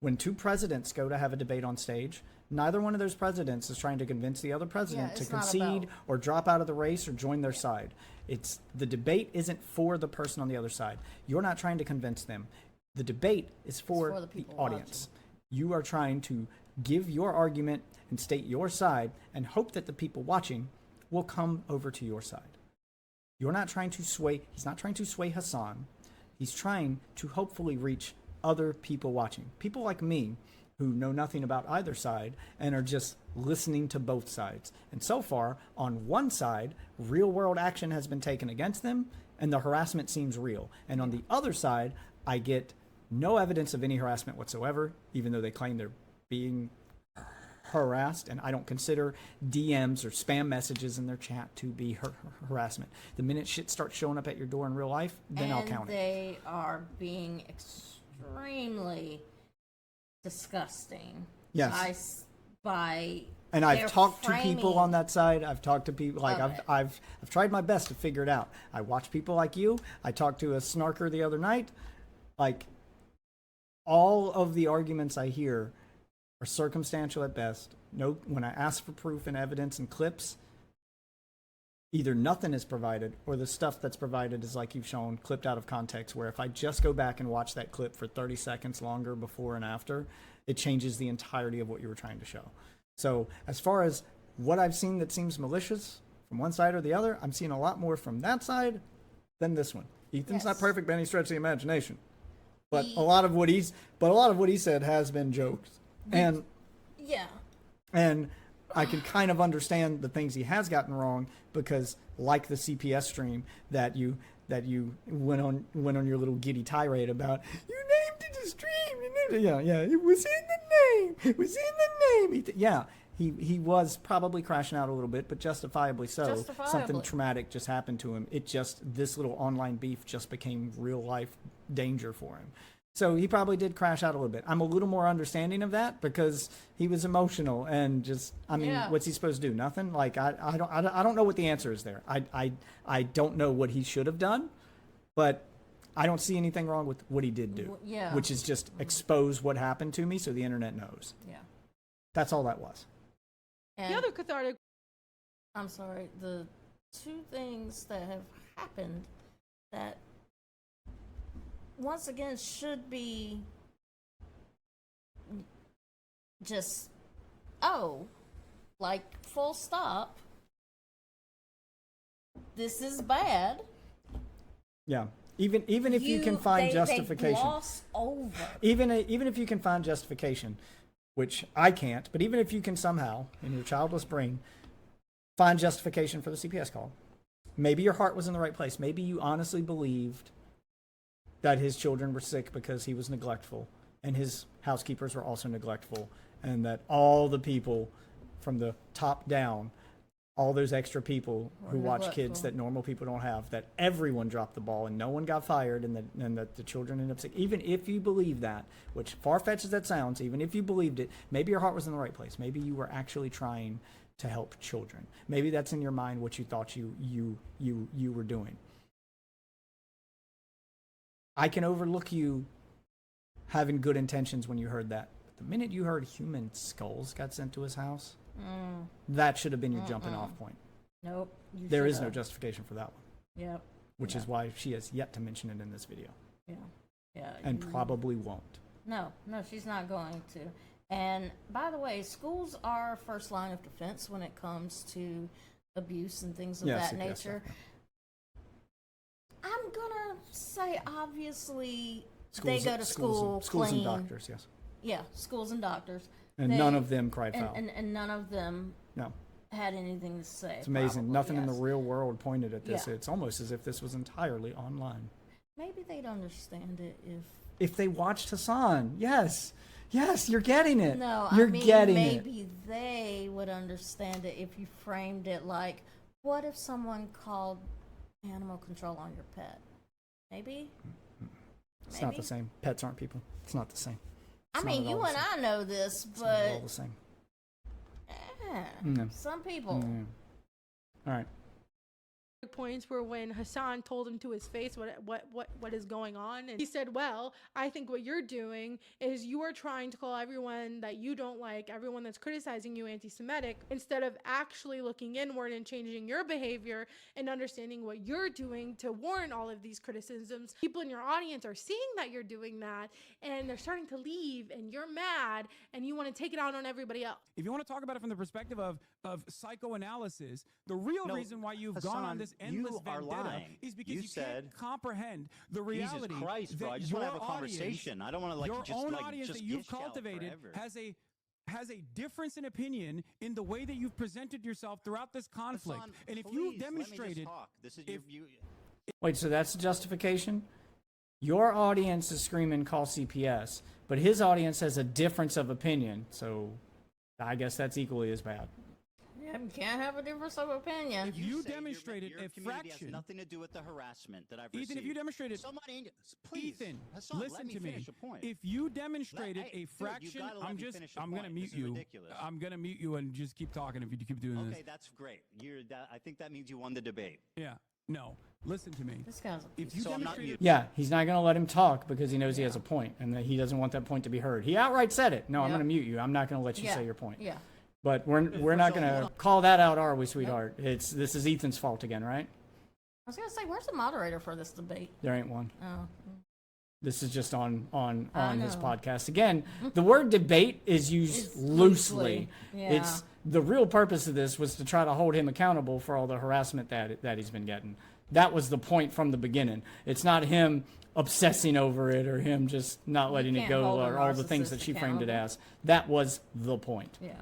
When two presidents go to have a debate on stage, neither one of those presidents is trying to convince the other president to concede or drop out of the race or join their side. The debate isn't for the person on the other side. You're not trying to convince them. The debate is for the audience. You are trying to give your argument and state your side and hope that the people watching will come over to your side. You're not trying to sway, he's not trying to sway Hassan. He's trying to hopefully reach other people watching. People like me who know nothing about either side and are just listening to both sides. And so far, on one side, real world action has been taken against them and the harassment seems real. And on the other side, I get no evidence of any harassment whatsoever, even though they claim they're being harassed, and I don't consider DMs or spam messages in their chat to be harassment. The minute shit starts showing up at your door in real life, then I'll count it. They are being extremely disgusting. Yes. And I've talked to people on that side. I've talked to people like I've tried my best to figure it out. I watch people like you. I talked to a snarker the other night. Like, all of the arguments I hear are circumstantial at best. No, when I ask for proof and evidence and clips, either nothing is provided or the stuff that's provided is like you've shown, clipped out of context, where if I just go back and watch that clip for 30 seconds longer before and after, it changes the entirety of what you were trying to show. So as far as what I've seen that seems malicious from one side or the other, I'm seeing a lot more from that side than this one. Ethan's not perfect by any stretch of the imagination. But a lot of what he said has been jokes. And and I can kind of understand the things he has gotten wrong because, like the CPS stream that you went on your little giddy tirade about, you named it a stream. Yeah, it was in the name. It was in the name. Yeah, he was probably crashing out a little bit, but justifiably so. Something traumatic just happened to him. This little online beef just became real life danger for him. So he probably did crash out a little bit. I'm a little more understanding of that because he was emotional and just, what's he supposed to do? Nothing? Like, I don't know what the answer is there. I don't know what he should have done, but I don't see anything wrong with what he did do, which is just expose what happened to me so the internet knows. Yeah. That's all that was. And the other cathartic. I'm sorry, the two things that have happened that once again should be just like full stop, this is bad. Yeah, even if you can find justification, they gloss over. Even if you can find justification, which I can't, but even if you can somehow in your childless brain find justification for the CPS call, maybe your heart was in the right place. Maybe you honestly believed that his children were sick because he was neglectful and his housekeepers were also neglectful, and that all the people from the top down, all those extra people who watch kids that normal people don't have, that everyone dropped the ball and no one got fired, and that the children ended up sick. Even if you believe that, which far-fetched as that sounds, even if you believed it, maybe your heart was in the right place. Maybe you were actually trying to help children. Maybe that's in your mind what you thought you were doing. I can overlook you having good intentions when you heard that. But the minute you heard human skulls got sent to his house, That should have been your jumping off point. Nope. There is no justification for that one. Yep. Which is why she has yet to mention it in this video. Yeah. Yeah. And probably won't. No, she's not going to. And by the way, schools are first line of defense when it comes to abuse and things of that nature. I'm gonna say, obviously, they go to school, schools clean. and doctors, yes. Yeah, schools and doctors. And none of them cried foul. And none of them had anything to say. It's amazing. Nothing in the real world pointed at this. It's almost as if this was entirely online. Maybe they'd understand it if they watched Hassan. Yes, you're getting it. No, you're getting maybe they would understand it if you framed it like, what if someone called animal control on your pet? Maybe. It's not the same. Pets aren't people. It's not the same. I mean, you and I know this, but it's not all the same. Some people. All right. Points were when Hassan told him to his face what is going on, and he said, well, I think what you're doing is you are trying to call everyone that you don't like, everyone that's criticizing you, anti-Semitic, instead of actually looking inward and changing your behavior and understanding what you're doing to warrant all of these criticisms. People in your audience are seeing that you're doing that, and they're starting to leave, and you're mad, and you want to take it out on everybody else. If you want to talk about it from the perspective of psychoanalysis, the real reason why you've gone on this endless vendetta is because you can't comprehend the reality. Jesus Christ, bro! I just want to have a conversation. I don't want to your just own like audience just that you've gish out cultivated forever. has a difference in opinion in the way that you've presented yourself throughout this conflict. Hassan, and if please, you let me just demonstrated, talk. This is Wait, so that's the justification? Your audience is screaming call CPS, but his audience has a difference of opinion, so I guess that's equally as bad. Yeah, you can't have a difference of opinion. If you demonstrated your a community fraction, has nothing to do with the harassment that I've received. Ethan, if you demonstrated, somebody, please, Ethan, Hassan, listen let me to me. finish a point. If you demonstrated Hey, a dude, fraction, you gotta let me finish a I'm gonna point. mute This is you. ridiculous. I'm gonna mute you and just keep talking if you keep doing this. Okay, that's great. I think that means you won the debate. Yeah. No. Listen to me. This guy's a If you So I'm not demonstrated, Yeah, he's not going to let him talk because he knows he has a point and that he doesn't want that point to be heard. He outright said it. No, I'm going to mute you. I'm not going to let you say your point. Yeah. But we're not going to call that out, are we, sweetheart? This is Ethan's fault again, right? I was gonna say, where's the moderator for this debate? There ain't one. Oh. This is just on his know. podcast. Again, the word debate is used loosely. Yeah. It's the real purpose of this was to try to hold him accountable for all the harassment that he's been getting. That was the point from the beginning. It's not him obsessing over it or him just not letting it go or all the things that she framed it as. That was the point. Yeah.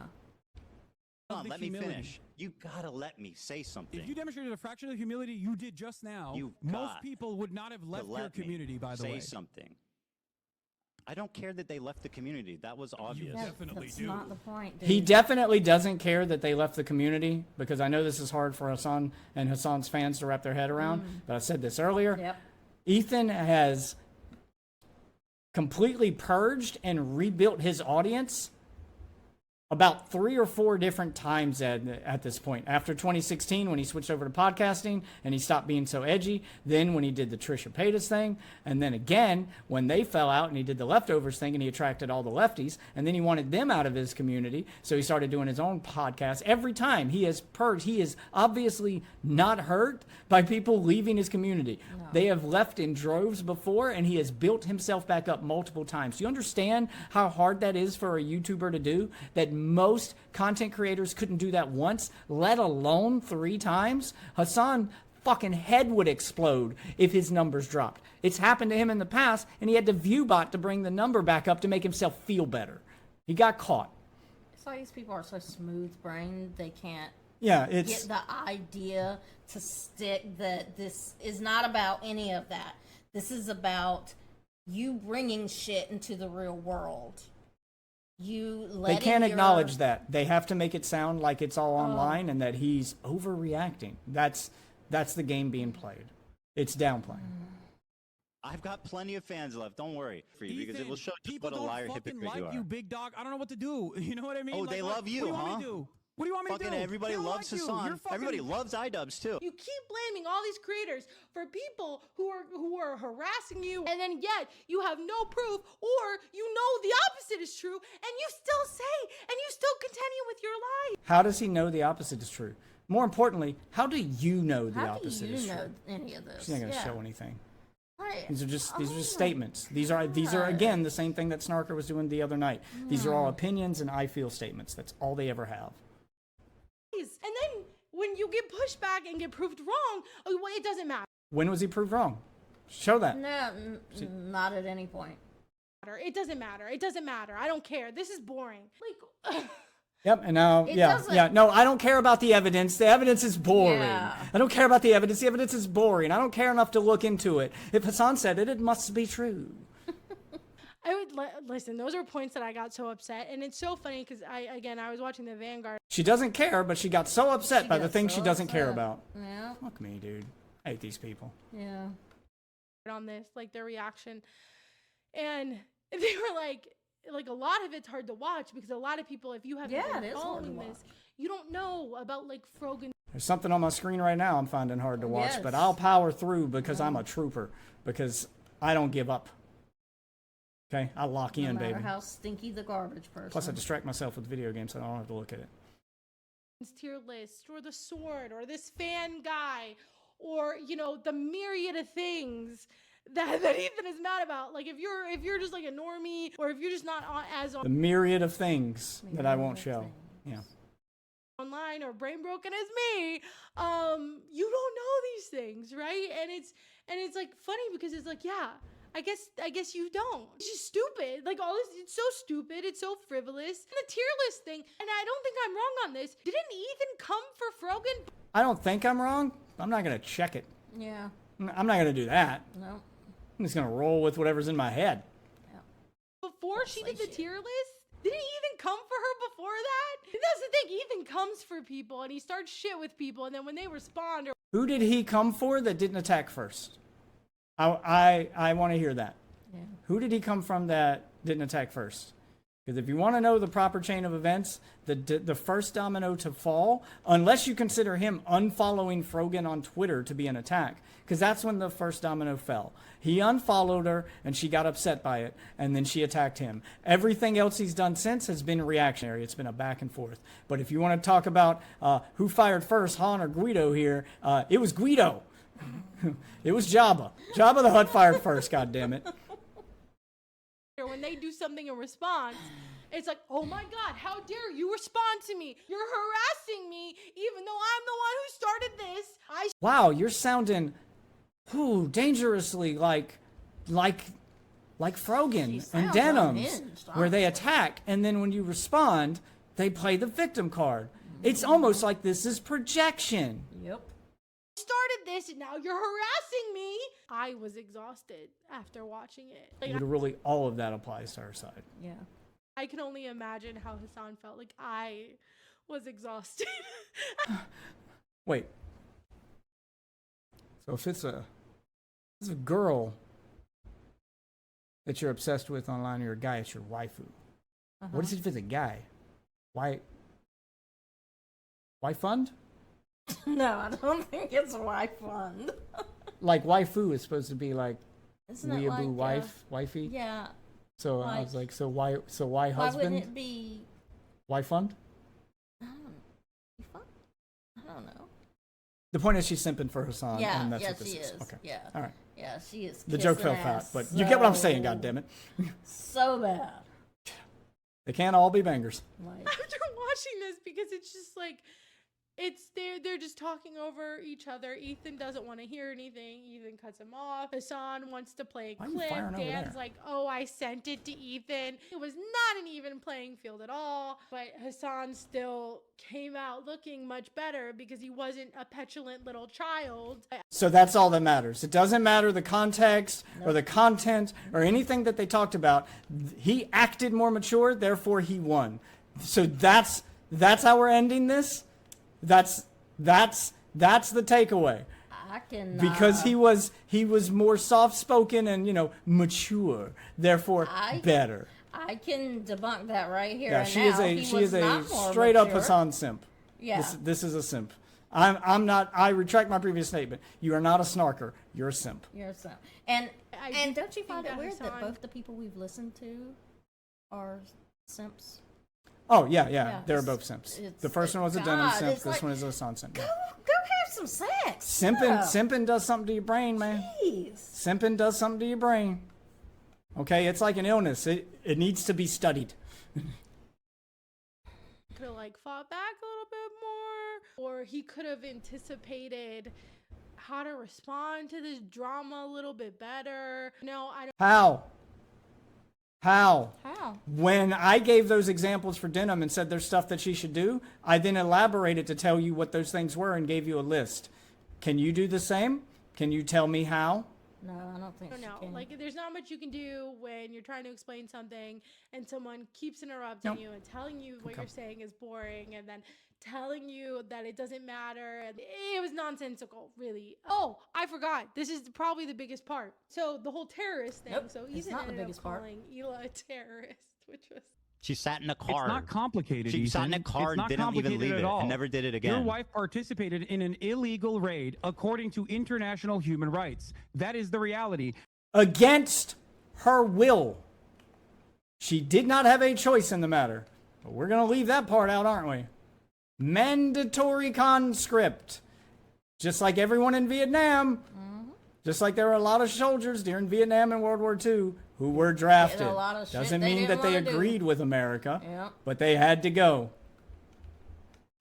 Let me finish. You gotta let me say something. if you demonstrated a fraction of the humility you did just now, most people would not have left your community, by the way. Say something. I don't care that they left the community. That was obvious. That's not the point, dude. He definitely doesn't care that they left the community because I know this is hard for Hassan and Hassan's fans to wrap their head around, but I said this earlier. Yep. Ethan has completely purged and rebuilt his audience about 3 or 4 different times at this point. After 2016, when he switched over to podcasting and he stopped being so edgy, then when he did the Trisha Paytas thing, and then again when they fell out and he did the leftovers thing and he attracted all the lefties, and then he wanted them out of his community, so he started doing his own podcast. Every time he has purged, he is obviously not hurt by people leaving his community. No. They have left in droves before, and he has built himself back up multiple times. Do you understand how hard that is for a YouTuber to do? That most content creators couldn't do that once, let alone 3 times. Hassan fucking head would explode if his numbers dropped. It's happened to him in the past, and he had to ViewBot to bring the number back up to make himself feel better. He got caught. It's like these people are so smooth-brained, they can't get the idea to stick that this is not about any of that. This is about you bringing shit into the real world. They can't acknowledge that. They have to make it sound like it's all online and that he's overreacting. That's the game being played. It's downplaying. I've got plenty of fans left. Don't worry for you, Ethan, because it will show just people what a liar don't fucking hypocrite like you are. you, big dog. I don't know what to do. You know what I mean? Oh, like, they love you, what do you want me to do? What do you want me to do? Everybody loves Hassan. Everybody loves iDubbbz too. You keep blaming all these creators for people who are harassing you, and then yet you have no proof, or you know the opposite opposite is true, and you still continue with your life. How does he know the opposite is true? More importantly, how do you know the opposite is true? How do you know any of this? She's not going to show anything. Right. These are just statements. These are again the same thing that Snarker was doing the other night. These are all opinions and I feel statements. That's all they ever have. And then when you get pushed back and get proved wrong, well, it doesn't matter. When was he proved wrong? Show that. No, not at any point. It doesn't matter. It doesn't matter. I don't care. This is boring. Like. Yep, and now, no, I don't care about the evidence. The evidence is boring. Yeah. I don't care about the evidence. The evidence is boring. I don't care enough to look into it. If Hassan said it, it must be true. I would listen. Those are points that I got so upset, and it's so funny because I was watching the Vanguard. She doesn't care, but she got so upset by the things she doesn't care about. Yeah. Fuck me, dude. I hate these people. Yeah. On this, like their reaction, and they were like a lot of it's hard to watch because a lot of people, if you haven't been following this, you don't know about like Frogan. There's something on my screen right now I'm finding hard to watch, but I'll power through because I'm a trooper, because I don't give up. Okay, I lock in, baby. No matter how stinky the garbage person. Plus, I distract myself with video games, so I don't have to look at it. Tier list, or the sword, or this fan guy, or the myriad of things that Ethan is mad about. Like if you're just like a normie, or if you're just not as the myriad of things that I won't show. Yeah. Online or brain broken as me, you don't know these things, right? And it's like funny because it's like, yeah, I guess you don't. It's just stupid. Like all this, it's so stupid. It's so frivolous. And the tier list thing, and I don't think I'm wrong on this. Didn't Ethan come for Frogan? I don't think I'm wrong. I'm not gonna check it. Yeah. I'm not gonna do that. No. I'm just gonna roll with whatever's in my head. Yeah. Before she did the tier list, didn't Ethan come for her before that? And that's the thing. Ethan comes for people and he starts shit with people, and then when they respond, Who did he come for that didn't attack first? I want to hear that. Yeah. Who did he come from that didn't attack first? Because if you want to know the proper chain of events, the first domino to fall, unless you consider him unfollowing Frogan on Twitter to be an attack, because that's when the first domino fell. He unfollowed her, and she got upset by it, and then she attacked him. Everything else he's done since has been reactionary. It's been a back and forth. But if you want to talk about who fired first, Han or Guido here, it was Guido. It was Jabba. Jabba the Hutt fired first, goddammit. when they do something in response, it's like, oh my God, how dare you respond to me? You're harassing me, even though I'm the one who started this. Wow, you're sounding dangerously like Frogan and Denims, where they attack, and then when you respond, they play the victim card. It's almost like this is projection. Yep. Started this and now you're harassing me. I was exhausted after watching it. Literally all of that applies to our side. Yeah. I can only imagine how Hassan felt. Like, I was exhausted. Wait. So if it's a girl that you're obsessed with online, or a guy, it's your waifu. What is it if it's a guy? Why fund? No, I don't think it's wife fund. Like waifu is supposed to be like weeaboo wife, wifey. Yeah. So I was like, so why husband? Why wouldn't it be? Why fund? I don't know. The point is she's simping for Hassan. Yeah, and that's what she this is. Okay. Yeah. All right. Yeah, she is. The joke fell flat, but you get what I'm saying, goddammit. So bad. They can't all be bangers. After watching this, because it's just like, they're just talking over each other. Ethan doesn't want to hear anything. Ethan cuts him off. Hassan wants to play a clip. Dan's like, oh, I sent it to Ethan. It was not an even playing field at all. But Hassan still came out looking much better because he wasn't a petulant little child. So that's all that matters. It doesn't matter the context or the content or anything that they talked about. He acted more mature, therefore he won. So that's how we're ending this. That's the takeaway. I can because he was more soft spoken and mature, therefore better. I can debunk that right here. Yeah, and she now. is a straight up Hassan simp. Yeah, this is a simp. I'm not. I retract my previous statement. You are not a snarker. You're a simp. You're a simp. And don't you find it weird that both the people we've listened to are simps. Oh yeah, Yeah, they're it's- both simps. it's- The first one was a denim God, simp. it's This like- one is a Hassan simp. Go have some sex. Simping does something to your brain, man. Jeez. Simping does something to your brain. Okay, it's like an illness. It needs to be studied. Could have like fought back a little bit more, or he could have anticipated how to respond to this drama a little bit better. No, I don't. How? How? When I gave those examples for denim and said there's stuff that she should do, I then elaborated to tell you what those things were and gave you a list. Can you do the same? Can you tell me how? No, I don't think I don't she know. can. Like, there's not much you can do when you're trying to explain something and someone keeps interrupting Nope. you and telling you what Okay. you're saying is boring and then telling you that it doesn't matter. And it was nonsensical, really. Oh, I forgot. This is probably the biggest part. So the whole terrorist thing. Nope, So it's Ethan not the ended biggest up part. calling Hila a terrorist, which was. She sat in a car. It's not complicated. She sat Ethan. in a car It's and not didn't even complicated leave at it all. and never did it again. Your wife participated in an illegal raid according to international human rights. That is the reality. Against her will. She did not have a choice in the matter. But we're going to leave that part out, aren't we? Mandatory conscript. Just like everyone in Vietnam. Just like there were a lot of soldiers during Vietnam and World War II who were drafted. Did a lot of shit Doesn't they mean didn't that they wanna do. agreed with America, Yeah. but they had to go.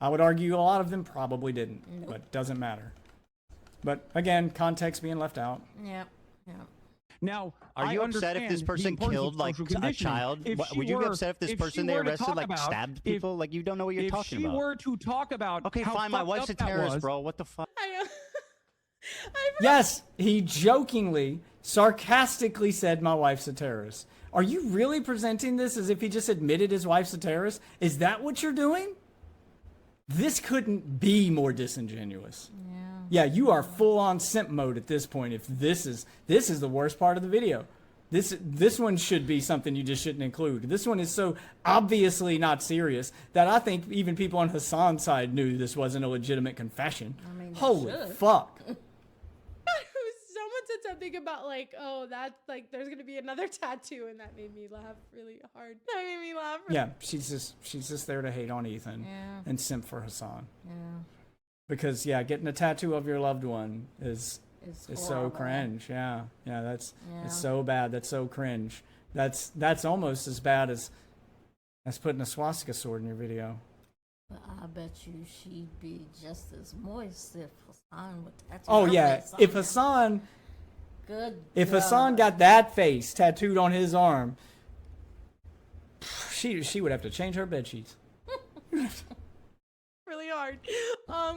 I would argue a lot of them probably didn't, but doesn't matter. But again, context being left out. Yep. Yep. Now, Are I you upset if this understand the person importance of killed like social a conditioning. child? If she Would you be were- upset if this if person she they were to arrested talk like about- stabbed if- people? Like you don't know what you're if talking she about. were to talk about Okay, how fine. My fucked wife's a up that terrorist, was, bro. What the fuck? Yes, he jokingly, sarcastically said my wife's a terrorist. Are you really presenting this as if he just admitted his wife's a terrorist? Is that what you're doing? This couldn't be more disingenuous. Yeah, you are full on simp mode at this point. If this is the worst part of the video. This one should be something you just shouldn't include. This one is so obviously not serious that I think even people on Hassan's side knew this wasn't a legitimate confession. I mean, they Holy should. fuck. Someone said something about like, oh, that's like, there's gonna be another tattoo, and that made me laugh really hard. That made me laugh. Yeah, she's just there to hate on Ethan and simp for Hassan. Yeah. Because getting a tattoo of your loved one is so horrible. cringe. Yeah, it's Yeah. so bad. That's so cringe. That's almost as bad as putting a swastika sword in your video. But I bet you she'd be just as moist if Hassan would tattoo Oh her yeah, face on if her. Hassan Good if God. Hassan got that face tattooed on his arm, she would have to change her bed sheets. really hard,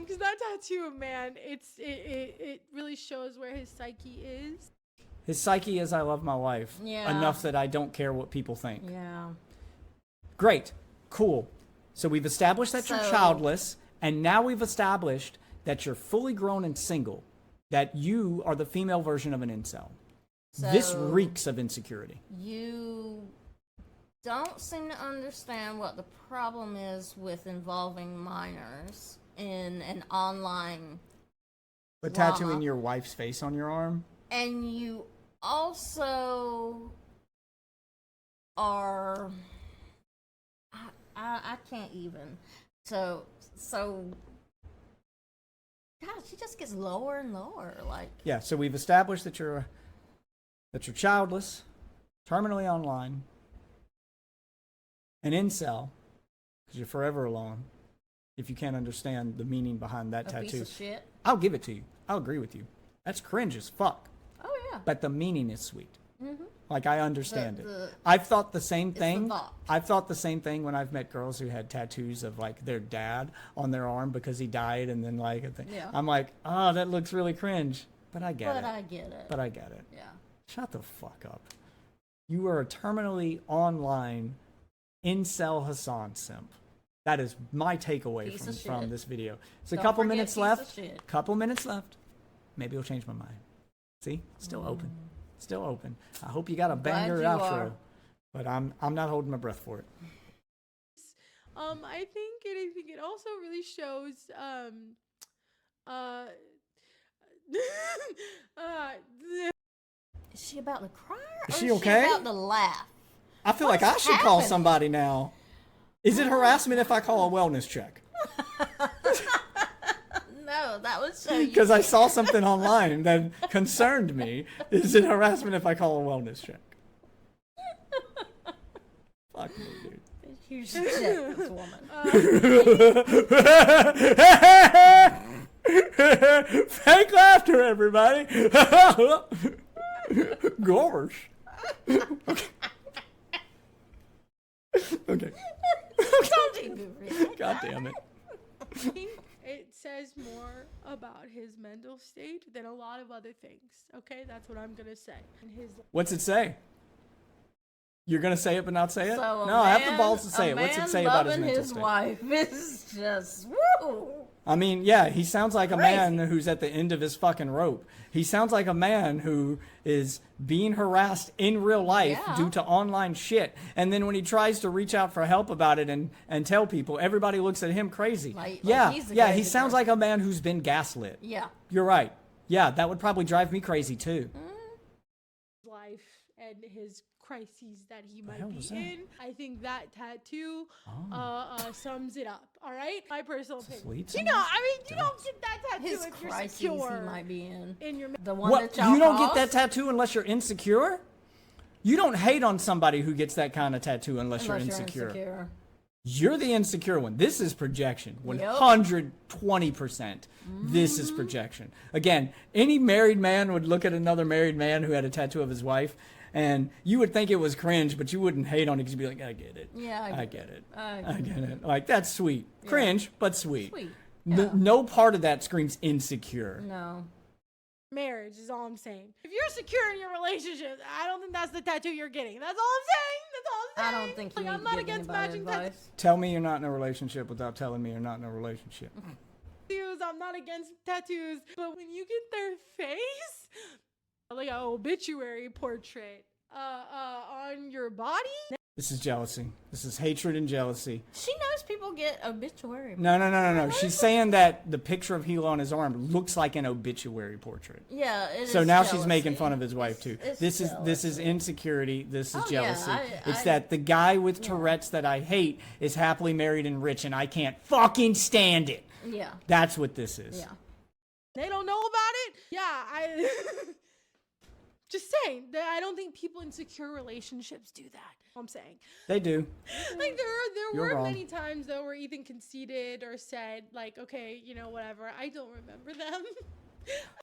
because that tattoo, man, it really shows where his psyche is. His psyche is I love my wife Yeah. enough that I don't care what people think. Yeah. Great. Cool. So we've established that you're So- childless, and now we've established that you're fully grown and single, that you are the female version of an incel. This So- reeks of insecurity. You don't seem to understand what the problem is with involving minors in an online But drama. tattooing your wife's face on your arm? And you also are I can't even. So God, she just gets lower and lower. Like Yeah, so we've established that you're childless, terminally online, an incel, because you're forever alone. If you can't understand the meaning behind that a tattoo, piece of shit. I'll give it to you. I'll agree with you. That's cringe as fuck. Oh yeah. But the meaning is sweet. Like I understand it. the- I've thought the same the thing. thought. I've thought the same thing when I've met girls who had tattoos of like their dad on their arm because he died, and then like Yeah. I'm like, oh, that looks really cringe. But I get But it. I get it. But I get it. Yeah. Shut the fuck up. You are a terminally online incel Hassan simp. That is my takeaway Piece from, of from shit. this video. It's a Don't couple forget minutes piece of left. shit. Couple minutes left. Maybe it'll change my mind. See? Still open. Still open. I hope you got a Glad banger you outro. are. But I'm not holding my breath for it. I think it also really shows Is she about to cry? Or Is she is okay? She about to laugh? I feel like I should call somebody now. Is it harassment if I call a wellness check? No, that was so. Because I saw something online that concerned me. Is it harassment if I call a wellness check? Fuck me, dude. You should check this woman. Fake laughter, everybody. Gosh. Okay. God damn it. It says more about his mental state than a lot of other things. Okay, that's what I'm gonna say. What's it say? You're gonna say it but not say it? So No, I have the balls to say it. What's it say about his mental state? Wife is just woo. I mean, yeah, he sounds like a man who's at the end of his fucking rope. He sounds like a man who is being harassed in real life due to online shit. And then when he tries to reach out for help about it and tell people, everybody looks at him crazy. He sounds like a man who's been gaslit. Yeah. You're right. Yeah, that would probably drive me crazy too. Life and his crises that he might be in. I think that tattoo sums it up. All right, my personal opinion. Sweet. You know, I mean, you don't get that tattoo His if you're crises secure. he might be in your the one What? that y'all You don't get caused? that tattoo unless you're insecure? You don't hate on somebody who gets that kind of tattoo unless you're insecure. You're the insecure one. This is projection. 120%. This is projection. Again, any married man would look at another married man who had a tattoo of his wife, and you would think it was cringe, but you wouldn't hate on it because you'd be like, I get it. Yeah, I get it. I get it. Like, that's sweet. Yeah. Cringe, but sweet. Sweet. Yeah. No part of that screams insecure. No. Marriage is all I'm saying. If you're secure in your relationship, I don't think that's the tattoo you're getting. That's all I'm saying. That's all I'm saying. I don't think you like, need I'm not to give against anybody matching advice. Tell me you're not in a relationship without telling me you're not in a relationship. tattoos. I'm not against tattoos. But when you get their face, like an obituary portrait on your body. This is jealousy. This is hatred and jealousy. She knows people get obituary. No. She's saying that the picture of Hilo on his arm looks like an obituary portrait. Yeah, it so is now jealousy. she's making fun of his wife too. This is insecurity. This is jealousy. Yeah, it's that the guy with Tourette's that I hate is happily married and rich, and I can't fucking stand it. Yeah, that's what this is. Yeah, they don't know about it. Yeah, I just saying that I don't think people in secure relationships do that. I'm saying they do. Like there You're were wrong. many times though where Ethan conceded or said like, okay, you know, whatever. I don't remember them.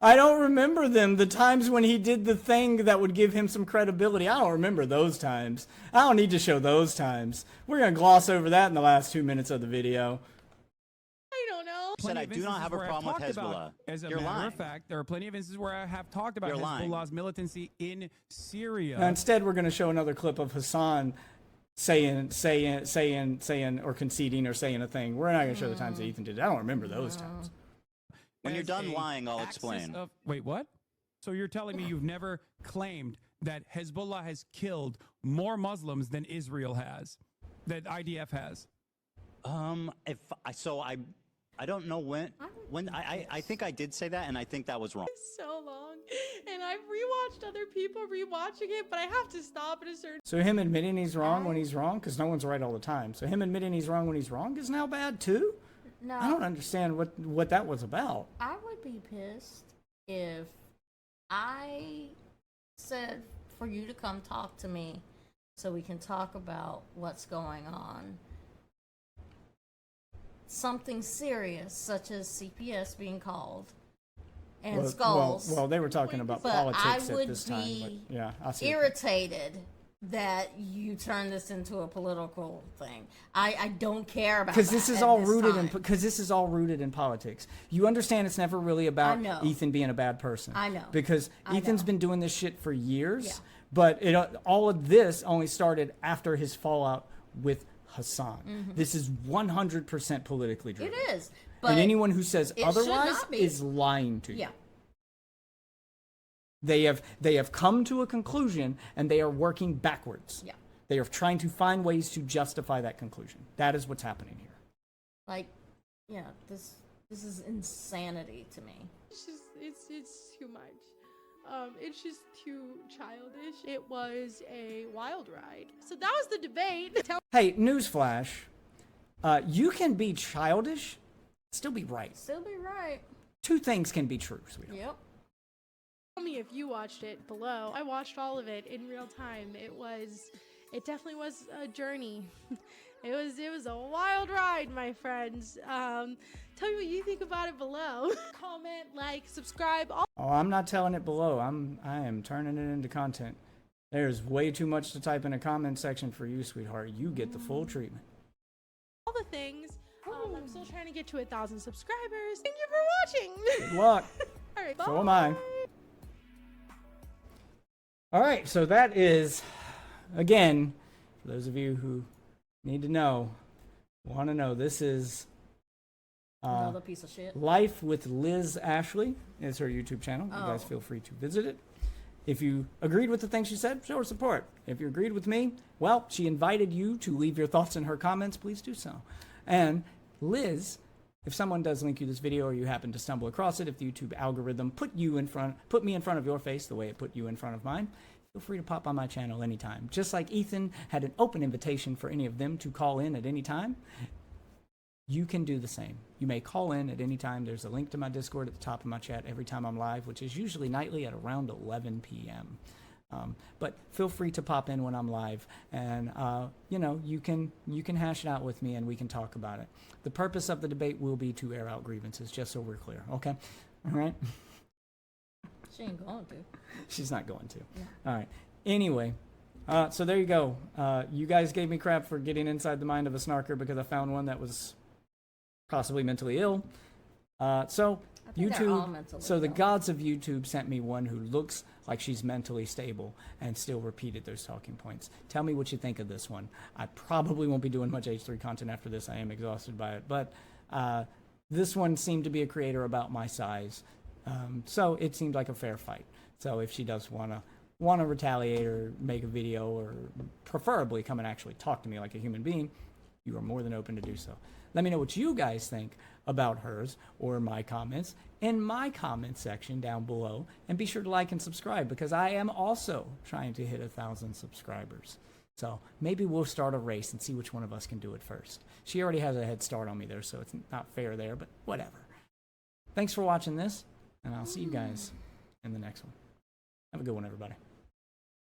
I don't remember them. The times when he did the thing that would give him some credibility. I don't remember those times. I don't need to show those times. We're gonna gloss over that in the last 2 minutes of the video. I don't know. Said I do not have a problem with Hezbollah. As a You're matter lying. of fact, there are plenty of instances where I have talked about You're lying. Hezbollah's militancy in Syria. Now, instead, we're going to show another clip of Hassan saying or conceding or saying a thing. We're not going to show the times that Ethan did it. I don't remember those times. When you're done lying, I'll explain. Wait, what? So you're telling me you've never claimed that Hezbollah has killed more Muslims than Israel has, that IDF has? I don't know when I think I did say that, and I think that was wrong. It's so long, and I've rewatched other people rewatching it, but I have to stop at a certain. So him admitting he's wrong when he's wrong, because no one's right all the time. So him admitting he's wrong when he's wrong is now bad too? No. I don't understand what that was about. I would be pissed if I said for you to come talk to me so we can talk about what's going on. Something serious, such as CPS being called and skulls. Well, they were talking about politics at this time. I would be I see irritated that you turn this into a political thing. I don't care about because that this is all rooted in politics. You understand it's never really about Ethan being a bad person. I know. Because Ethan's been doing this shit for years. Yeah. But all of this only started after his fallout with Hassan. Mm-hmm. This is 100% politically driven. It is. But and anyone who says it otherwise should not be. is lying to you. Yeah. They have come to a conclusion and they are working backwards. Yeah. They are trying to find ways to justify that conclusion. That is what's happening here. Like, this is insanity to me. It's too much. It's just too childish. It was a wild ride. So that was the debate. Hey, newsflash. You can be childish, still be right. Still be right. Two things can be true, sweetheart. Yep. Tell me if you watched it below. I watched all of it in real time. It definitely was a journey. It was a wild ride, my friends. Tell me what you think about it below. Comment, like, subscribe. Oh, I'm not telling it below. I am turning it into content. There's way too much to type in a comment section for you, sweetheart. You get the full treatment. All the things. I'm still trying to get to 1,000 subscribers. Thank you for watching. Good luck. All right, So am I. All right, so that is, again, for those of you who need to know, want to know, this is Another piece of shit. Life with Liz Ashley is her YouTube channel. You guys feel free to visit it. If you agreed with the things she said, show her support. If you agreed with me, well, she invited you to leave your thoughts in her comments. Please do so. And Liz, if someone does link you this video or you happen to stumble across it, if the YouTube algorithm put me in front of your face the way it put you in front of mine, feel free to pop on my channel anytime. Just like Ethan had an open invitation for any of them to call in at any time, you can do the same. You may call in at any time. There's a link to my Discord at the top of my chat every time I'm live, which is usually nightly at around 11 p.m. But feel free to pop in when I'm live, and you can hash it out with me, and we can talk about it. The purpose of the debate will be to air out grievances, just so we're clear. Okay, all right. She ain't going to. She's not going to. Yeah. All right. Anyway, so there you go. You guys gave me crap for getting inside the mind of a snarker because I found one that was possibly mentally ill. So the gods of YouTube sent me one who looks like she's mentally stable and still repeated those talking points. Tell me what you think of this one. I probably won't be doing much H3 content after this. I am exhausted by it. But this one seemed to be a creator about my size. So it seemed like a fair fight. So if she does want to retaliate or make a video or preferably come and actually talk to me like a human being, you are more than open to do so. Let me know what you guys think about hers or my comments in my comment section down below. And be sure to like and subscribe because I am also trying to hit 1,000 subscribers. So maybe we'll start a race and see which one of us can do it first. She already has a head start on me there, so it's not fair there, but whatever. Thanks for watching this, and I'll see you guys in the next one. Have a good one, everybody.